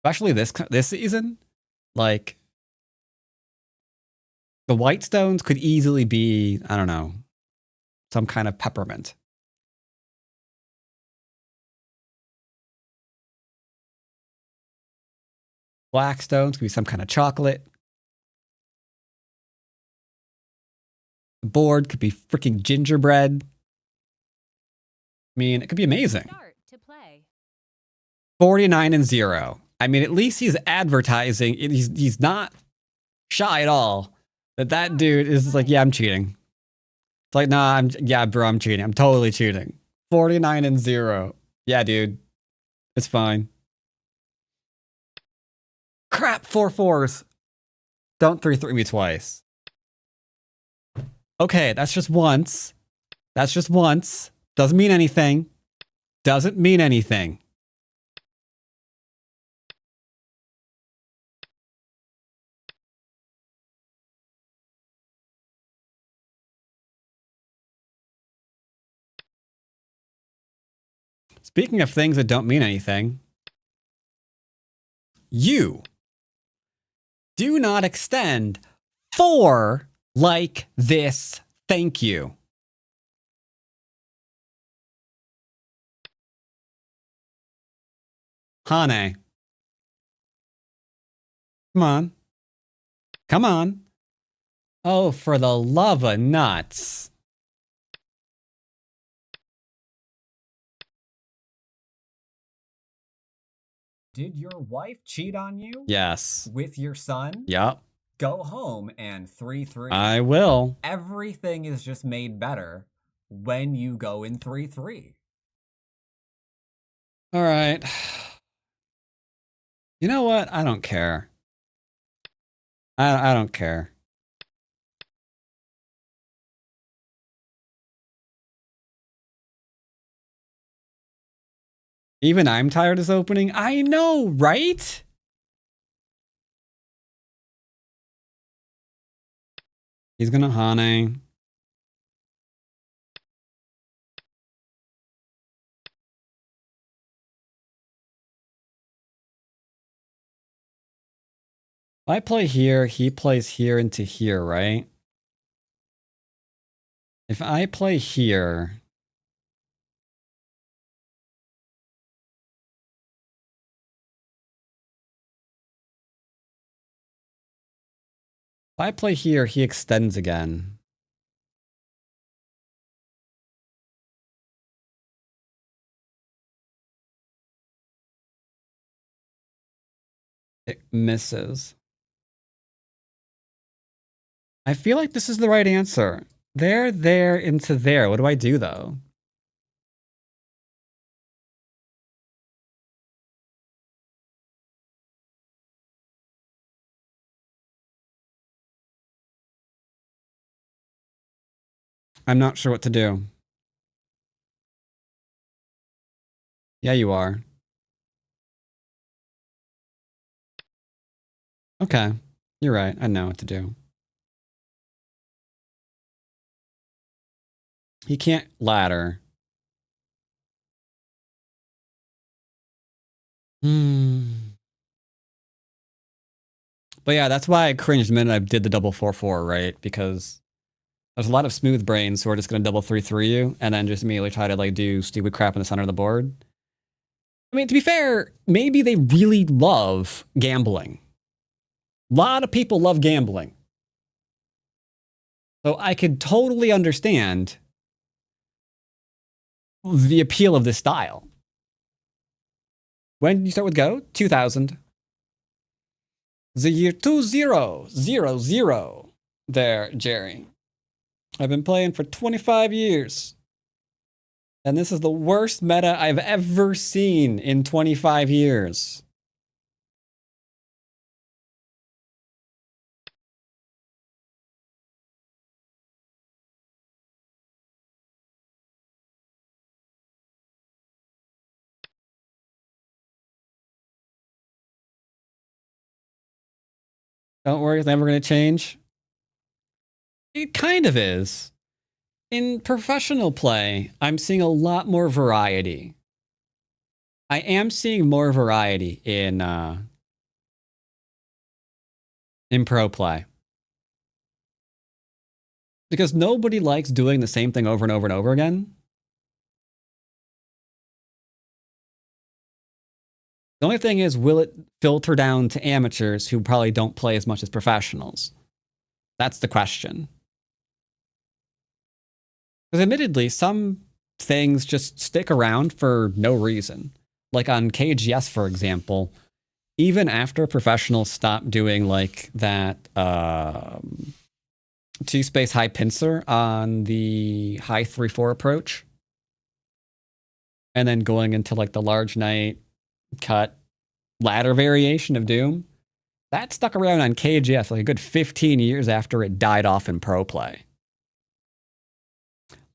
Especially this season, like the white stones could easily be, I don't know, some kind of peppermint. Black stones could be some kind of chocolate. The board could be freaking gingerbread. I mean, it could be amazing. Start to play. 49-0. I mean, at least he's advertising. He's not shy at all. That dude is like, yeah, I'm cheating. It's like, nah, bro, I'm cheating. I'm totally cheating. 49-0. Yeah, dude. It's fine. Crap, 4-4s. Don't 3-3 me twice. Okay, that's just once. That's just once. Doesn't mean anything. Doesn't mean anything. Speaking of things that don't mean anything, you do not extend 4 like this. Thank you. Hane. Come on. Come on. Oh, for the love of nuts. Did your wife cheat on you? Yes. With your son? Yep. Go home and 3-3. I will. Everything is just made better when you go in 3-3. All right. You know what? I don't care. I don't care. Even I'm tired of this opening. I know, right? He's gonna Hane. If I play here, he plays here into here, right? If I play here... If I play here, he extends again. It misses. I feel like this is the right answer. There, into there. What do I do, though? I'm not sure what to do. Yeah, you are. Okay. You're right. I know what to do. He can't ladder. But yeah, that's why I cringed the minute I did the double 4-4, right? Because there's a lot of smooth brains who are just going to double 3-3 you and then just immediately try to like do stupid crap in the center of the board. I mean, to be fair, maybe they really love gambling. A lot of people love gambling. So I could totally understand the appeal of this style. When did you start with Go? 2000. The year 2000 there, Jerry. I've been playing for 25 years. And this is the worst meta I've ever seen in 25 years. Don't worry, it's never going to change. It kind of is. In professional play, I'm seeing a lot more variety. I am seeing more variety in pro play. Because nobody likes doing the same thing over and over and over again. The only thing is, will it filter down to amateurs who probably don't play as much as professionals? That's the question. Because admittedly, some things just stick around for no reason. Like on KGS, for example, even after professionals stop doing like that 2-space high pincer on the high 3-4 approach, and then going into like the large knight cut. Ladder variation of Doom. That stuck around on KGS like a good 15 years after it died off in pro play.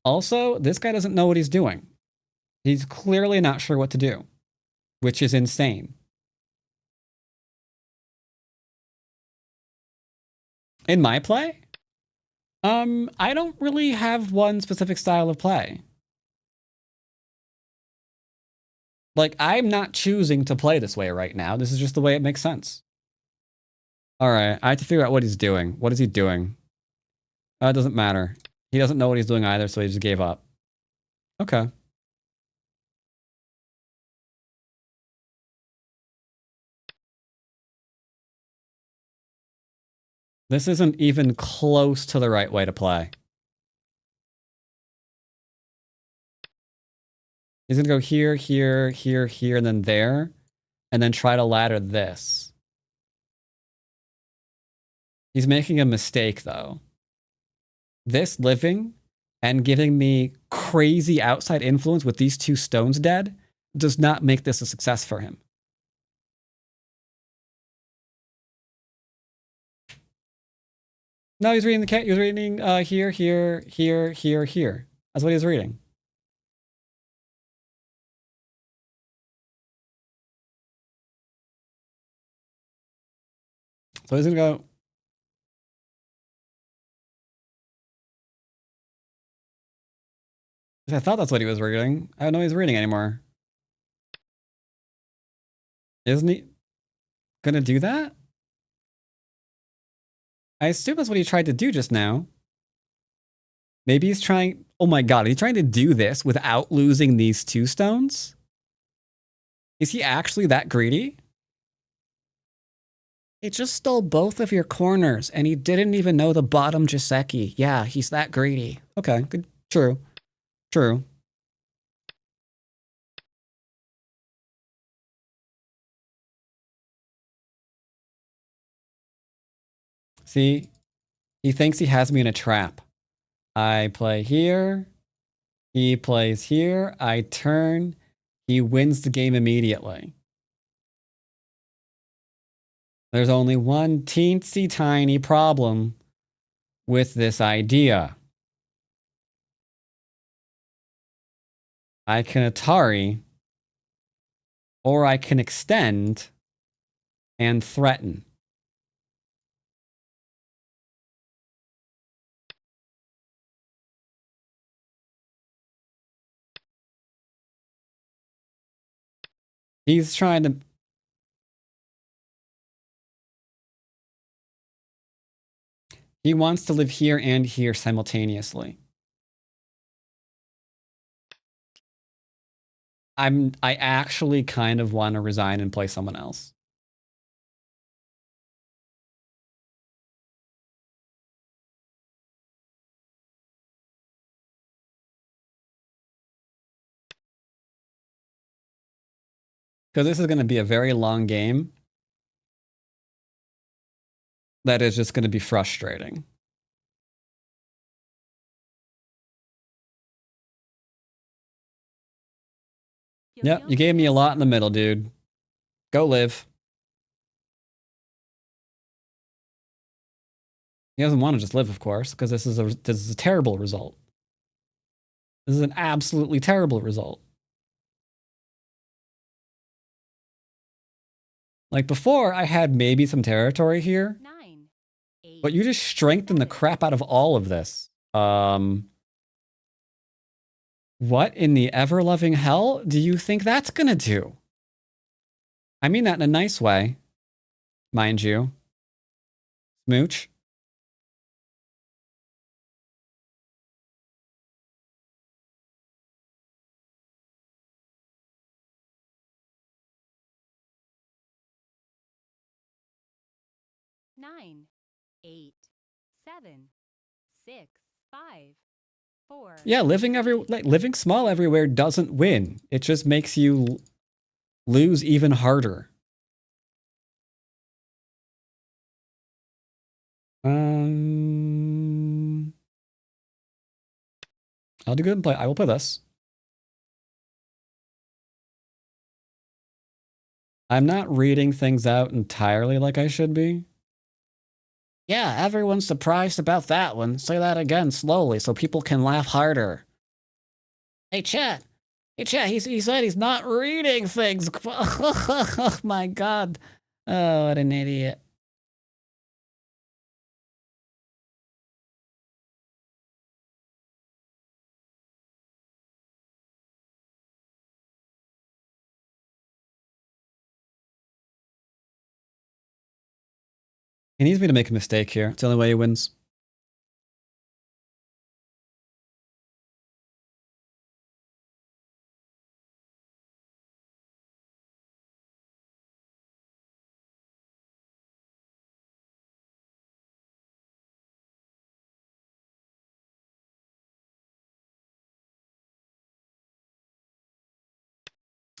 Also, this guy doesn't know what he's doing. He's clearly not sure what to do, which is insane. In my play, I don't really have one specific style of play. Like, I'm not choosing to play this way right now. This is just the way it makes sense. All right, I have to figure out what he's doing. What is he doing? It doesn't matter. He doesn't know what he's doing either, so he just gave up. Okay. This isn't even close to the right way to play. He's going to go here, here, here, here, and then there, and then try to ladder this. He's making a mistake, though. This living and giving me crazy outside influence with these two stones dead does not make this a success for him. No, he's reading the cat. He was reading here, here, here, here, here. That's what he was reading. So he's gonna go. I thought that's what he was reading. I don't know he's reading anymore. Isn't he gonna do that? I assume that's what he tried to do just now. Maybe he's trying... Oh my god, he's trying to do this without losing these two stones? Is he actually that greedy? He just stole both of your corners, and he didn't even know the bottom Joseki. Yeah, he's that greedy. Okay, good. True. True. See? He thinks he has me in a trap. I play here. He plays here. I turn. He wins the game immediately. There's only one teensy tiny problem with this idea. I can Atari, or I can extend and threaten. He's trying to... He wants to live here and here simultaneously. I actually kind of want to resign and play someone else. Because this is going to be a very long game that is just going to be frustrating. Yep, you gave me a lot in the middle, dude. Go live. He doesn't want to just live, of course, because this is a terrible result. This is an absolutely terrible result. Like before, I had maybe some territory here. 9, 8, But you just strengthened the crap out of all of this. What in the ever-loving hell do you think that's gonna do? I mean that in a nice way, mind you. Smooch. Nine, 8, 7, 6, 5, 4. Yeah, living small everywhere doesn't win. It just makes you lose even harder. I'll do good and play. I will play this. I'm not reading things out entirely like I should be. Yeah, everyone's surprised about that one. Say that again slowly so people can laugh harder. Hey, chat. Hey, chat, he said he's not reading things. Oh, my God. Oh, what an idiot. He needs me to make a mistake here. It's the only way he wins.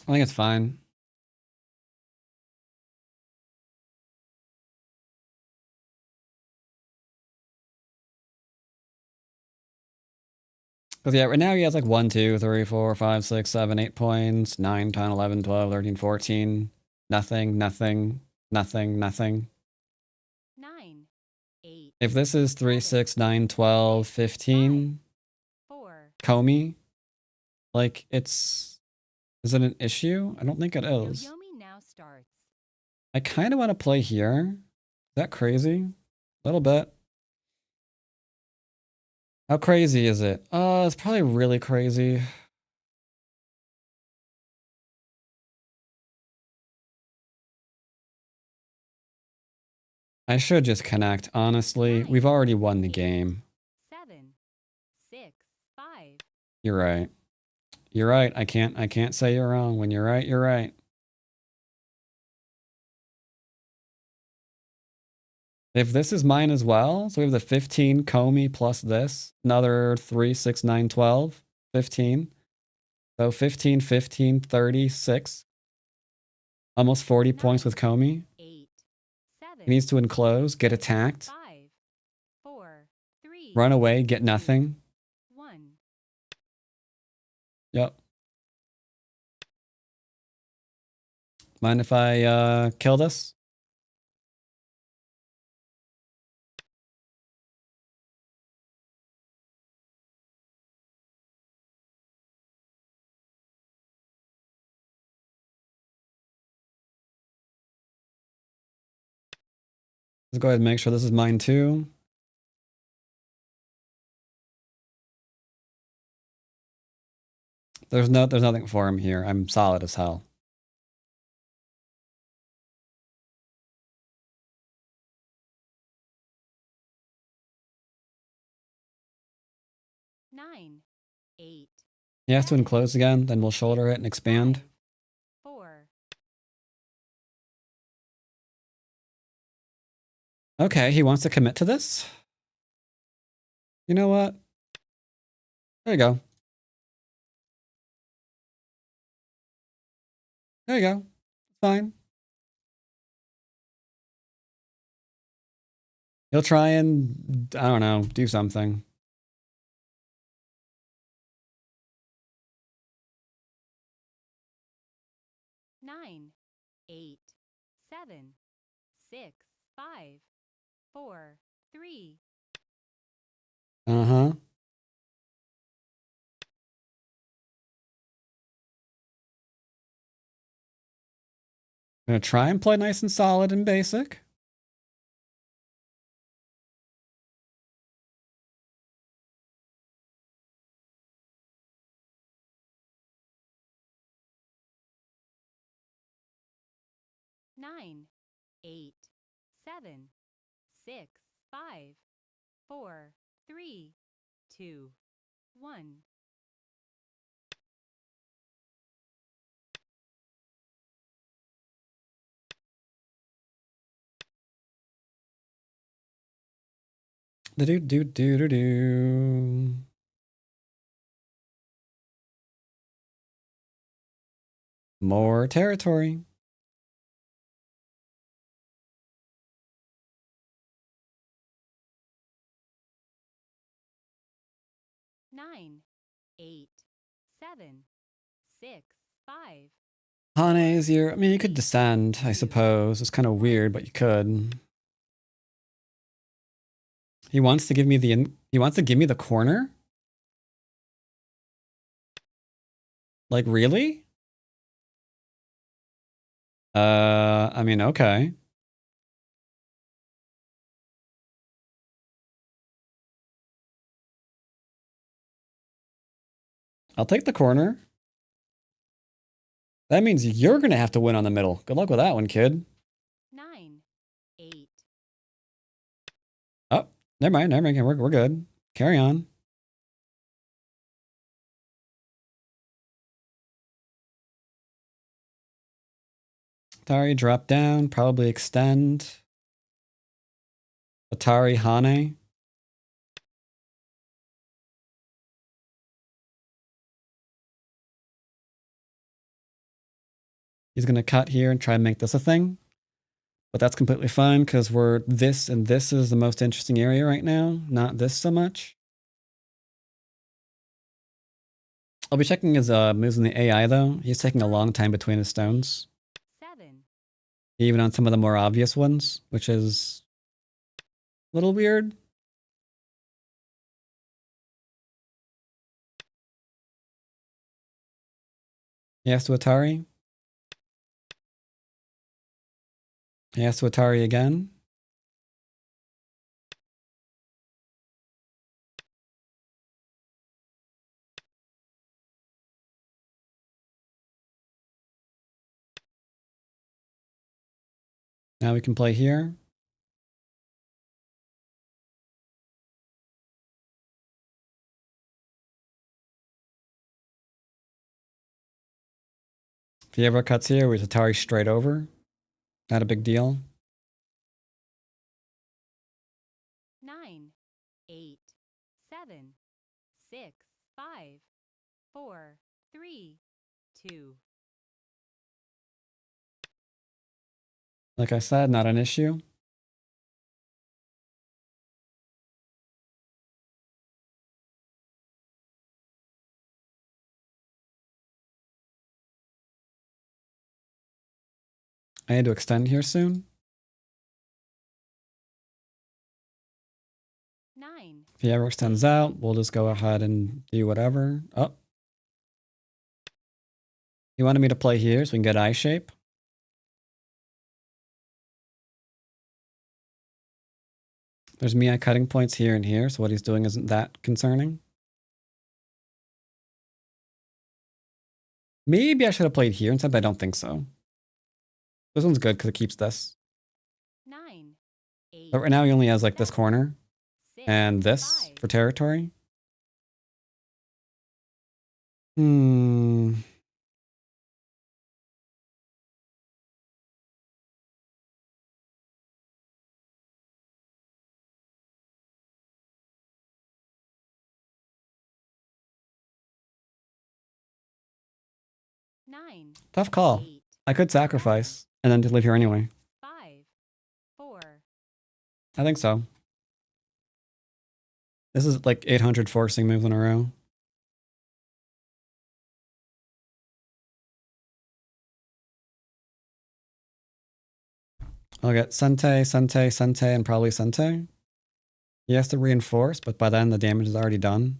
I think it's fine. Because yeah, right now he has like 1, 2, 3, 4, 5, 6, 7, 8 points. 9, 10, 11, 12, 13, 14. Nothing, nothing, nothing, nothing. 9, 8. If this is 3, 6, 9, 12, 15, 4. Comey, like is it an issue? I don't think it is. Yoyomi now starts. I kind of want to play here. Is that crazy? A little bit. How crazy is it? It's probably really crazy. I should just connect, honestly. We've already won the game. 7, 6, 5. You're right. You're right. I can't say you're wrong. When you're right, you're right. If this is mine as well, so we have the 15 Comey plus this, another 3, 6, 9, 12, 15. So 15, 15, 36. Almost 40 points with Comey. 8, 7. He needs to enclose, get attacked, 5, 4, 3. run away, get nothing. 1. Yep. Mind if I kill this? Let's go ahead and make sure this is mine too. There's nothing for him here. I'm solid as hell. Nine, 8. He has to enclose again, then we'll shoulder it and expand. 5, 4. Okay, he wants to commit to this. You know what? There you go. There you go. Fine. He'll try and, I don't know, do something. Nine, 8, 7, 6, 5, 4, 3. Uh-huh. Gonna try and play nice and solid and basic. Nine, 8, 7, 6, 5, 4, 3, 2, 1. Do. More territory. Nine, 8, 7, 6, 5, Hane is your. I mean, you could descend, I suppose. It's kind of weird, but you could. He wants to give me the. He wants to give me the corner. Like really? I mean, okay. I'll take the corner. That means you're gonna have to win on the middle. Good luck with that one, kid. 9, 8, Oh, never mind. Never mind. We're good. Carry on. Atari drop down. Probably extend. Atari Hane. He's gonna cut here and try and make this a thing. But that's completely fine because we're this and this is the most interesting area right now. Not this so much. I'll be checking his moves in the AI though. He's taking a long time between his stones. 7, Even on some of the more obvious ones, which is a little weird. Yes to Atari. Yes to Atari again. Now we can play here. If he ever cuts here with Atari straight over, not a big deal. 9, 8, 7, 6, 5, 4, 3, 2. Like I said, not an issue. I need to extend here soon. 9, If he ever extends out, we'll just go ahead and do whatever. Oh. He wanted me to play here so we can get eye shape. There's Mii cutting points here and here, so what he's doing isn't that concerning. Maybe I should have played here instead, but I don't think so. This one's good because it keeps this. 9, 8. But right now he only has like this 7, corner 6, and this 5. for territory. Nine, Tough call. 8, I could sacrifice and then just live here anyway. 5, 4. I think so. This is like 800 forcing moves in a row. I'll get Sente, Sente, Sente, and probably Sente. He has to reinforce, but by then the damage is already done.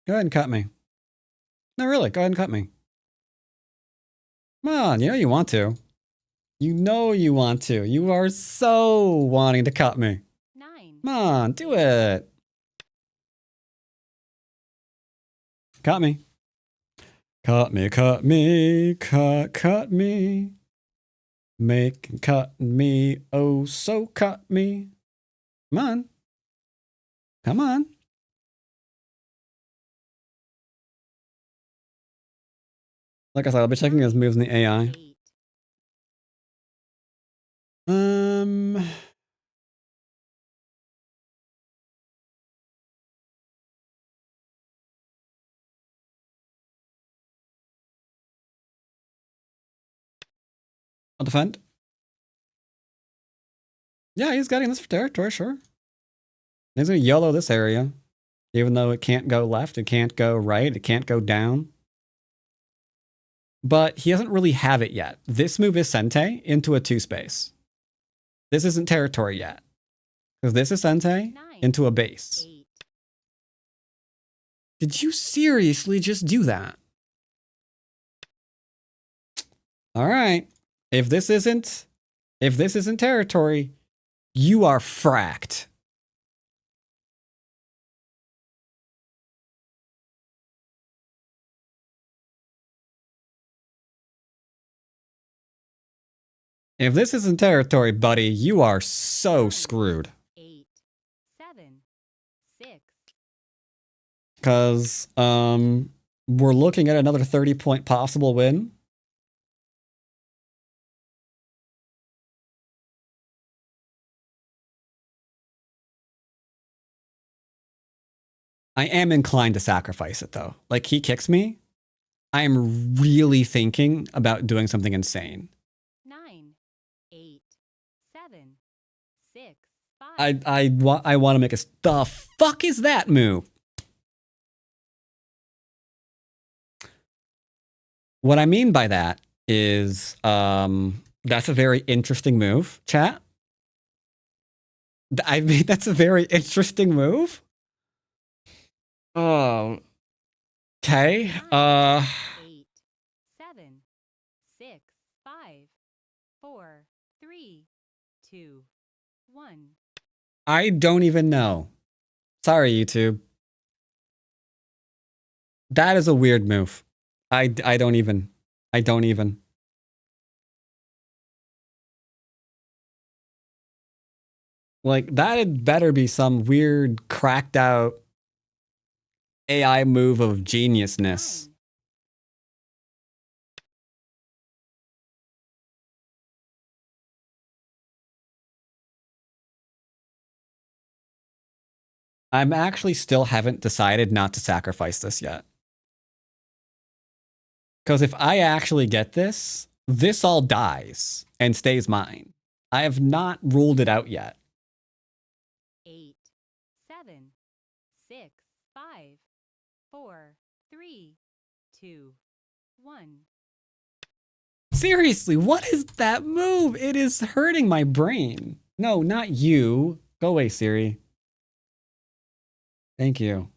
Go ahead and cut me. No, really, go ahead and cut me. Come on, you know you want to. You know you want to. You are so wanting to cut me. 9, Come on, do it. Cut me. Cut me, cut me, cut me. Make cut me, oh so cut me. Come on. Come on. Like I said, I'll be checking his moves in the AI. 8. I'll defend. Yeah, he's getting this for territory, sure. He's going to YOLO this area. Even though it can't go left, it can't go right, it can't go down. But he doesn't really have it yet. This move is Sente into a 2-space. This isn't territory yet. Because this is Sente 9, into a base. 8, Did you seriously just do that? All right. If this isn't territory, you are fracked. If this isn't territory, buddy, you are so screwed. 8, 7, 6, Because we're looking at another 30-point possible win. I am inclined to sacrifice it, though. Like, he kicks me, I'm really thinking about doing something insane. 9, 8, 7, 6, 5. I want to make a... The fuck is that move? What I mean by that is, that's a very interesting move, chat. I mean, that's a very interesting move. Oh. Okay. 8, 7, 6, 5, 4, 3, 2, 1. I don't even know. Sorry, YouTube. That is a weird move. I don't even. Like, that had better be some weird, cracked out AI move of geniusness. 9, I'm actually still haven't decided not to sacrifice this yet. Because if I actually get this, this all dies and stays mine. I have not ruled it out yet. 8, 7, 6, 5, 4, 3, 2, 1. Seriously, what is that move? It is hurting my brain. No, not you. Go away, Siri. Thank you.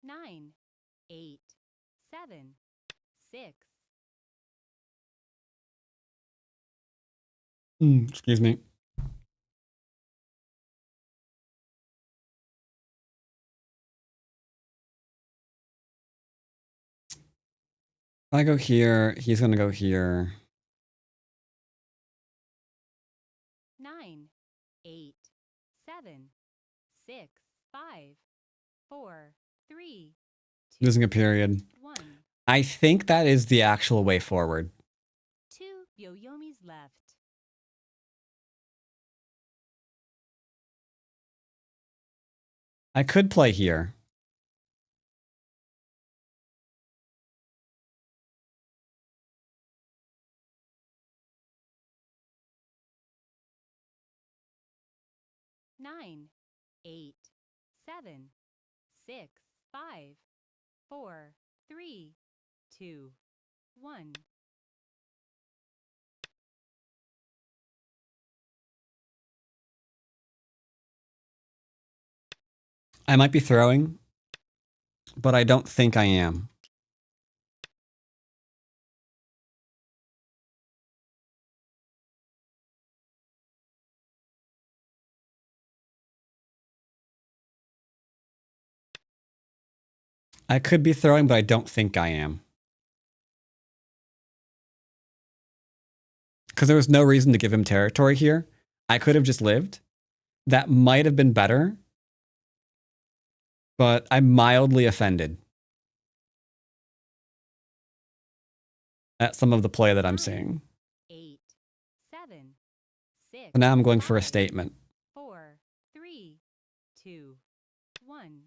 Nine, 8, 7, 6. Excuse me. If I go here, he's gonna go here. 9, 8, 7, 6, 5, 4, 3, 2, Losing a period. 1. I think that is the actual way forward. 2 Yoyomis left. I could play here. Nine, 8, 7, 6, 5, 4, 3, 2, 1. I might be throwing, but I don't think I am. I could be throwing, but I don't think I am. Because there was no reason to give him territory here. I could have just lived. That might have been better. But I'm mildly offended at some of the play that I'm seeing. 8, So now I'm going for a statement. 4, 3, 2, 1.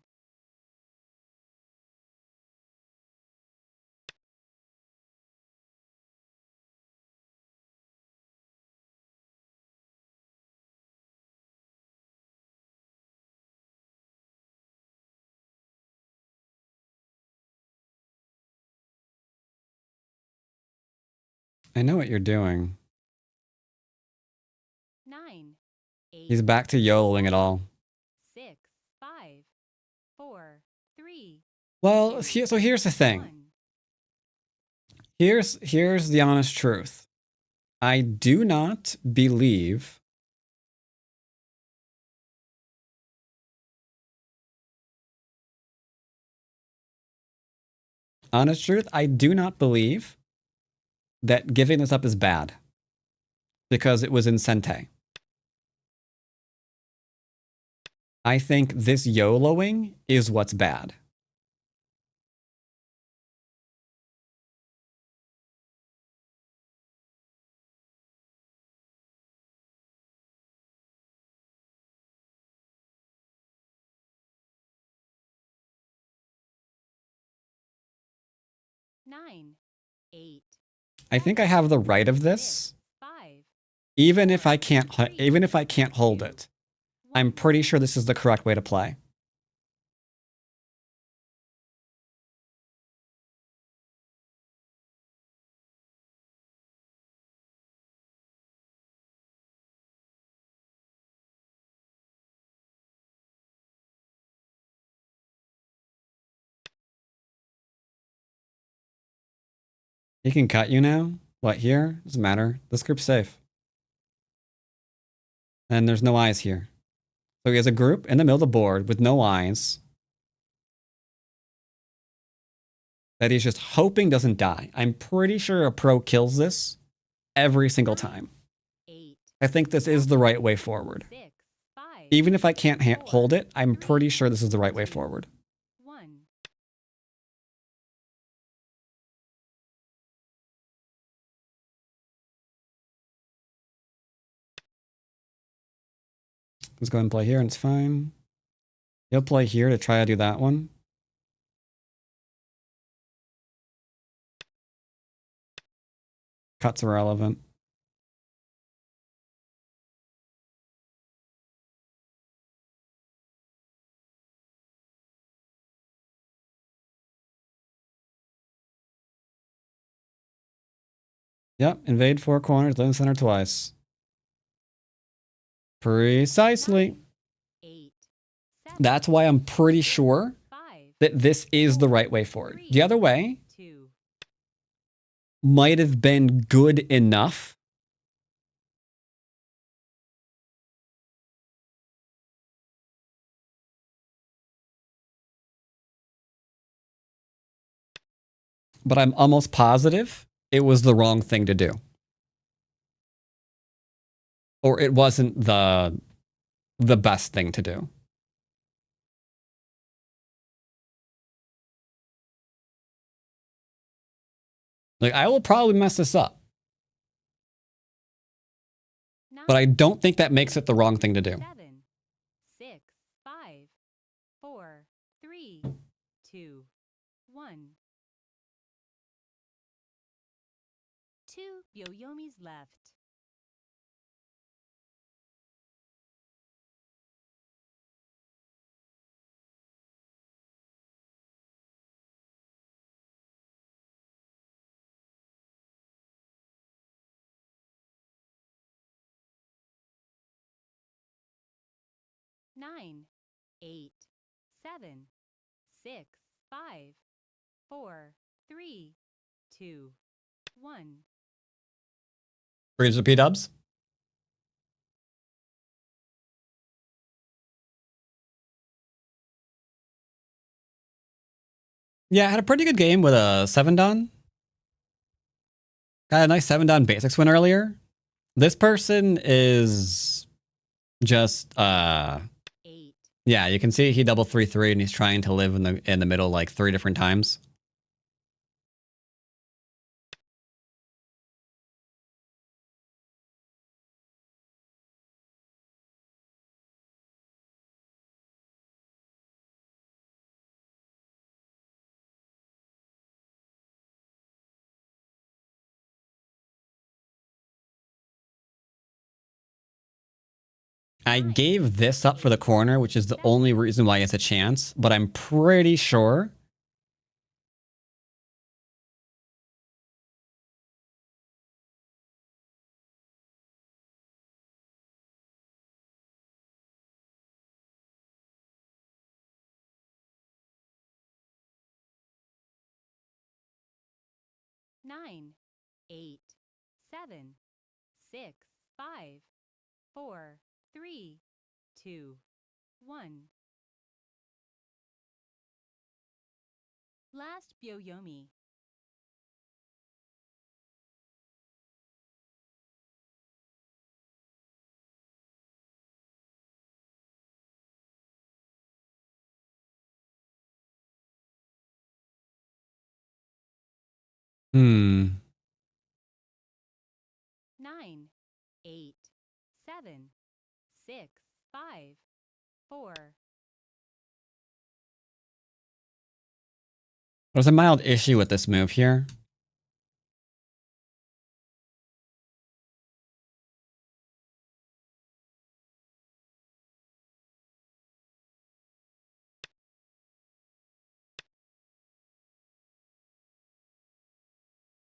I know what you're doing. 9, 8. He's back to YOLOing it all. 6, 5, 4, 3. Well, so here's the thing. Here's the honest truth. I do not believe honest truth, I do not believe that giving this up is bad because it was in Sente. I think this YOLOing is what's bad. Nine, 8. I think I have the right of this, 5. even if I can't hold it. I'm pretty sure this is the correct way to play. He can cut you now? What, here? Doesn't matter. This group's safe. And there's no eyes here. So he has a group in the middle of the board with no eyes that he's just hoping doesn't die. I'm pretty sure a pro kills this every single time. 8. I think this is the right way forward. 6, 5. Even if I can't hold it, I'm pretty sure this is the right way forward. 1. Let's go ahead and play here and it's fine. He'll play here to try to do that one. Cuts are relevant. Yep, invade 4 corners, live in center twice. Precisely. 8. That's why I'm pretty sure 5. that this is the right way forward. The other way 2. might have been good enough. But I'm almost positive it was the wrong thing to do. Or it wasn't the best thing to do. Like, I will probably mess this up. But I don't think that makes it the wrong thing to do. 7, 6, 5, 4, 3, 2, 1. 2 Yoyomis left. Nine, 8, 7, 6, 5, 4, 3, 2, 1. Reads the P-dubs. Yeah, I had a pretty good game with a 7-dan. Got a nice 7-dan basics win earlier. This person is just 8. yeah, you can see he double 3-3 and he's trying to live in the middle like 3 different times. I gave this up for the corner, which is the only reason why it's a chance, but I'm pretty sure Nine, 8, 7, 6, 5, 4, 3, 2, 1. Last Byoyomi. Hmm. 9, 8, 7, 6, 5, 4. There's a mild issue with this move here.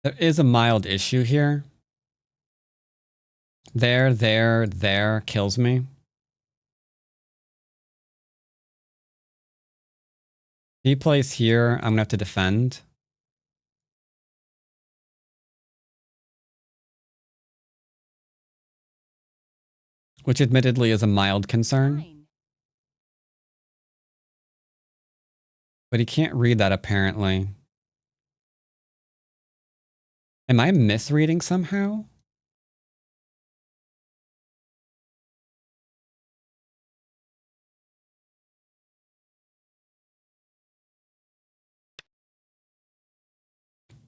There is a mild issue here. There kills me. If he plays here, I'm gonna have to defend. Which admittedly is a mild concern. 9. But he can't read that apparently. Am I misreading somehow?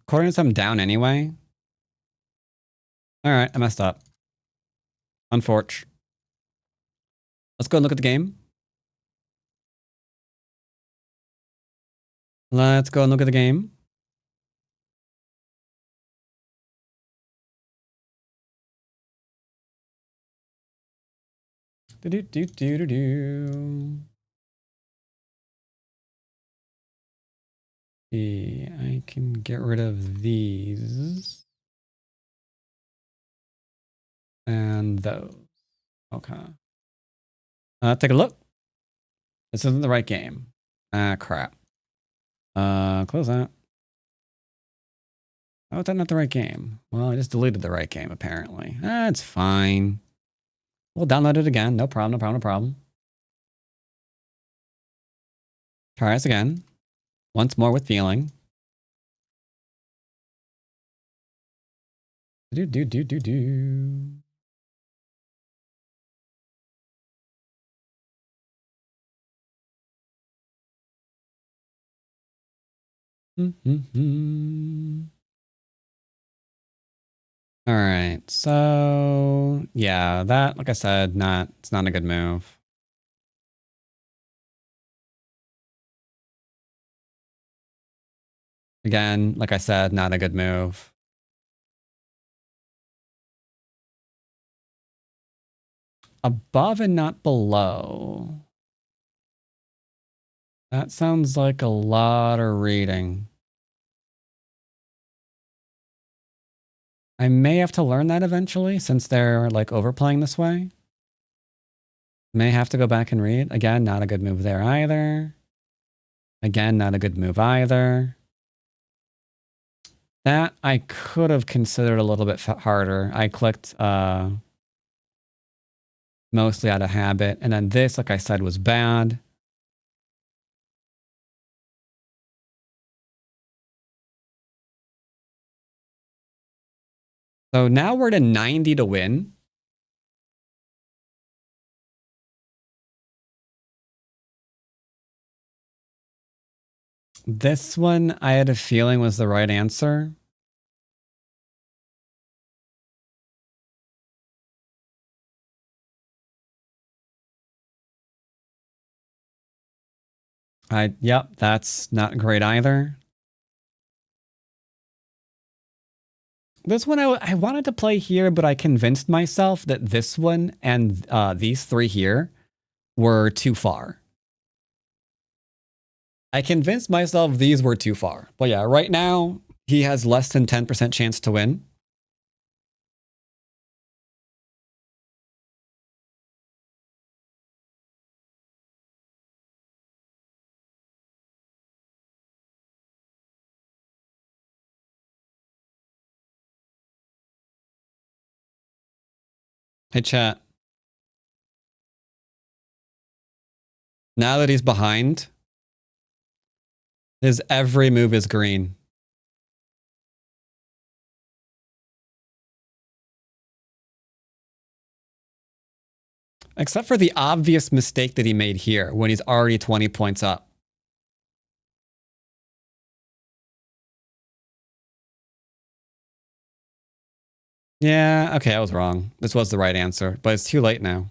Coordinates I'm down anyway. Alright, I messed up. Unfortunate. Let's go and look at the game. Let's go and look at the game. Do-do-do-do-do-do. See, I can get rid of these. And those. Okay. Take a look. This isn't the right game. Ah, crap. Close that. Oh, is that not the right game? Well, I just deleted the right game, apparently. That's fine. We'll download it again. No problem, no problem, no problem. Try this again. Once more with feeling. Do-do-do-do-do. Mm-hmm. All right, so yeah, that, like I said, it's not a good move. Again, like I said, not a good move. Above and not below. That sounds like a lot of reading. I may have to learn that eventually since they're like overplaying this way. May have to go back and read. Again, not a good move there either. Again, not a good move either. That I could have considered a little bit harder. I clicked mostly out of habit. And then this, like I said, was bad. So now we're at 90 to win. This one, I had a feeling was the right answer. Yep, that's not great either. This one I wanted to play here, but I convinced myself that this one and these three here were too far. I convinced myself these were too far. But yeah, right now, he has less than 10% chance to win. Hey, chat. Now that he's behind, his every move is green. Except for the obvious mistake that he made here when he's already 20 points up. Yeah, okay, I was wrong. This was the right answer, but it's too late now.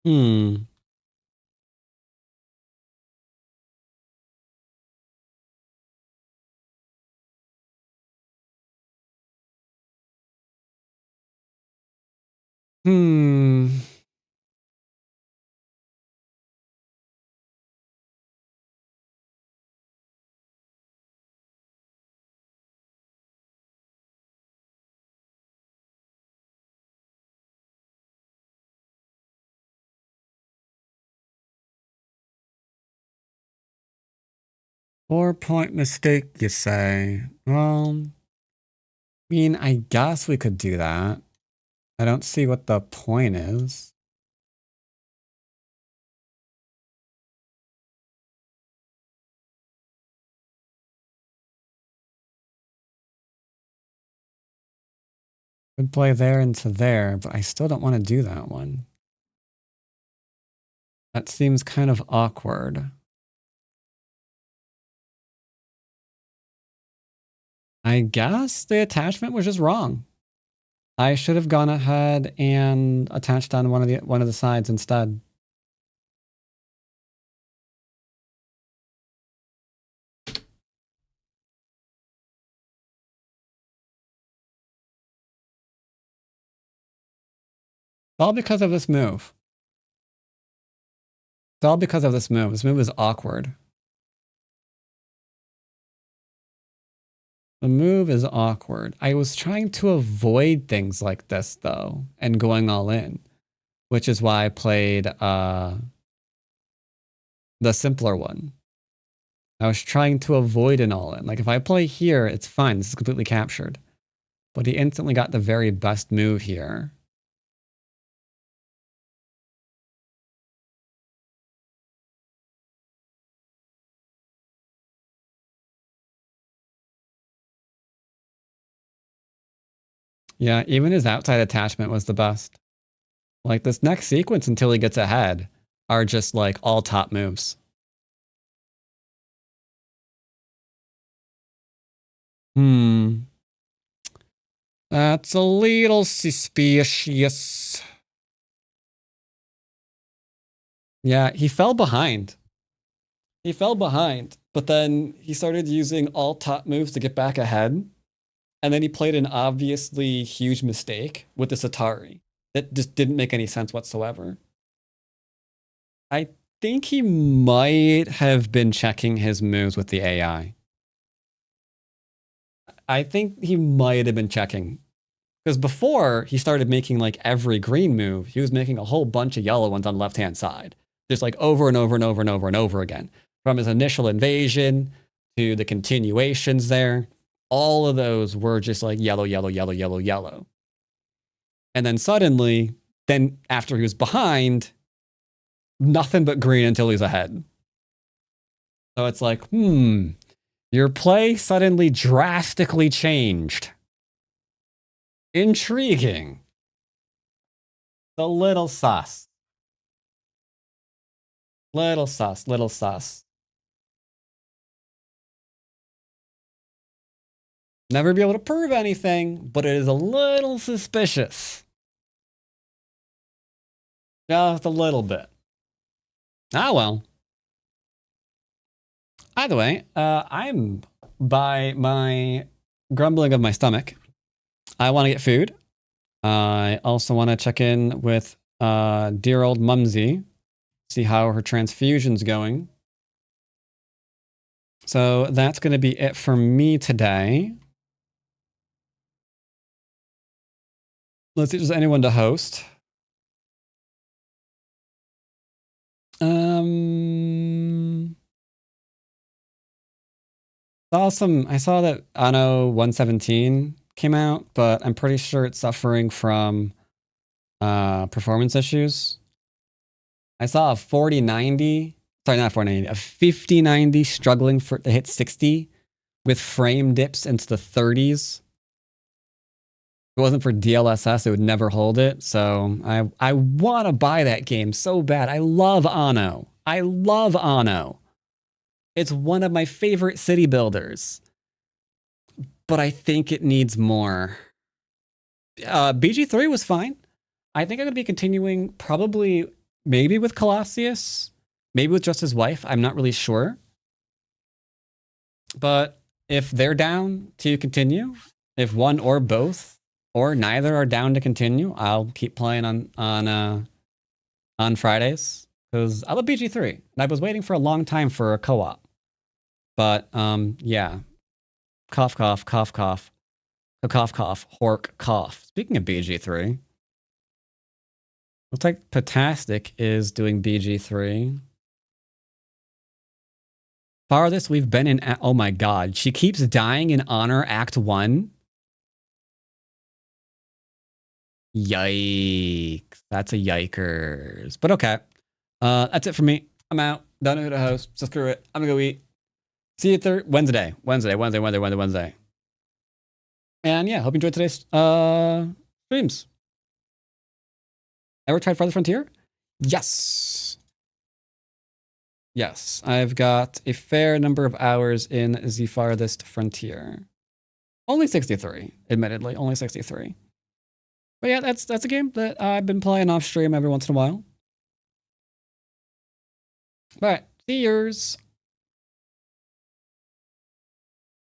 Hmm. Hmm. Four-point mistake, you say? Well, I mean, I guess we could do that. I don't see what the point is. Could play there into there, but I still don't want to do that one. That seems kind of awkward. I guess the attachment was just wrong. I should have gone ahead and attached on one of the sides instead. All because of this move. It's all because of this move. This move is awkward. The move is awkward. I was trying to avoid things like this, though, and going all in, which is why I played the simpler one. I was trying to avoid an all in. Like, if I play here, it's fine. This is completely captured. But he instantly got the very best move here. Yeah, even his outside attachment was the best. Like, this next sequence until he gets ahead are just like all top moves. That's a little suspicious. Yeah, he fell behind. He fell behind, but then he started using all top moves to get back ahead. And then he played an obviously huge mistake with this Atari that just didn't make any sense whatsoever. I think he might have been checking his moves with the AI. I think he might have been checking. Because before he started making like every green move, he was making a whole bunch of yellow ones on the left-hand side. Just like over and over and over and over and over again. From his initial invasion to the continuations there, all of those were just like yellow, yellow, yellow, yellow, yellow. And then suddenly, then after he was behind, nothing but green until he's ahead. So it's like, your play suddenly drastically changed. Intriguing. A little sus. Little sus, little sus. Never be able to prove anything, but it is a little suspicious. Just a little bit. Ah, well. Either way, I'm by my grumbling of my stomach. I want to get food. I also want to check in with dear old Mumsy, see how her transfusion's going. So that's going to be it for me today. Let's see if there's anyone to host. I saw that Anno 117 came out, but I'm pretty sure it's suffering from performance issues. I saw a 4090, sorry, not 4090, a 5090 struggling to hit 60 with frame dips into the 30s. If it wasn't for DLSS, it would never hold it. So I want to buy that game so bad. I love Anno. I love Anno. It's one of my favorite city builders. But I think it needs more. BG3 was fine. I think I'm going to be continuing probably maybe with Colossius, maybe with just his wife. I'm not really sure. But if they're down to continue, if one or both or neither are down to continue, I'll keep playing on Fridays because I love BG3 and I was waiting for a long time for a co-op. But yeah, cough, cough, cough, cough, cough, cough, hork, cough. Speaking of BG3, looks like Potastic is doing BG3. Farthest we've been in. Oh my god, she keeps dying in Honor Act 1. Yikes. That's a yikers. But okay. That's it for me. I'm out. Don't know who to host, so screw it. I'm gonna go eat. See you Wednesday. And yeah, hope you enjoyed today's streams. Ever tried Farther Frontier? Yes. Yes, I've got a fair number of hours in the Farthest Frontier. Only 63, admittedly, only 63. But yeah, that's a game that I've been playing off stream every once in a while. All right, see yours.